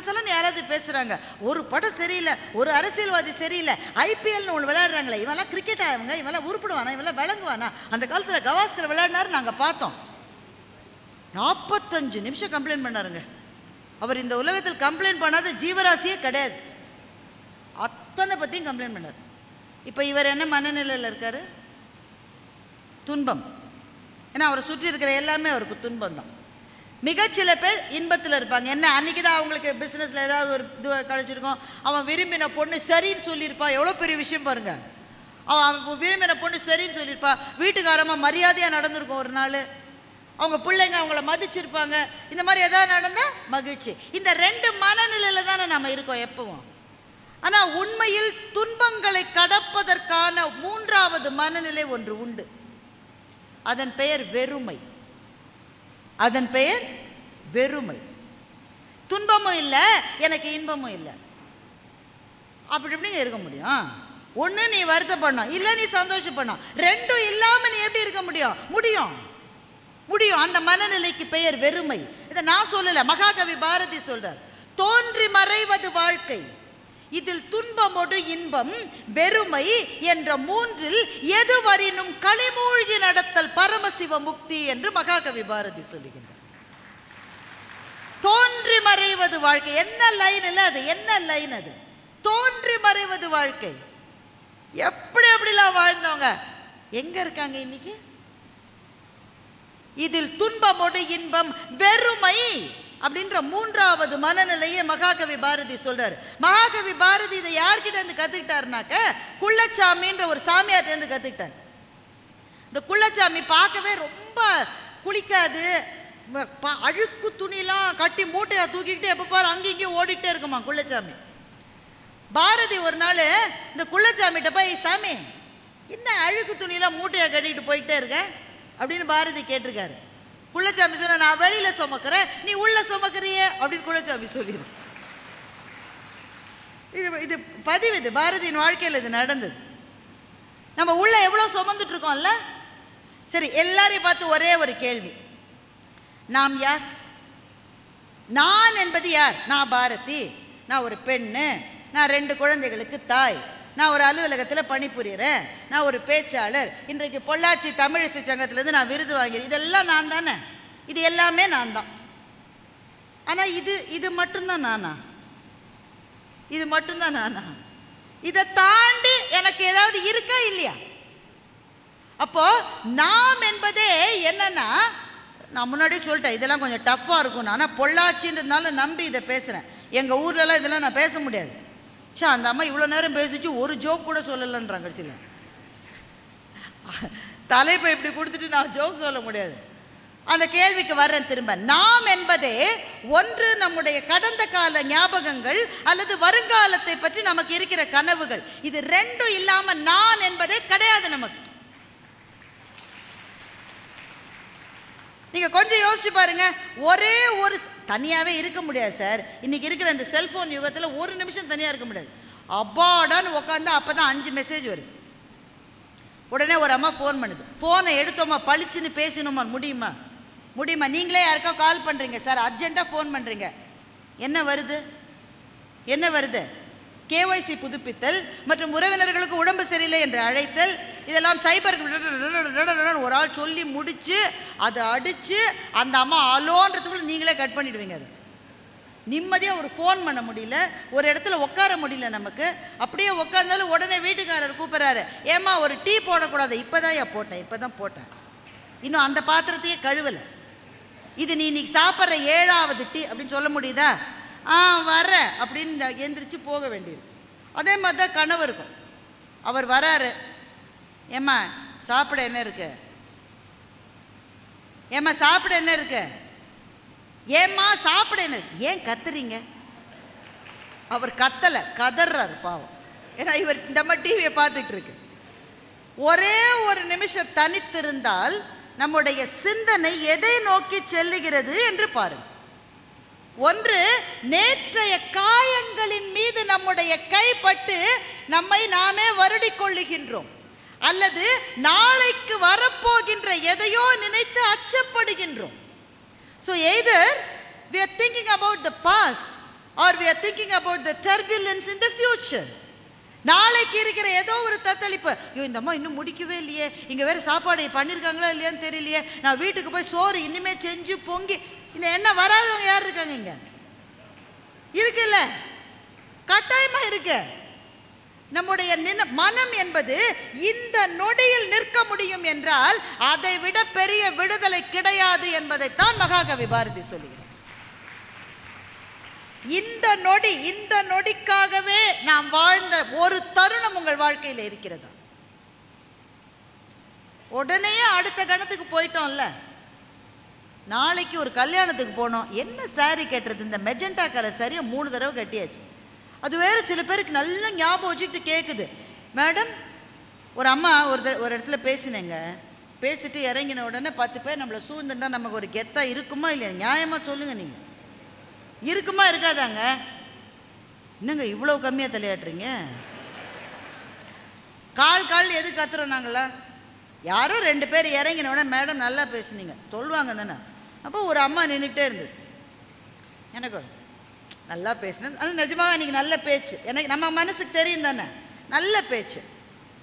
சலன்னு யாராவது பேசுறாங்க. ஒரு படம் சரியில்லை, ஒரு அரசியல்வாதி சரியில்லை, ஐபிஎல்னு ஒன்று விளையாடுறாங்களே, இவெல்லாம் கிரிக்கெட் ஆகுங்க, இவெல்லாம் உருப்பிடுவானா, இவெல்லாம் விளங்குவானா. அந்த காலத்தில் கவாஸ்கர் விளையாடினாரு, நாங்கள் பார்த்தோம். 45 நிமிஷம் கம்ப்ளைண்ட் பண்ணாருங்க. அவர் இந்த உலகத்தில் கம்ப்ளைண்ட் பண்ணாத ஜீவராசியே கிடையாது. அத்தனை பற்றியும் கம்ப்ளைண்ட் பண்ணார். இப்போ இவர் என்ன மனநிலையில் இருக்காரு? துன்பம். ஏன்னா அவரை சுற்றி இருக்கிற எல்லாமே அவருக்கு துன்பம் தான். மிகச்சில பேர் இன்பத்தில் இருப்பாங்க. என்ன அன்றைக்கி தான் அவங்களுக்கு பிஸ்னஸில் ஏதாவது ஒரு இது கழிச்சிருக்கோம். அவன் விரும்பின பொண்ணு சரின்னு சொல்லியிருப்பா, எவ்வளோ பெரிய விஷயம் பாருங்கள். அவன் விரும்பின பொண்ணு சரின்னு சொல்லியிருப்பா, வீட்டுக்காரமாக மரியாதையாக நடந்திருக்கும் ஒரு நாள். அவங்க பிள்ளைங்க அவங்கள மதிச்சிருப்பாங்க. இந்த மாதிரி எதாவது நடந்தா மகிழ்ச்சி. இந்த ரெண்டு மனநிலையில தானே நம்ம இருக்கோம் எப்பவும். ஆனா உண்மையில் துன்பங்களை கடப்பதற்கான மூன்றாவது மனநிலை ஒன்று உண்டு. அதன் பெயர் வெறுமை. அதன் பெயர் வெறுமை. துன்பமும் இல்லை, எனக்கு இன்பமும் இல்லை. அப்படி எப்படிங்க இருக்க முடியும்? ஒன்று நீ வருத்தப்படணும், இல்லை நீ சந்தோஷப்படணும். ரெண்டும் இல்லாம நீ எப்படி இருக்க முடியும்? முடியும் முடியும். அந்த மனநிலைக்கு பெயர் வெறுமை. இதை நான் சொல்லல, மகாகவி பாரதி சொல்றார். தோன்றி மறைவது வாழ்க்கை, இதில் துன்பமொடு இன்பம் வெறுமை என்ற மூன்றில் எதுவரினும் களிமூழ்கி நடத்தல் பரமசிவ முக்தி என்று மகாகவி பாரதி சொல்லுகின்றார். தோன்றி மறைவது வாழ்க்கை. என்ன லைன் இல்லை அது? என்ன லைன் அது? தோன்றி மறைவது வாழ்க்கை. எப்படி எப்படிலாம் வாழ்ந்தவங்க எங்க இருக்காங்க இன்னைக்கு? இதில் துன்பமொடு இன்பம் வெறுமை அப்படின்ற மூன்றாவது மனநிலையை மகாகவி பாரதி சொல்றாரு. மகாகவி பாரதி இதை யார்கிட்ட இருந்து கத்துக்கிட்டாருனாக்க, குள்ளச்சாமின்ற ஒரு சாமியார்ட்ட இருந்து கத்துக்கிட்டார். இந்த குள்ளச்சாமி பார்க்கவே ரொம்ப குளிக்காது, அழுக்கு துணிலாம் கட்டி மூட்டையா தூக்கிக்கிட்டு எப்ப பாரு அங்கேயும் இங்கேயும் ஓடிட்டே இருக்குமா குள்ளச்சாமி. பாரதி ஒரு நாள் இந்த குள்ளச்சாமிகிட்ட போய், சாமி என்ன அழுக்கு துணியெல்லாம் மூட்டையா கட்டிட்டு போயிட்டே இருக்க அப்படின்னு பாரதி கேட்டிருக்காரு. குள்ளச்சாமி சொன்ன, நான் வெளியில சுமக்கிறேன், நீ உள்ள சுமக்கிறியே அப்படின்னு குள்ளச்சாமி சொல்லிடு. இது பதிவு, இது பாரதியின் வாழ்க்கையில் இது நடந்தது. நம்ம உள்ள எவ்வளவு சுமந்துட்டு இருக்கோம்ல. சரி, எல்லாரையும் பார்த்து ஒரே ஒரு கேள்வி. நாம் யார்? நான் என்பது யார்? நான் பாரதி, நான் ஒரு பெண்ணு, நான் 2 குழந்தைகளுக்கு தாய், நான் ஒரு அலுவலகத்தில் பணிபுரிகிறேன், நான் ஒரு பேச்சாளர், இன்றைக்கு பொள்ளாச்சி தமிழிசை சங்கத்திலேருந்து நான் விருது வாங்கிறேன். இதெல்லாம் நான் தானே, இது எல்லாமே நான் தான். ஆனால் இது மட்டும்தான் நானா? இது மட்டும்தான் நானா? இதை தாண்டி எனக்கு ஏதாவது இருக்கா இல்லையா? அப்போ நாம் என்பதே என்னன்னா, நான் முன்னாடியே சொல்லிட்டேன் இதெல்லாம் கொஞ்சம் டஃப்பாக இருக்கும். ஆனால் பொள்ளாச்சின்றதுனால நம்பி இதை பேசுகிறேன். எங்கள் ஊர்லலாம் இதெல்லாம் நான் பேச முடியாது. சே, அந்த அம்மா இவ்வளோ நேரம் பேசிச்சு ஒரு ஜோக் கூட சொல்லலைன்றாங்க. சில தலைப்பை இப்படி கொடுத்துட்டு நான் ஜோக் சொல்ல முடியாது. அந்த கேள்விக்கு வர்றேன் திரும்ப. நாம் என்பதே ஒன்று நம்முடைய கடந்த கால ஞாபகங்கள் அல்லது வருங்காலத்தை பற்றி நமக்கு இருக்கிற கனவுகள். இது ரெண்டும் இல்லாம நான் என்பதே கிடையாது நமக்கு. நீங்க கொஞ்சம் யோசிச்சு பாருங்க. ஒரே ஒரு தனியாவே இருக்க முடியாது சார். இன்னைக்கு இருக்கிற இந்த செல்போன் யுகத்துல ஒரு நிமிஷம் தனியா இருக்க முடியாது. அப்பாடான்னு உட்காந்து அப்பதான் 5 மெசேஜ் வருது. உடனே ஒரு அம்மா ஃபோன் பண்ணுது. ஃபோனை எடுத்தோமா பளிச்சுன்னு பேசணுமா? முடியுமா? முடியுமா? நீங்களே யாருக்கா கால் பண்றீங்க சார், அர்ஜென்ட்டா ஃபோன் பண்றீங்க, என்ன வருது? என்ன வருது? கேஒய்சி புதுப்பித்தல் மற்றும் உறவினர்களுக்கு உடம்பு சரியில்லை என்று அழைத்தல். இதெல்லாம் சைபர் ஒரு ஆள் சொல்லி முடிச்சு அதை அடிச்சு அந்த அம்மா அலோன்றதுக்குள்ள நீங்களே கட் பண்ணிடுவீங்க. அது நிம்மதியாக ஒரு ஃபோன் பண்ண முடியல, ஒரு இடத்துல உட்கார முடியல நமக்கு. அப்படியே உட்கார்ந்தாலும் உடனே வீட்டுக்காரர் கூப்பிட்றாரு, ஏமா ஒரு டீ போடக்கூடாது. இப்போதான் போட்டேன், இப்போதான் போட்டேன், இன்னும் அந்த பாத்திரத்தையே கழுவலை. இது நீ இன்னைக்கு சாப்பிட்ற 7வது டீ அப்படின்னு சொல்ல முடியுதா? வர்றேன் அப்படின்னு எந்திரிச்சு போக வேண்டியது. அதே மாதிரி தான் கணவருக்கும். அவர் வராரு, ஏம்மா சாப்பிட என்ன இருக்கு? ஏம்மா சாப்பிட என்ன இருக்கு? ஏம்மா சாப்பிட என்ன? ஏன் கத்துறீங்க? அவர் கத்தலை, கதறாரு பாவம். ஏன்னா இவர் நம்ம டிவியை பார்த்துட்டு இருக்கு. ஒரே ஒரு நிமிஷம் தனித்திருந்தால் நம்முடைய சிந்தனை எதை நோக்கி செல்லுகிறது என்று பாருங்கள். ஒன்று, நேற்றைய காயங்களின் மீது நம்முடைய கைப்பட்டு நம்மை நாமே வருடிக் கொள்ளுகின்றோம், அல்லது நாளைக்கு வரப்போகின்ற எதையோ நினைத்து அச்சப்படுகின்றோம். So either we are thinking about the past or we are thinking about the turbulence in the future. நாளைக்கு இருக்கிற ஏதோ ஒரு தத்தளிப்பு, ஐயோ இந்த அம்மா இன்னும் முடிக்கவே இல்லையே, இங்க வேற சாப்பாடு பண்ணிருக்காங்களா இல்லையான்னு தெரியலையே, நான் வீட்டுக்கு போய் சோறு இனிமே செஞ்சு பொங்கி. இந்த எண்ணம் வராதவங்க யார் இருக்காங்க? இங்க இருக்குல்ல, கட்டாயமா இருக்கு. நம்முடைய மனம் என்பது இந்த நொடியில் நிற்க முடியும் என்றால் அதை விட பெரிய விடுதலை கிடையாது என்பதைத்தான் மகாகவி பாரதி சொல்லுகிறார். இந்த நொடிக்காகவே நாம் வாழ்ந்த ஒரு தருணம் உங்கள் வாழ்க்கையில் இருக்கிறதா? உடனே அடுத்த கணத்துக்கு போயிட்டோம்ல. நாளைக்கு ஒரு கல்யாணத்துக்கு போனோம், என்ன சாரி கட்டுறது, இந்த மெஜெண்டா கலர் சரியாக 3 தடவை கட்டியாச்சு. அது வேறு சில பேருக்கு நல்ல ஞாபகம் வச்சுக்கிட்டு கேட்குது. மேடம், ஒரு அம்மா ஒரு இடத்துல பேசினேங்க, பேசிட்டு இறங்கின உடனே 10 பேர் நம்மளை சூழ்ந்துட்டா நமக்கு ஒரு கெத்தாக இருக்குமா இல்லையா? நியாயமாக சொல்லுங்கள், நீங்கள் இருக்குமா இருக்காதாங்க? என்னங்க இவ்வளோ கம்மியாக தலையாட்டுறீங்க? கால் எது கத்துறோம் நாங்களா? யாரோ 2 பேர் இறங்கின உடனே மேடம் நல்லா பேசுனீங்க சொல்லுவாங்க தானே. அப்போ ஒரு அம்மா நின்றுக்கிட்டே இருந்தது. எனக்கு நல்லா பேசினேன், அது நிஜமாக இன்றைக்கி நல்ல பேச்சு, எனக்கு நம்ம மனசுக்கு தெரியும் தானே, நல்ல பேச்சு.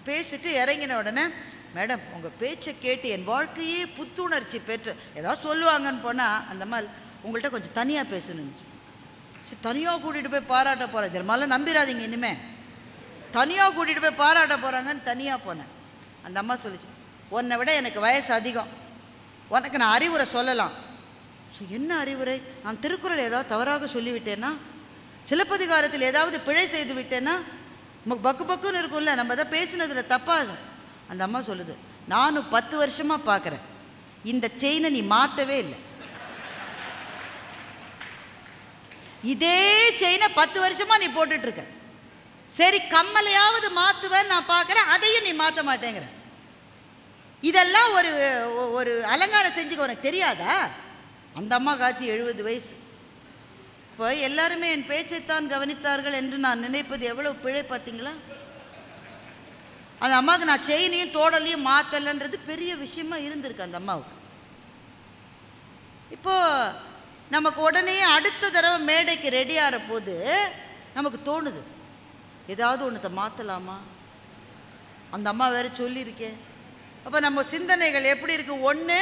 பேசிட்டு இறங்கின உடனே மேடம் உங்கள் பேச்சை கேட்டு என் வாழ்க்கையே புத்துணர்ச்சி பெற்று ஏதாவது சொல்லுவாங்கன்னு போனால் அந்த மாதிரி உங்கள்கிட்ட கொஞ்சம் தனியாக பேசணுச்சு. சரி, தனியாக கூட்டிகிட்டு போய் பாராட்ட போகிறேன், இது மாதிரிலாம் நம்பிடாதீங்க, இனிமேல் தனியாக கூட்டிகிட்டு போய் பாராட்ட போகிறாங்கன்னு தனியாக போனேன். அந்த அம்மா சொல்லிச்சு, உன்னை விட எனக்கு வயசு அதிகம், உனக்கு நான் அறிவுரை சொல்லலாம். ஸோ என்ன அறிவுரை? நான் திருக்குறள் ஏதாவது தவறாக சொல்லிவிட்டேன்னா, சிலப்பதிகாரத்தில் ஏதாவது பிழை செய்து விட்டேன்னா நமக்கு பக்கு பக்குன்னு இருக்கும்ல, நம்ம எதாவது பேசினதில் தப்பாக. அந்த அம்மா சொல்லுது, நானும் 10 வருஷமாக பார்க்குறேன், இந்த செயினை நீ மாற்றவே இல்லை. இதே செயினை 10 வருஷமாக நீ போட்டுட்ருக்க. சரி, கம்மலையாவது மாற்றுவேன்னு நான் பார்க்குறேன், அதையும் நீ மாற்ற மாட்டேங்கிற. இதெல்லாம் ஒரு அலங்காரம் செஞ்சுக்க உனக்கு தெரியாதா? அந்த அம்மா காட்சி 70 வயசு. இப்போ எல்லாருமே என் பேச்சைத்தான் கவனித்தார்கள் என்று நான் நினைப்பது எவ்வளவு பிழை பார்த்தீங்களா? அந்த அம்மாவுக்கு நான் செயினையும் தோடலையும் மாற்றலைன்றது பெரிய விஷயமா இருந்திருக்கு அந்த அம்மாவுக்கு. இப்போ நமக்கு உடனே அடுத்த தடவை மேடைக்கு ரெடி ஆகிற போது நமக்கு தோணுது, ஏதாவது ஒன்றத்தை மாற்றலாமா? அந்த அம்மா வேற சொல்லியிருக்கேன். அப்போ நம்ம சிந்தனைகள் எப்படி இருக்கு? ஒன்று,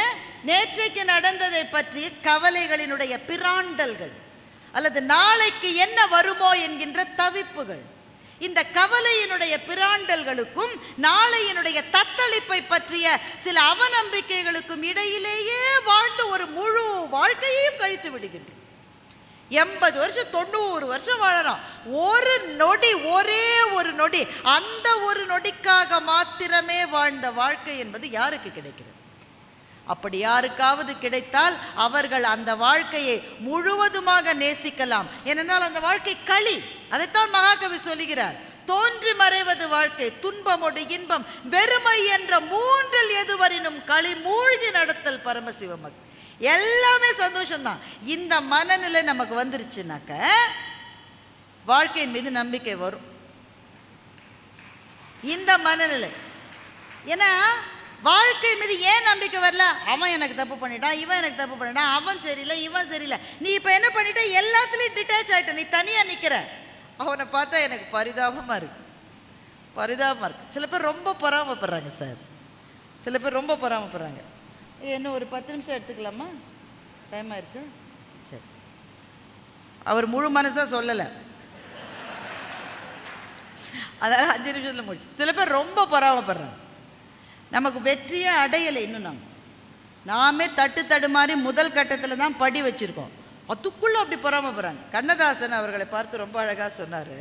நேற்றைக்கு நடந்ததை பற்றிய கவலைகளினுடைய பிராண்டல்கள், அல்லது நாளைக்கு என்ன வருமோ என்கின்ற தவிப்புகள். இந்த கவலையினுடைய பிராண்டல்களுக்கும் நாளையினுடைய தத்தளிப்பை பற்றிய சில அவநம்பிக்கைகளுக்கும் இடையிலேயே வாழ்ந்து ஒரு முழு வாழ்க்கையையும் கழித்து விடுகின்றோம். 80 வருஷம் 90 வருஷம் வாழறோம். ஒரு நொடி, ஒரே ஒரு நொடி, அந்த ஒரு நொடிக்காக மாத்திரமே வாழ்ந்த வாழ்க்கை என்பது யாருக்கு கிடைக்கிறது? அப்படி யாருக்காவது கிடைத்தால் அவர்கள் அந்த வாழ்க்கையை முழுவதுமாக நேசிக்கலாம். ஏனென்றால் அந்த வாழ்க்கை களி. அதைத்தான் மகாகவி சொல்லுகிறார், தோன்றி மறைவது வாழ்க்கை, துன்பமோடு இன்பம் வெறுமை என்ற 3 எதுவரினும் களி மூழ்கி நடத்தல் பரமசிவமக். எல்லாமே சந்தோஷம்தான். இந்த மனநிலை நமக்கு வந்துருச்சுனாக்க வாழ்க்கையின் மீது நம்பிக்கை வரும். இந்த மனநிலை. ஏன்னா வாழ்க்கை மீது ஏன் நம்பிக்கை வரல? அவன் எனக்கு தப்பு பண்ணிட்டான், இவன் எனக்கு தப்பு பண்ணிட்டான், அவன் சரியில்லை, இவன் சரியில்லை. நீ இப்போ என்ன பண்ணிட்ட? எல்லாத்துலேயும் டிட்டாச் ஆகிட்ட, நீ தனியாக நிற்கிற. அவனை பார்த்தா எனக்கு பரிதாபமாக இருக்கு, பரிதாபமாக இருக்கு. சில பேர் ரொம்ப பொறாமப்படுறாங்க சார், சில பேர் ரொம்ப பொறாமப்படுறாங்க. இன்னும் ஒரு 10 நிமிஷம் எடுத்துக்கலாமா? டைம் ஆயிடுச்சு. சரி, அவர் முழு மனசாக சொல்லலை, அதாவது 5 நிமிஷத்தில் முடிச்சு. சில பேர் ரொம்ப பொறாமப்படுறாங்க. நமக்கு வெற்றியே அடையலை. இன்னும் நாமே தடுமாறி முதல் கட்டத்தில் தான் படி வச்சுருக்கோம், அதுக்குள்ளே அப்படி பொறாமப்படுறாங்க. கண்ணதாசன் அவர்களை பார்த்து ரொம்ப அழகாக சொன்னார்,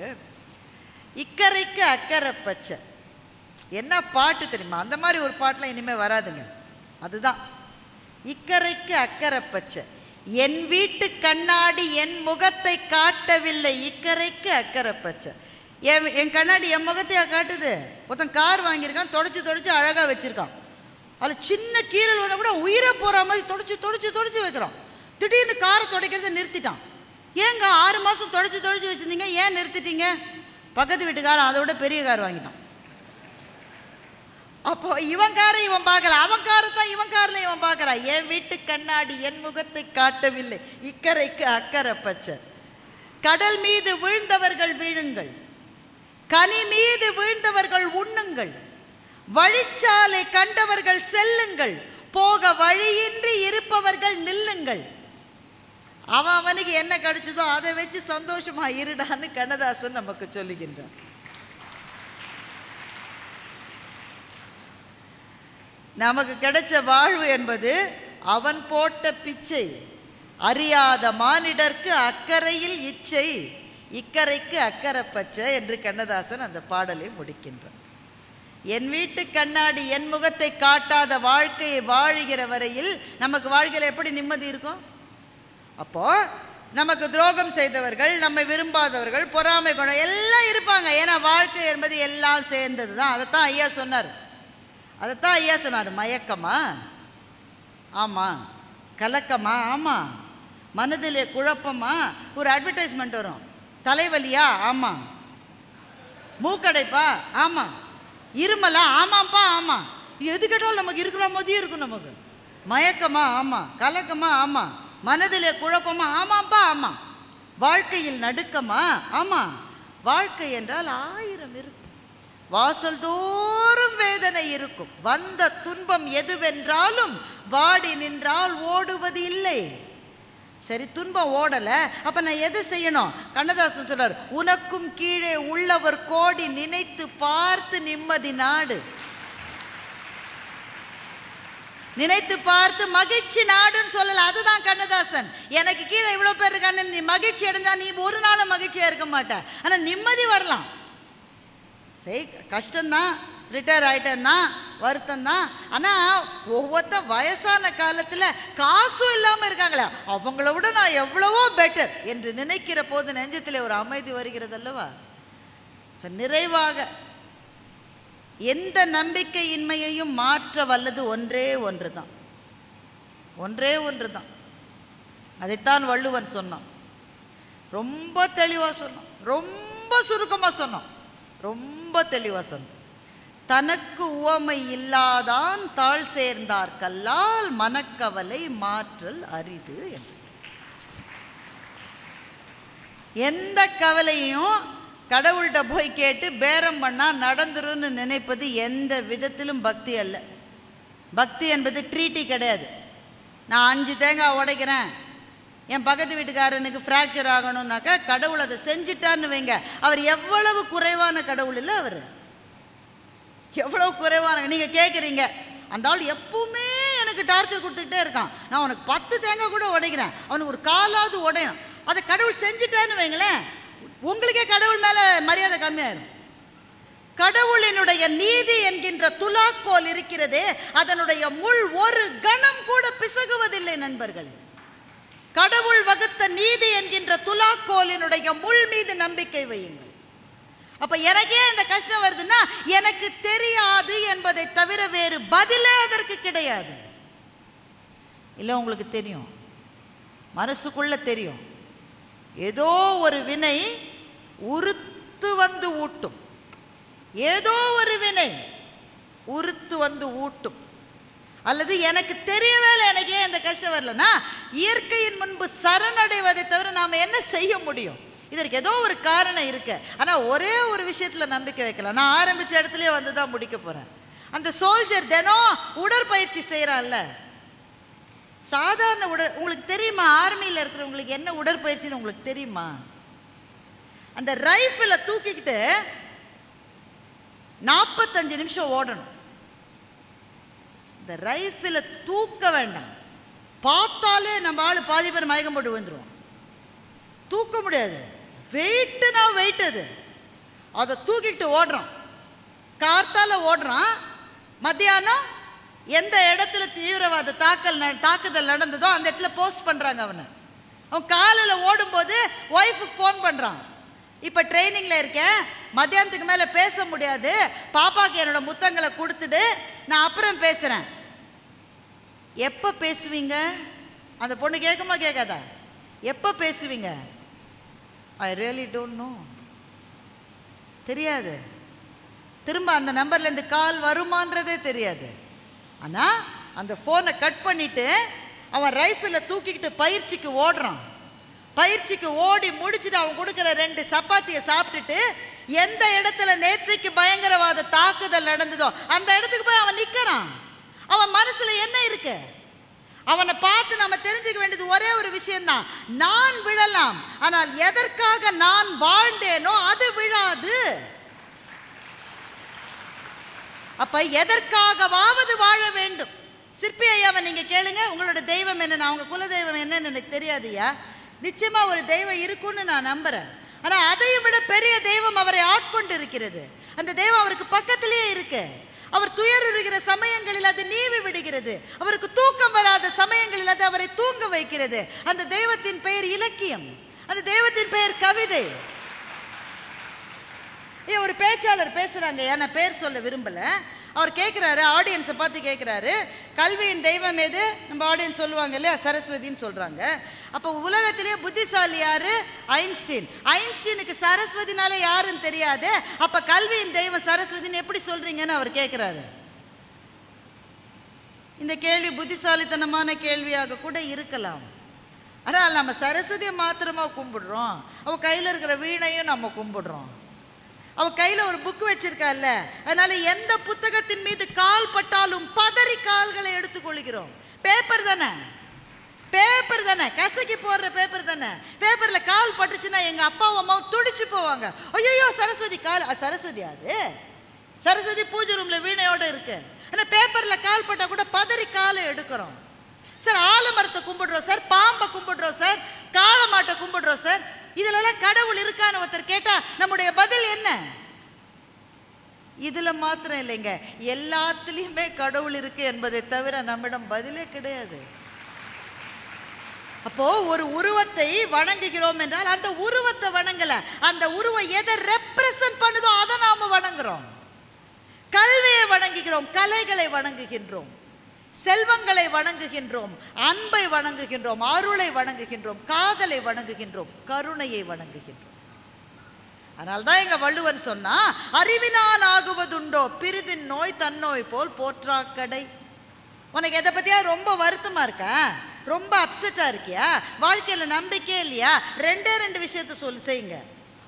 இக்கரைக்கு அக்கறை பச்சை. என்ன பாட்டு தெரியுமா? அந்த மாதிரி ஒரு பாட்டெலாம் இனிமேல் வராதுங்க. அதுதான் இக்கரைக்கு அக்கறை பச்சை, என் வீட்டு கண்ணாடி என் முகத்தை காட்டவில்லை, இக்கரைக்கு அக்கறை பச்சை. என் கண்ணாடி என் முகத்தையா காட்டுது? ஒருத்தன் கார் வாங்கியிருக்கான், தொடச்சி அழகாக வச்சுருக்கான், அதில் சின்ன கீரல் வந்தால் கூட உயிரை போகிற மாதிரி தொடச்சி வைக்கிறான். திடீர்னு காரை துடைக்கிறத நிறுத்திட்டான். ஏங்க 6 மாதம் தொடச்சி வச்சுருந்தீங்க, ஏன் நிறுத்திட்டீங்க? பக்கத்து வீட்டுக்காரன் அதை விட பெரிய கார் வாங்கிட்டான். அப்போ இவன் காரை இவன் பார்க்கல, அவன் காரை தான் இவன் காரில் இவன் பார்க்குறான். என் வீட்டு கண்ணாடி என் முகத்தை காட்டவில்லை, இக்கரைக்கு அக்கறை பச்சை. கடல் மீது வீழ்ந்தவர்கள் வீழுங்கள், கனி மீது வீழ்ந்தவர்கள் உண்ணுங்கள், வழிச்சாலை கண்டவர்கள் செல்லுங்கள், போக வழியின்றி இருப்பவர்கள் நில்லுங்கள். அவனுக்கு என்ன கிடைச்சதோ அதை வச்சு சந்தோஷமா இருடான்னு கண்ணதாசன் நமக்கு சொல்லுகின்றான். நமக்கு கிடைச்ச வாழ்வு என்பது அவன் போட்ட பிச்சை. அறியாத மானிடர்க்கு அக்கறையில் இச்சை, இக்கரைக்கு அக்கறை பச்சை என்று கண்ணதாசன் அந்த பாடலை முடிக்கின்றான். என் வீட்டு கண்ணாடி என் முகத்தை காட்டாத வாழ்க்கையை வாழுகிற வரையில் நமக்கு வாழ்க்கையில் எப்படி நிம்மதி இருக்கும்? அப்போ நமக்கு துரோகம் செய்தவர்கள், நம்மை விரும்பாதவர்கள், பொறாமை குணம் எல்லாம் இருப்பாங்க. ஏன்னா வாழ்க்கை என்பது எல்லாம் சேர்ந்தது தான். அதைத்தான் ஐயா சொன்னார். மயக்கமா? ஆமா. கலக்கமா? ஆமா. மனதிலே குழப்பமா? ஒரு அட்வர்டைஸ்மெண்ட் வரும். தலைவலியா? ஆமா. மூக்கடைப்பா? ஆமா. இருமலா? ஆமாப்பா. ஆமா. எது கேட்டாலும் நமக்கு இருக்கிற மாதிரியே இருக்கும். நமக்கு மயக்கமா? ஆமா. கலக்கமா? ஆமா. மனதிலே குழப்பமா? ஆமாப்பா. ஆமா. வாழ்க்கையில் நடுக்கமா? ஆமா. வாழ்க்கை என்றால் 1000 இருக்கும். வாசல் தோறும் வேதனை இருக்கும். வந்த துன்பம் எதுவென்றாலும் வாடி நின்றால் ஓடுவது இல்லை. சரி, துன்பம் ஓடல, அப்ப நான் எது செய்யணும்? கண்ணதாசன் சொல்றார், உனக்கும் கீழே உள்ளவர் கோடி, நினைத்து பார்த்து நிம்மதி நாடு. நினைத்து பார்த்து மகிழ்ச்சி நாடுன்னு சொல்லல. அதுதான் கண்ணதாசன். எனக்கு கீழே இவ்வளவு பேர் இருக்கான்னு நீ மகிழ்ச்சி அடைஞ்சா நீ ஒரு நாள் மகிழ்ச்சியா இருக்க மாட்ட. ஆனா நிம்மதி வரலாம். சரி, கஷ்டம்தான், ரிட்டையர் ஆயிட்டேன்னா வருத்தம் தான். ஆனா ஒவ்வொருத்த வயசான காலத்துல காசும் இல்லாம இருக்காங்களே, அவங்கள விட நான் எவ்வளவோ பெட்டர் என்று நினைக்கிற போது நெஞ்சத்திலே ஒரு அமைதி வருகிறது அல்லவா? நிறைவாக எந்த நம்பிக்கையின்மையையும் மாற்ற வல்லது ஒன்றே ஒன்றுதான். அதைத்தான் வள்ளுவன் சொன்னான். ரொம்ப தெளிவா சொன்னான், ரொம்ப சுருக்கமா சொன்னான், ரொம்ப தெளிவா சொன்னான். தனக்கு உவமை இல்லாதான் தாழ் சேர்ந்தார் கல்லால் மனக்கவலை மாற்றல் அரிது என்று. எந்த கவலையும் கடவுள்கிட்ட போய் கேட்டு பேரம் பண்ணா நடந்துருன்னு நினைப்பது எந்த விதத்திலும் பக்தி அல்ல. பக்தி என்பது ட்ரீட்டி கிடையாது. நான் 5 தேங்காய் உடைக்கிறேன், என் பக்கத்து வீட்டுக்காரனுக்கு ஃப்ராக்சர் ஆகணும்னாக்கா கடவுள் அதை செஞ்சிட்டான்னு வைங்க. அவர் எவ்வளவு குறைவான கடவுள் இல்லை, அவர் எவ்வளவு குறைவான. நீங்க கேட்குறீங்க, அந்த ஆள் எப்பவுமே எனக்கு டார்ச்சர் கொடுத்துக்கிட்டே இருக்கான், நான் உனக்கு 10 தேங்காய் கூட உடைக்கிறேன், அவனுக்கு ஒரு காலாவது உடையும், அதை கடவுள் செஞ்சுட்டான்னு வைங்களேன், உங்களுக்கே கடவுள் மேல மரியாதை கம்மியாயிரும். கடவுளினுடைய நீதி என்கின்ற துலாக்கோல் இருக்கிறதே, அதனுடைய முள் ஒரு கணம் கூட பிசகுவதில்லை நண்பர்களே. கடவுள் வகுத்த நீதி என்கின்ற துலாக்கோலினுடைய முள் மீது நம்பிக்கை வையுங்கள். அப்ப எனக்கே இந்த கஷ்டம் வருதுன்னா எனக்கு தெரியாது என்பதை தவிர வேறு பதிலே அதற்கு கிடையாது. இல்ல, உங்களுக்கு தெரியும், மனசுக்குள்ள தெரியும், ஏதோ ஒரு வினை உறுத்து வந்து ஊட்டும், ஏதோ ஒரு வினை உறுத்து வந்து ஊட்டும். அல்லது எனக்கு தெரியவே இல்லை, எனக்கு ஏன் இந்த கஷ்டம் வரலன்னா இயற்கையின் முன்பு சரணடைவதை தவிர நாம என்ன செய்ய முடியும்? இதற்கு ஏதோ ஒரு காரணம் இருக்கு. ஆனா ஒரே ஒரு விஷயத்துல நம்பிக்கை வைக்கலாம். நான் ஆரம்பிச்ச இடத்துலயே வந்துதான் முடிக்க போறேன். அந்த சோல்ஜர் தினம் உடற்பயிற்சி செய்யறான்ல, சாதாரண உங்களுக்கு தெரியுமா? ஆர்மியில இருக்கிறவங்களுக்கு என்ன உடற்பயிற்சின்னு உங்களுக்கு தெரியுமா? அந்த ரைஃபிள தூக்கிக்கிட்டு 45 நிமிஷம் ஓடணும். இந்த ரைஃபிள தூக்க வேண்டாம், பார்த்தாலே நம்ம ஆளு பாதி பேர் மயக்கம் போட்டு விழுந்துருவோம். தூக்க முடியாது, வெயிட்டுனா வெயிட். அது அதை தூக்கிட்டு ஓடுறான், கார்த்தால ஓடுறான். மத்தியானம் எந்த இடத்துல தீவிரவாத தாக்குதல் நடந்ததோ அந்த இடத்துல போஸ்ட் பண்றாங்க அவனை. அவன் காலையில் ஓடும்போது ஒய்ஃபுக்கு ஃபோன் பண்றான், இப்ப ட்ரைனிங்ல இருக்கேன், மத்தியானத்துக்கு மேல பேச முடியாது, பாப்பாக்கு என்னோட முத்தங்களை கொடுத்துட்டு நான் அப்புறம் பேசுறேன். எப்ப பேசுவீங்க? அந்த பொண்ணு கேட்குமா கேட்காதா? எப்ப பேசுவீங்க? ஐ ரியலி டோன்ட் நோ, தெரியாது. திரும்ப அந்த நம்பர்ல இருந்து கால் வருமானதே தெரியாது. ஆனா அந்த போனை கட் பண்ணிட்டு அவன் ரைஃபிள தூக்கிக்கிட்டு பயிற்சிக்கு ஓடுறான். பயிற்சிக்கு ஓடி முடிச்சுட்டு அவன் கொடுக்கிற 2 சப்பாத்தியை சாப்பிட்டுட்டு எந்த இடத்துல நேற்றைக்கு பயங்கரவாத தாக்குதல் நடந்ததோ அந்த இடத்துக்கு போய் அவன் நிக்கிறான். அவன் மனசுல என்ன இருக்கு? அவனை பார்த்து நம்ம தெரிஞ்சுக்க வேண்டியது ஒரே ஒரு விஷயம்தான், நான் விழலாம், ஆனால் எதற்காக நான் வாழ்ந்தேனோ அது விழாது. அப்ப எதற்காகவாவது வாழ வேண்டும். சிற்பி ஐயாவை நீங்க கேளுங்க, உங்களோட தெய்வம் என்ன? அவங்க குல தெய்வம் என்னன்னு எனக்கு தெரியாதுயா. நிச்சயமா ஒரு தெய்வம் இருக்குன்னு நான் நம்புறேன். ஆனா அதையும் விட பெரிய தெய்வம் அவரை ஆட்கொண்டு கொண்டிருக்கிறது. அந்த தெய்வம் அவருக்கு பக்கத்திலேயே இருக்கு. அவர் துயருகிற சமயங்களில் அது நீவி விடுகிறது. அவருக்கு தூக்கம் வராத சமயங்களில் அது அவரை தூங்க வைக்கிறது. அந்த தெய்வத்தின் பெயர் இலக்கியம். அந்த தெய்வத்தின் பெயர் கவிதை. ஒரு பேச்சாளர் பேசுறாங்க, நான் பேர் சொல்ல விரும்பல. அவர் கேட்கிறாரு, ஆடியன்ஸை பார்த்து கேட்கிறாரு, கல்வியின் தெய்வம் எது? நம்ம ஆடியன்ஸ் சொல்லுவாங்க இல்லையா, சரஸ்வதின்னு சொல்றாங்க. அப்போ உலகத்திலேயே புத்திசாலி யாரு? ஐன்ஸ்டீன். ஐன்ஸ்டீனுக்கு சரஸ்வதினால யாருன்னு தெரியாது, அப்ப கல்வியின் தெய்வம் சரஸ்வதின்னு எப்படி சொல்றீங்கன்னு அவர் கேட்கிறாரு. இந்த கேள்வி புத்திசாலித்தனமான கேள்வியாக கூட இருக்கலாம். ஆனால் நம்ம சரஸ்வதியை மாத்திரமா கும்பிடுறோம், அவ கையில இருக்கிற வீணையும் நம்ம கும்பிடுறோம். அவ கையில ஒரு புக் வச்சிருக்கால, அதனால எந்த புத்தகத்தின் மீது கால் பட்டாலும் பதறி கால்களை எடுத்துக்கொள்கிறோம். பேப்பர் தானே, பேப்பர் தானே, கசக்கி போடுற பேப்பர் தானே. பேப்பர்ல கால் பட்டுச்சுன்னா எங்க அப்பாவும் அம்மாவும் துடிச்சு போவாங்க. ஐயோ சரஸ்வதி கால், சரஸ்வதி அது சரஸ்வதி பூஜை ரூம்ல வீணையோட இருக்கு. ஆனா பேப்பர்ல கால் பட்டா கூட பதறி காலை எடுக்கிறோம். சார் ஆலமரத்தை கும்பிடுறோம் சார், பாம்பை கும்பிடுறோம் சார், காளமாட்டை கும்பிடுறோம் சார். இதுலலாம் கடவுள் இருக்கான்னு ஒருத்தர் கேட்டா நம்முடைய பதில் என்ன? இதுல மாத்திரம் இல்லைங்க, எல்லாத்துலயுமே கடவுள் இருக்கு என்பதை தவிர நம்மிடம் பதிலே கிடையாது. அப்போ ஒரு உருவத்தை வணங்குகிறோம் என்றால் அந்த உருவத்தை வணங்கல, அந்த உருவம் எதை ரெப்ரசன்ட் பண்ணுதோ அதை நாம வணங்குறோம். கல்வியை வணங்குகிறோம், கலைகளை வணங்குகின்றோம், செல்வங்களை வணங்குகின்றோம், அன்பை வணங்குகின்றோம், அருளை வணங்குகின்றோம், காதலை வணங்குகின்றோம், கருணையை வணங்குகின்றோம். அதனால்தான் எங்க வள்ளுவன் சொன்னா, அறிவினான் ஆகுவதுண்டோ பிரிதின் நோய் தன்னோய் போல் போற்றாக்கடை. உனக்கு எதை பத்தியா ரொம்ப வருத்தமா இருக்கா, ரொம்ப அப்செட்டா இருக்கியா, வாழ்க்கையில நம்பிக்கையே இல்லையா, ரெண்டு விஷயத்த செய்யுங்க.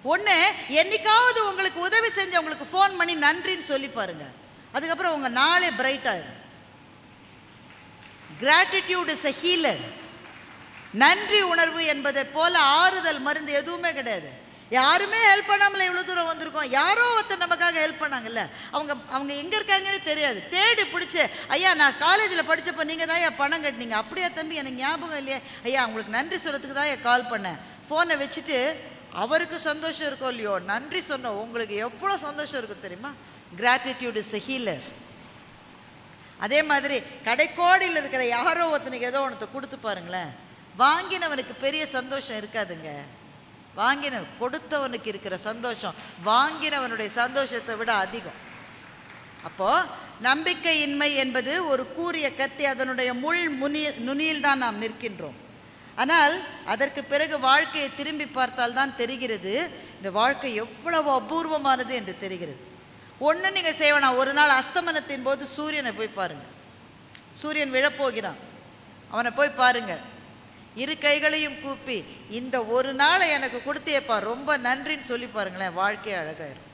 ஒண்ணு, என்னைக்காவது உங்களுக்கு உதவி செஞ்சு உங்களுக்கு போன் பண்ணி நன்றின்னு சொல்லி பாருங்க. அதுக்கப்புறம் உங்க நாளே பிரைட் ஆயிடும். Gratitude is a healer. நன்றி உணர்வு என்பதை போல ஆறுதல் மருந்து எதுவுமே கிடையாது. யாருமே ஹெல்ப் பண்ணாமல இவ்வளவு தூரம் வந்திருக்கோம். யாரோ ஒருத்தர் நமக்காக ஹெல்ப் பண்ணாங்கல்ல, அவங்க எங்க இருக்காங்கன்னு தெரியாது, தேடி பிடிச்சு, ஐயா நான் காலேஜில் படிச்சப்ப நீங்க தான் பணம் கட்டினீங்க. அப்படியா தம்பி, எனக்கு ஞாபகம் இல்லையே. ஐயா உங்களுக்கு நன்றி சொல்றதுக்கு தான் கால் பண்ணேன். போனை வச்சுட்டு அவருக்கு சந்தோஷம் இருக்கோ இல்லையோ, நன்றி சொன்ன உங்களுக்கு எவ்வளவு சந்தோஷம் இருக்கும் தெரியுமா? Gratitude is a healer. அதே மாதிரி கடைக்கோடியில் இருக்கிற யாரோ ஒருத்தனுக்கு ஏதோ ஒன்று கொடுத்து பாருங்களேன், வாங்கினவனுக்கு பெரிய சந்தோஷம் இருக்காதுங்க. கொடுத்தவனுக்கு இருக்கிற சந்தோஷம் வாங்கினவனுடைய சந்தோஷத்தை விட அதிகம். அப்போ நம்பிக்கையின்மை என்பது ஒரு கூரிய கத்தி, அதனுடைய முள் நுனியில் தான் நாம் நிற்கின்றோம். ஆனால் அதற்கு பிறகு வாழ்க்கையை திரும்பி பார்த்தால் தான் தெரிகிறது இந்த வாழ்க்கை எவ்வளவு அபூர்வமானது என்று தெரிகிறது. ஒன்று நீங்கள் செய்வேனா, ஒரு நாள் அஸ்தமனத்தின் போது சூரியனை போய் பாருங்க. சூரியன் விழப்போகிறான், அவனை போய் பாருங்க. இரு கைகளையும் கூப்பி இந்த ஒரு நாளை எனக்கு கொடுத்தியப்பா ரொம்ப நன்றின்னு சொல்லி பாருங்களேன், வாழ்க்கை அழகாயிரும்.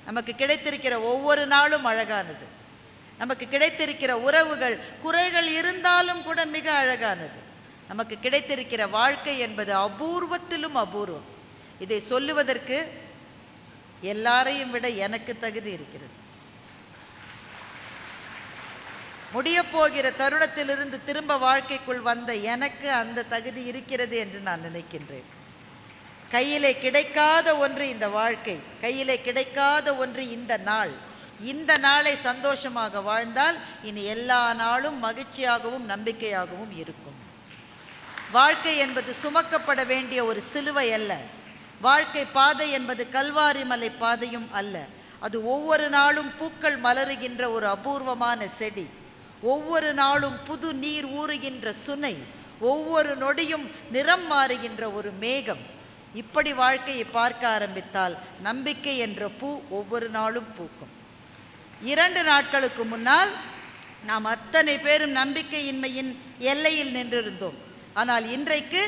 நமக்கு கிடைத்திருக்கிற ஒவ்வொரு நாளும் அழகானது. நமக்கு கிடைத்திருக்கிற உறவுகள் குறைகள் இருந்தாலும் கூட மிக அழகானது. நமக்கு கிடைத்திருக்கிற வாழ்க்கை என்பது அபூர்வத்திலும் அபூர்வம். இதை சொல்லுவதற்கு எல்லாரையும் விட எனக்கு தகுதி இருக்கிறது. முடிய போகிற தருணத்திலிருந்து திரும்ப வாழ்க்கைக்குள் வந்த எனக்கு அந்த தகுதி இருக்கிறது என்று நான் நினைக்கின்றேன். கையிலே கிடைக்காத ஒன்று இந்த வாழ்க்கை, கையிலே கிடைக்காத ஒன்று இந்த நாள். இந்த நாளை சந்தோஷமாக வாழ்ந்தால் இனி எல்லா நாளும் மகிழ்ச்சியாகவும் நம்பிக்கையாகவும் இருக்கும். வாழ்க்கை என்பது சுமக்கப்பட வேண்டிய ஒரு சிலுவை அல்ல. வாழ்க்கை பாதை என்பது கல்வாரி மலை பாதையும் அல்ல. அது ஒவ்வொரு நாளும் பூக்கள் மலருகின்ற ஒரு அபூர்வமான செடி, ஒவ்வொரு நாளும் புது நீர் ஊறுகின்ற சுனை, ஒவ்வொரு நொடியும் நிறம் மாறுகின்ற ஒரு மேகம். இப்படி வாழ்க்கையை பார்க்க ஆரம்பித்தால் நம்பிக்கை என்ற பூ ஒவ்வொரு நாளும் பூக்கும். 2 நாட்களுக்கு முன்னால் நாம் அத்தனை பேரும் நம்பிக்கையின்மையின் எல்லையில் நின்றிருந்தோம். ஆனால் இன்றைக்கு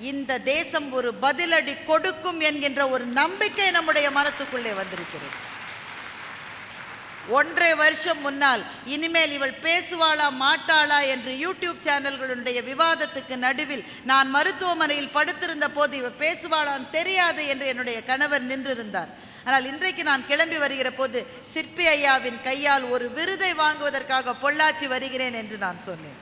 இந்த தேசம் ஒரு பதிலடி கொடுக்கும் என்கின்ற ஒரு நம்பிக்கை நம்முடைய மனத்துக்குள்ளே வந்திருக்கிறது. 1.5 வருஷம் முன்னால் இனிமேல் இவள் பேசுவாளா மாட்டாளா என்று யூடியூப் சேனல்களுடைய விவாதத்துக்கு நடுவில் நான் மருத்துவமனையில் படுத்திருந்த போது இவள் பேசுவாளான்னு தெரியாது என்று என்னுடைய கணவர் நின்றிருந்தார். ஆனால் இன்றைக்கு நான் கிளம்பி வருகிற போது சிற்பி ஐயாவின் கையால் ஒரு விருதை வாங்குவதற்காக பொள்ளாச்சி வருகிறேன் என்று நான் சொன்னேன்.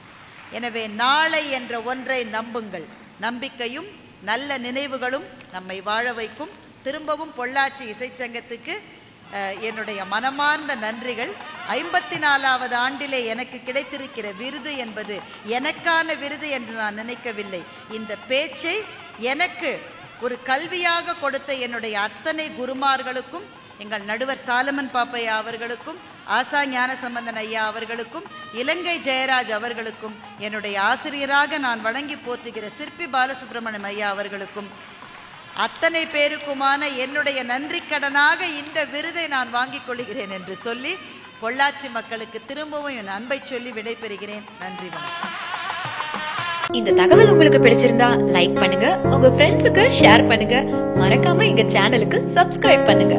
எனவே நாளை என்ற ஒன்றை நம்புங்கள். நம்பிக்கையும் நல்ல நினைவுகளும் நம்மை வாழ வைக்கும். திரும்பவும் பொள்ளாச்சி இசைச்சங்கத்துக்கு என்னுடைய மனமார்ந்த நன்றிகள். 54வது ஆண்டிலே எனக்கு கிடைத்திருக்கிற விருது என்பது எனக்கான விருது என்று நான் நினைக்கவில்லை. இந்த பேச்சை எனக்கு ஒரு கல்வியாக கொடுத்த என்னுடைய அத்தனை குருமார்களுக்கும், எங்கள் நடுவர் சாலமன் பாப்பையா அவர்களுக்கும், ஆசா ஞானசம்பந்தன் ஐயா அவர்களுக்கும், இலங்கை ஜெயராஜ் அவர்களுக்கும், என்னுடைய ஆசிரியராக நான் வணங்கி போற்றுகிற சிற்பி பாலசுப்ரமணியம் ஐயா அவர்களுக்கும், அத்தனை பேருக்குமான என்னுடைய நன்றி கடனாக இந்த விருதை நான் வாங்கிக் கொள்கிறேன் என்று சொல்லி பொள்ளாச்சி மக்களுக்கு திரும்பவும் என் அன்பை சொல்லி விடைபெறுகிறேன். நன்றி, வணக்கம். இந்த தகவல் உங்களுக்கு பிடிச்சிருந்தா லைக் பண்ணுங்க, உங்க ஃப்ரெண்ட்ஸுக்கு ஷேர் பண்ணுங்க, மறக்காம எங்க சேனலுக்கு சப்ஸ்கிரைப் பண்ணுங்க.